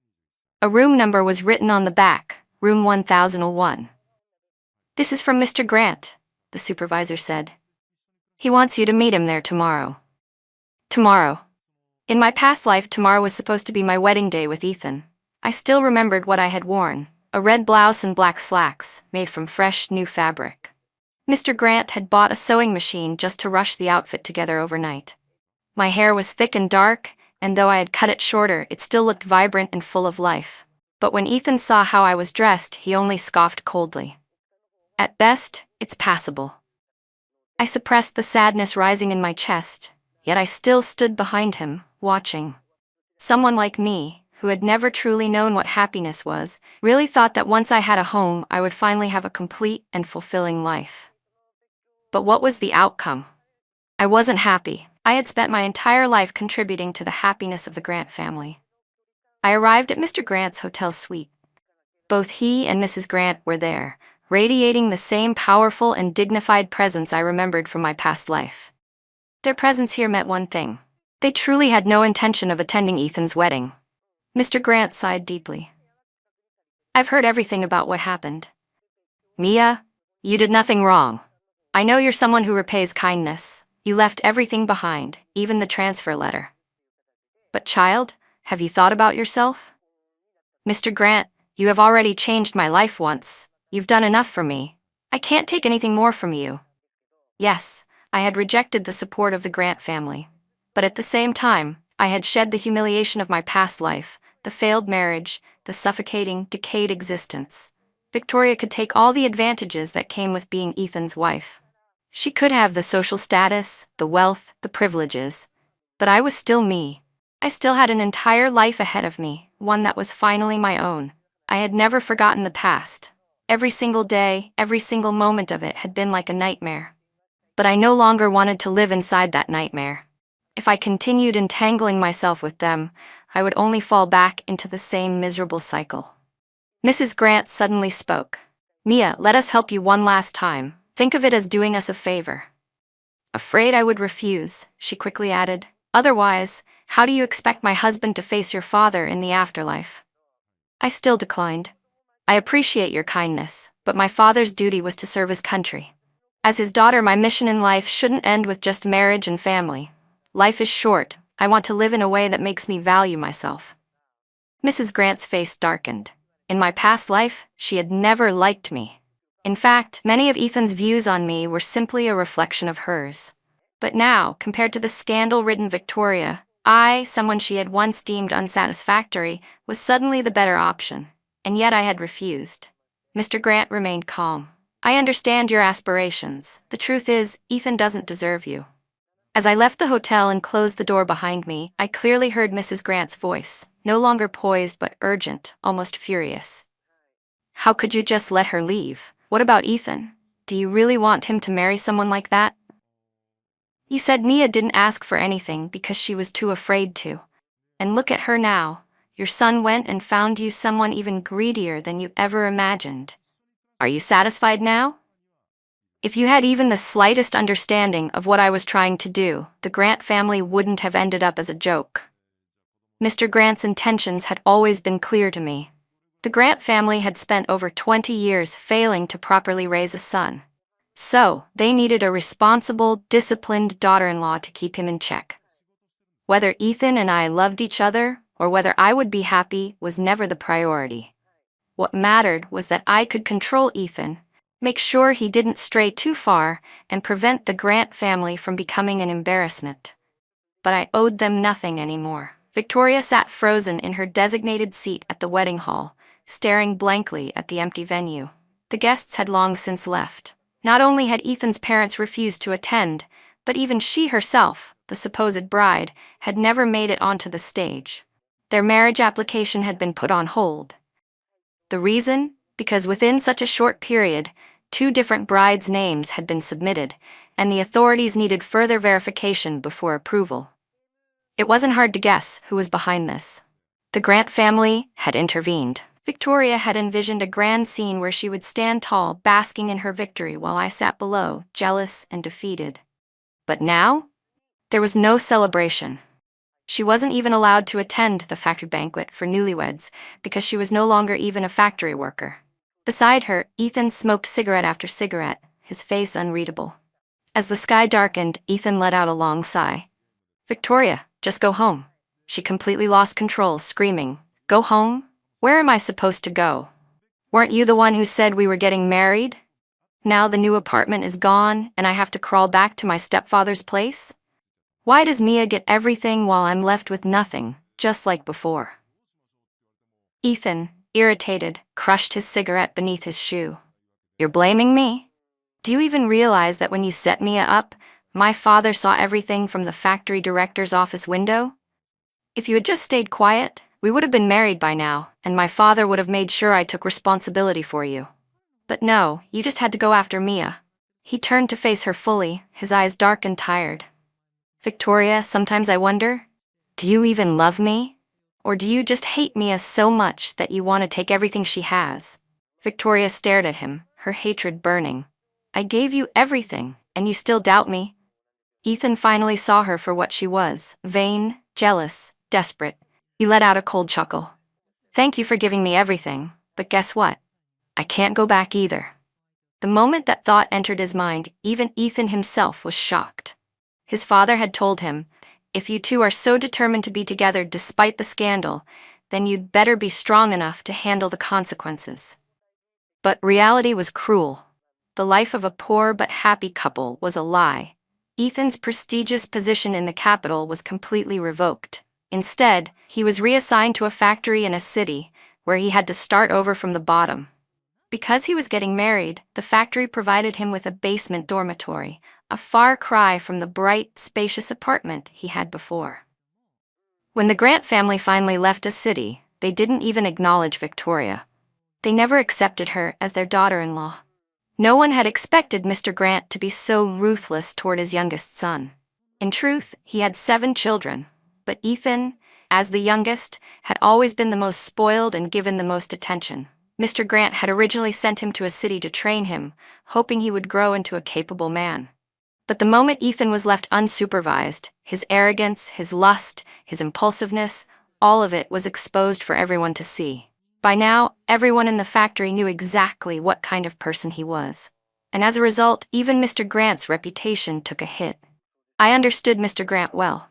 A room number was written on the back, room 1001. This is from Mr. Grant, the supervisor said. He wants you to meet him there tomorrow. Tomorrow. In my past life, tomorrow was supposed to be my wedding day with Ethan. I still remembered what I had worn, a red blouse and black slacks, made from fresh, new fabric. Mr. Grant had bought a sewing machine just to rush the outfit together overnight. My hair was thick and dark, and though I had cut it shorter, it still looked vibrant and full of life. But when Ethan saw how I was dressed, he only scoffed coldly. At best, it's passable. I suppressed the sadness rising in my chest, yet I still stood behind him, watching. Someone like me, who had never truly known what happiness was, really thought that once I had a home, I would finally have a complete and fulfilling life. But what was the outcome? I wasn't happy. I had spent my entire life contributing to the happiness of the Grant family. I arrived at Mr. Grant's hotel suite. Both he and Mrs. Grant were there, radiating the same powerful and dignified presence I remembered from my past life. Their presence here meant one thing. They truly had no intention of attending Ethan's wedding. Mr. Grant sighed deeply. I've heard everything about what happened. Mia, you did nothing wrong. I know you're someone who repays kindness. You left everything behind, even the transfer letter. But child, have you thought about yourself? Mr. Grant, you have already changed my life once. You've done enough for me. I can't take anything more from you. Yes, I had rejected the support of the Grant family. But at the same time, I had shed the humiliation of my past life, the failed marriage, the suffocating, decayed existence. Victoria could take all the advantages that came with being Ethan's wife. She could have the social status, the wealth, the privileges. But I was still me. I still had an entire life ahead of me, one that was finally my own. I had never forgotten the past. Every single day, every single moment of it had been like a nightmare. But I no longer wanted to live inside that nightmare. If I continued entangling myself with them, I would only fall back into the same miserable cycle. Mrs. Grant suddenly spoke. "Mia, let us help you one last time. Think of it as doing us a favor." "Afraid I would refuse," she quickly added. "Otherwise, how do you expect my husband to face your father in the afterlife?" I still declined. "I appreciate your kindness, but my father's duty was to serve his country. As his daughter, my mission in life shouldn't end with just marriage and family. Life is short. I want to live in a way that makes me value myself." Mrs. Grant's face darkened. In my past life, she had never liked me. In fact, many of Ethan's views on me were simply a reflection of hers. But now, compared to the scandal-ridden Victoria, I, someone she had once deemed unsatisfactory, was suddenly the better option. And yet I had refused. Mr. Grant remained calm. "I understand your aspirations. The truth is, Ethan doesn't deserve you." As I left the hotel and closed the door behind me, I clearly heard Mrs. Grant's voice, no longer poised but urgent, almost furious. "How could you just let her leave? What about Ethan? Do you really want him to marry someone like that? You said Mia didn't ask for anything because she was too afraid to. And look at her now. Your son went and found you someone even greedier than you ever imagined. Are you satisfied now?" If you had even the slightest understanding of what I was trying to do, the Grant family wouldn't have ended up as a joke. Mr. Grant's intentions had always been clear to me. The Grant family had spent over 20 years failing to properly raise a son. So, they needed a responsible, disciplined daughter-in-law to keep him in check. Whether Ethan and I loved each other, or whether I would be happy, was never the priority. What mattered was that I could control Ethan, make sure he didn't stray too far, and prevent the Grant family from becoming an embarrassment. But I owed them nothing anymore. Victoria sat frozen in her designated seat at the wedding hall, staring blankly at the empty venue. The guests had long since left. Not only had Ethan's parents refused to attend, but even she herself, the supposed bride, had never made it onto the stage. Their marriage application had been put on hold. The reason? Because within such a short period, 2 different brides' names had been submitted, and the authorities needed further verification before approval. It wasn't hard to guess who was behind this. The Grant family had intervened. Victoria had envisioned a grand scene where she would stand tall, basking in her victory, while I sat below, jealous and defeated. But now, there was no celebration. She wasn't even allowed to attend the factory banquet for newlyweds because she was no longer even a factory worker. Beside her, Ethan smoked cigarette after cigarette, his face unreadable. As the sky darkened, Ethan let out a long sigh. "Victoria, just go home." She completely lost control, screaming, "Go home? Where am I supposed to go? Weren't you the one who said we were getting married? Now the new apartment is gone, and I have to crawl back to my stepfather's place? Why does Mia get everything while I'm left with nothing, just like before?" Ethan, irritated, crushed his cigarette beneath his shoe. "You're blaming me? Do you even realize that when you set Mia up, my father saw everything from the factory director's office window? If you had just stayed quiet, we would have been married by now, and my father would have made sure I took responsibility for you. But no, you just had to go after Mia." He turned to face her fully, his eyes dark and tired. "Victoria, sometimes I wonder, do you even love me? Or do you just hate Mia so much that you want to take everything she has?" Victoria stared at him, her hatred burning. "I gave you everything, and you still doubt me?" Ethan finally saw her for what she was, vain, jealous, desperate. He let out a cold chuckle. "Thank you for giving me everything, but guess what? I can't go back either." The moment that thought entered his mind, even Ethan himself was shocked. His father had told him, "If you two are so determined to be together despite the scandal, then you'd better be strong enough to handle the consequences." But reality was cruel. the life of a poor but happy couple was a lie. Ethan's prestigious position in the capital was completely revoked. Instead, he was reassigned to a factory in a city where he had to start over from the bottom. Because he was getting married, the factory provided him with a basement dormitory, a far cry from the bright, spacious apartment he had before. When the Grant family finally left a city, they didn't even acknowledge Victoria. They never accepted her as their daughter-in-law. No one had expected Mr. Grant to be so ruthless toward his youngest son. In truth, he had 7 children, but Ethan, as the youngest, had always been the most spoiled and given the most attention. Mr. Grant had originally sent him to a city to train him, hoping he would grow into a capable man. But the moment Ethan was left unsupervised, his arrogance, his lust, his impulsiveness, all of it was exposed for everyone to see. By now, everyone in the factory knew exactly what kind of person he was. And as a result, even Mr. Grant's reputation took a hit. I understood Mr. Grant well.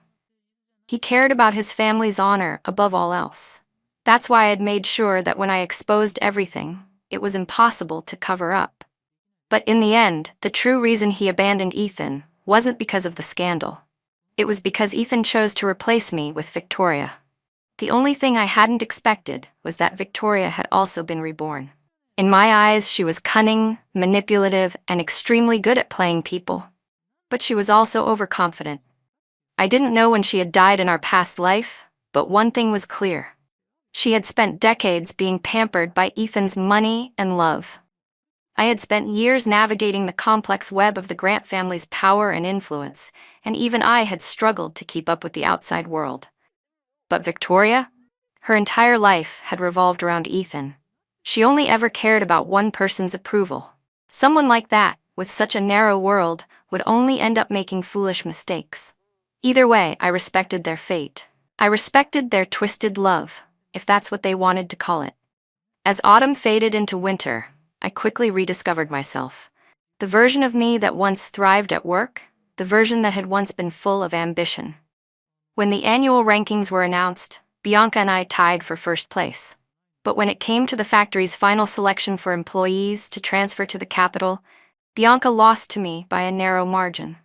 He cared about his family's honor above all else. That's why I had made sure that when I exposed everything, it was impossible to cover up. But in the end, the true reason he abandoned Ethan wasn't because of the scandal. It was because Ethan chose to replace me with Victoria. The only thing I hadn't expected was that Victoria had also been reborn. In my eyes, she was cunning, manipulative, and extremely good at playing people. But she was also overconfident. I didn't know when she had died in our past life, but one thing was clear. She had spent decades being pampered by Ethan's money and love. I had spent years navigating the complex web of the Grant family's power and influence, and even I had struggled to keep up with the outside world. But Victoria? Her entire life had revolved around Ethan. She only ever cared about one person's approval. Someone like that, with such a narrow world, would only end up making foolish mistakes. Either way, I respected their fate. I respected their twisted love, if that's what they wanted to call it. As autumn faded into winter, I quickly rediscovered myself. The version of me that once thrived at work, the version that had once been full of ambition. When the annual rankings were announced, Bianca and I tied for first place. But when it came to the factory's final selection for employees to transfer to the capital, Bianca lost to me by a narrow margin.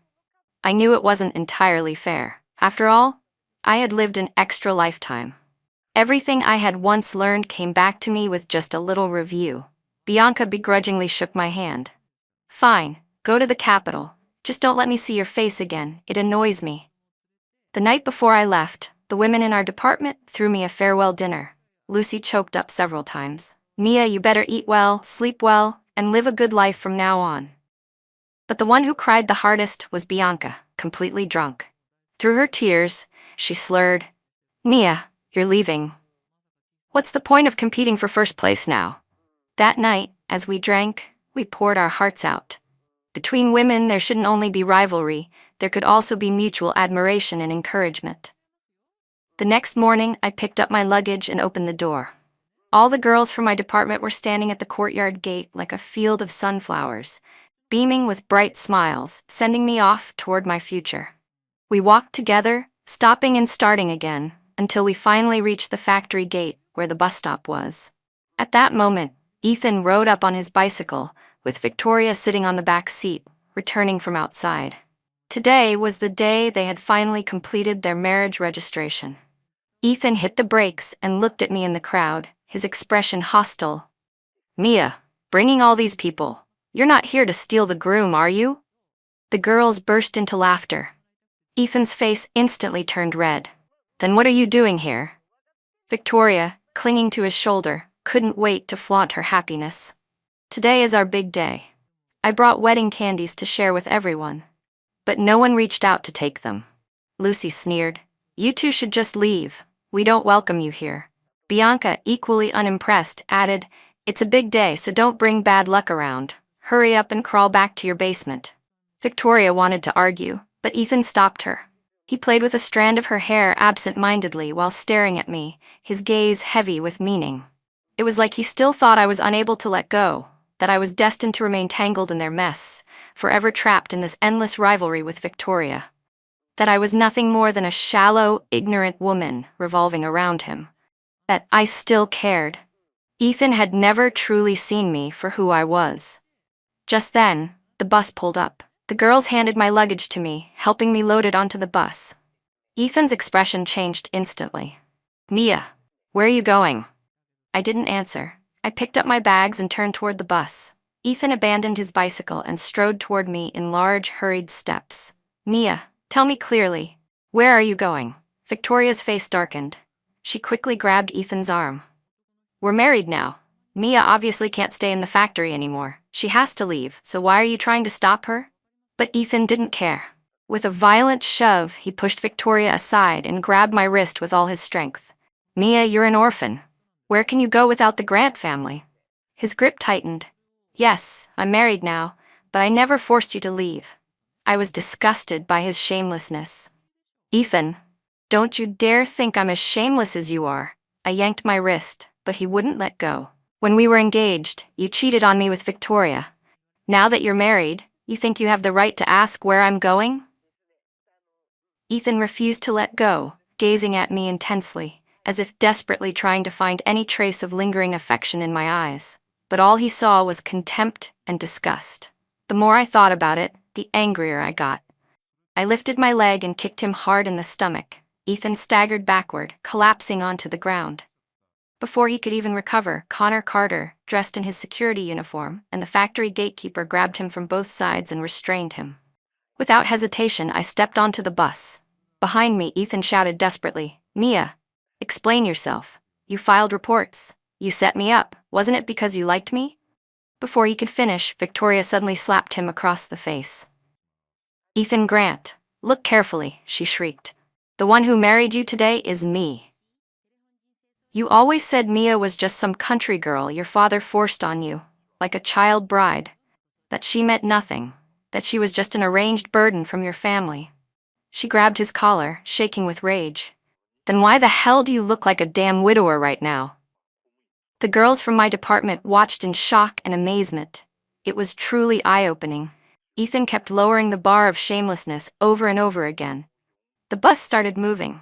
I knew it wasn't entirely fair. After all, I had lived an extra lifetime. Everything I had once learned came back to me with just a little review. Bianca begrudgingly shook my hand. Fine, go to the capital. Just don't let me see your face again, it annoys me. The night before I left, the women in our department threw me a farewell dinner. Lucy choked up several times. Mia, you better eat well, sleep well, and live a good life from now on. But the one who cried the hardest was Bianca, completely drunk. Through her tears, she slurred, Mia, you're leaving. What's the point of competing for first place now? That night, as we drank, we poured our hearts out. Between women, there shouldn't only be rivalry, there could also be mutual admiration and encouragement. The next morning, I picked up my luggage and opened the door. All the girls from my department were standing at the courtyard gate like a field of sunflowers, beaming with bright smiles, sending me off toward my future. We walked together, stopping and starting again, until we finally reached the factory gate where the bus stop was. At that moment, Ethan rode up on his bicycle, with Victoria sitting on the back seat, returning from outside. Today was the day they had finally completed their marriage registration. Ethan hit the brakes and looked at me in the crowd, his expression hostile. Mia, bringing all these people, you're not here to steal the groom, are you? The girls burst into laughter. Ethan's face instantly turned red. Then what are you doing here? Victoria, clinging to his shoulder, couldn't wait to flaunt her happiness. Today is our big day. I brought wedding candies to share with everyone. But no one reached out to take them. Lucy sneered. You two should just leave. We don't welcome you here. Bianca, equally unimpressed, added, It's a big day, so don't bring bad luck around. Hurry up and crawl back to your basement. Victoria wanted to argue, but Ethan stopped her. He played with a strand of her hair absent-mindedly while staring at me, his gaze heavy with meaning. It was like he still thought I was unable to let go, that I was destined to remain tangled in their mess, forever trapped in this endless rivalry with Victoria. That I was nothing more than a shallow, ignorant woman revolving around him. That I still cared. Ethan had never truly seen me for who I was. Just then, the bus pulled up. The girls handed my luggage to me, helping me load it onto the bus. Ethan's expression changed instantly. "Mia, where are you going?" I didn't answer. I picked up my bags and turned toward the bus. Ethan abandoned his bicycle and strode toward me in large, hurried steps. "Mia, tell me clearly. Where are you going?" Victoria's face darkened. She quickly grabbed Ethan's arm. "We're married now. Mia obviously can't stay in the factory anymore. She has to leave, so why are you trying to stop her?" But Ethan didn't care. With a violent shove, he pushed Victoria aside and grabbed my wrist with all his strength. "Mia, you're an orphan. Where can you go without the Grant family?" His grip tightened. "Yes, I'm married now, but I never forced you to leave." I was disgusted by his shamelessness. "Ethan, don't you dare think I'm as shameless as you are." I yanked my wrist, but he wouldn't let go. "When we were engaged, you cheated on me with Victoria. Now that you're married, you think you have the right to ask where I'm going?" Ethan refused to let go, gazing at me intensely, as if desperately trying to find any trace of lingering affection in my eyes. But all he saw was contempt and disgust. The more I thought about it, the angrier I got. I lifted my leg and kicked him hard in the stomach. Ethan staggered backward, collapsing onto the ground. Before he could even recover, Connor Carter, dressed in his security uniform, and the factory gatekeeper grabbed him from both sides and restrained him. Without hesitation, I stepped onto the bus. Behind me, Ethan shouted desperately, "Mia, explain yourself. You filed reports. You set me up. Wasn't it because you liked me?" Before he could finish, Victoria suddenly slapped him across the face. "Ethan Grant, look carefully," she shrieked. "The one who married you today is me. You always said Mia was just some country girl your father forced on you, like a child bride. That she meant nothing, that she was just an arranged burden from your family." She grabbed his collar, shaking with rage. "Then why the hell do you look like a damn widower right now?" The girls from my department watched in shock and amazement. It was truly eye-opening. Ethan kept lowering the bar of shamelessness over and over again. The bus started moving.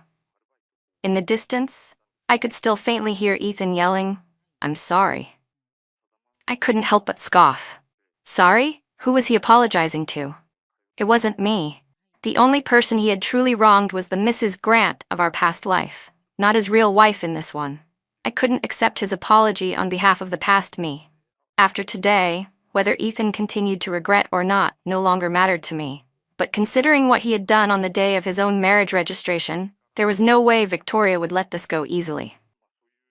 In the distance, I could still faintly hear Ethan yelling, "I'm sorry." I couldn't help but scoff. Sorry? Who was he apologizing to? It wasn't me. The only person he had truly wronged was the Mrs. Grant of our past life, not his real wife in this one. I couldn't accept his apology on behalf of the past me. After today, whether Ethan continued to regret or not no longer mattered to me. But considering what he had done on the day of his own marriage registration, there was no way Victoria would let this go easily.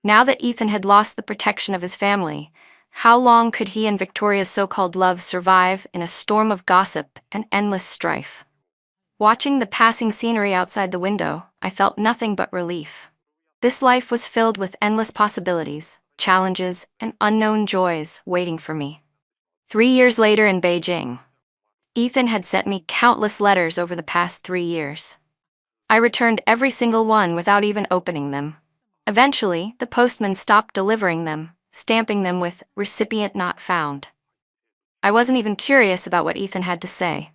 Now that Ethan had lost the protection of his family, how long could he and Victoria's so-called love survive in a storm of gossip and endless strife? Watching the passing scenery outside the window, I felt nothing but relief. This life was filled with endless possibilities, challenges, and unknown joys waiting for me. 3 years later in Beijing, Ethan had sent me countless letters over the past 3 years. I returned every single one without even opening them. Eventually, the postman stopped delivering them, stamping them with "recipient not found." I wasn't even curious about what Ethan had to say.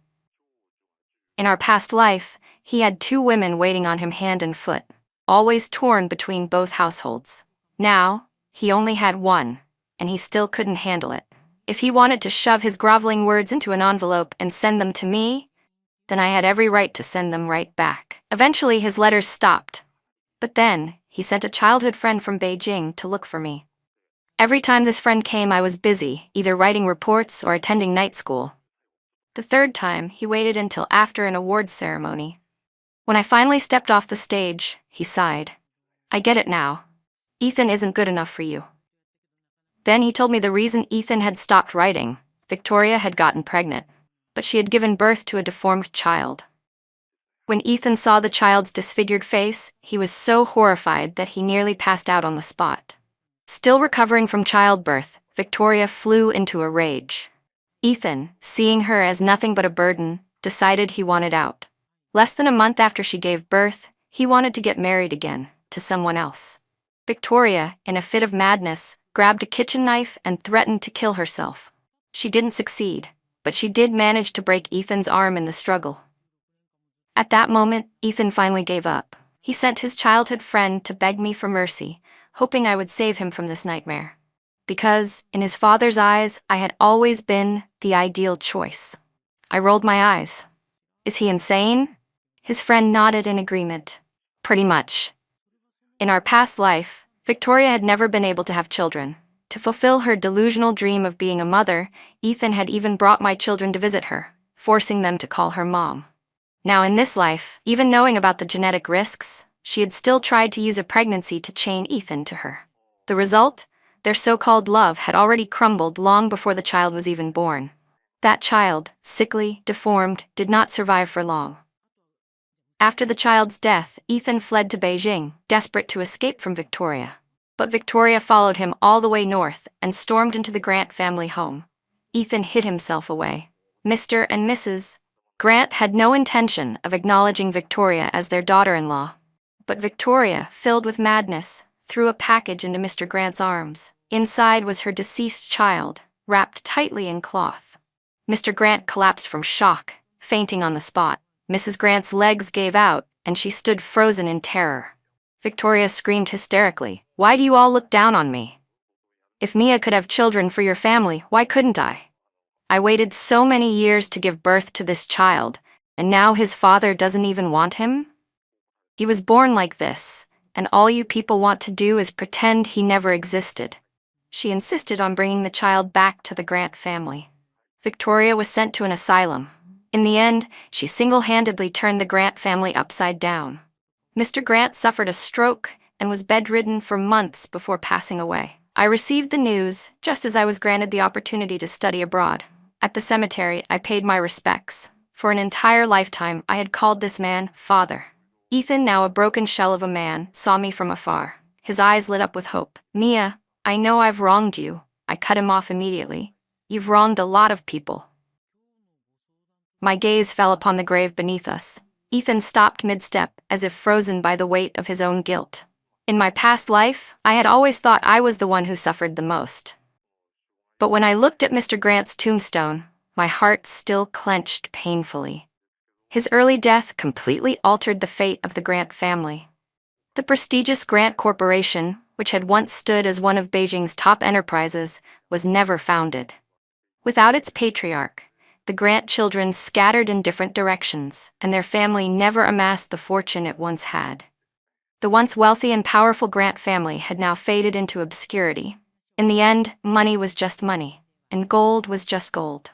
In our past life, he had 2 women waiting on him hand and foot, always torn between both households. Now, he only had one, and he still couldn't handle it. If he wanted to shove his groveling words into an envelope and send them to me, then I had every right to send them right back. Eventually, his letters stopped. But then, he sent a childhood friend from Beijing to look for me. Every time this friend came, I was busy, either writing reports or attending night school. The third time, he waited until after an awards ceremony. When I finally stepped off the stage, he sighed. "I get it now. Ethan isn't good enough for you." Then he told me the reason Ethan had stopped writing. Victoria had gotten pregnant, but she had given birth to a deformed child. When Ethan saw the child's disfigured face, he was so horrified that he nearly passed out on the spot. Still recovering from childbirth, Victoria flew into a rage. Ethan, seeing her as nothing but a burden, decided he wanted out. Less than a month after she gave birth, he wanted to get married again, to someone else. Victoria, in a fit of madness, grabbed a kitchen knife and threatened to kill herself. She didn't succeed, but she did manage to break Ethan's arm in the struggle. At that moment, Ethan finally gave up. He sent his childhood friend to beg me for mercy, hoping I would save him from this nightmare. Because, in his father's eyes, I had always been the ideal choice. I rolled my eyes. Is he insane? His friend nodded in agreement. Pretty much. In our past life, Victoria had never been able to have children. To fulfill her delusional dream of being a mother, Ethan had even brought my children to visit her, forcing them to call her mom. Now in this life, even knowing about the genetic risks, she had still tried to use a pregnancy to chain Ethan to her. The result? Their so-called love had already crumbled long before the child was even born. That child, sickly, deformed, did not survive for long. After the child's death, Ethan fled to Beijing, desperate to escape from Victoria. But Victoria followed him all the way north and stormed into the Grant family home. Ethan hid himself away. Mr. and Mrs. Grant had no intention of acknowledging Victoria as their daughter-in-law. But Victoria, filled with madness, threw a package into Mr. Grant's arms. Inside was her deceased child, wrapped tightly in cloth. Mr. Grant collapsed from shock, fainting on the spot. Mrs. Grant's legs gave out, and she stood frozen in terror. Victoria screamed hysterically, "Why do you all look down on me? If Mia could have children for your family, why couldn't I? I waited so many years to give birth to this child, and now his father doesn't even want him? He was born like this, and all you people want to do is pretend he never existed." She insisted on bringing the child back to the Grant family. Victoria was sent to an asylum. In the end, she single-handedly turned the Grant family upside down. Mr. Grant suffered a stroke and was bedridden for months before passing away. I received the news just as I was granted the opportunity to study abroad. At the cemetery, I paid my respects. For an entire lifetime, I had called this man father. Ethan, now a broken shell of a man, saw me from afar. His eyes lit up with hope. "Mia, I know I've wronged you." I cut him off immediately. "You've wronged a lot of people." My gaze fell upon the grave beneath us. Ethan stopped mid-step, as if frozen by the weight of his own guilt. In my past life, I had always thought I was the one who suffered the most. But when I looked at Mr. Grant's tombstone, my heart still clenched painfully. His early death completely altered the fate of the Grant family. The prestigious Grant Corporation, which had once stood as one of Beijing's top enterprises, was never founded. Without its patriarch, the Grant children scattered in different directions, and their family never amassed the fortune it once had. The once wealthy and powerful Grant family had now faded into obscurity. In the end, money was just money, and gold was just gold.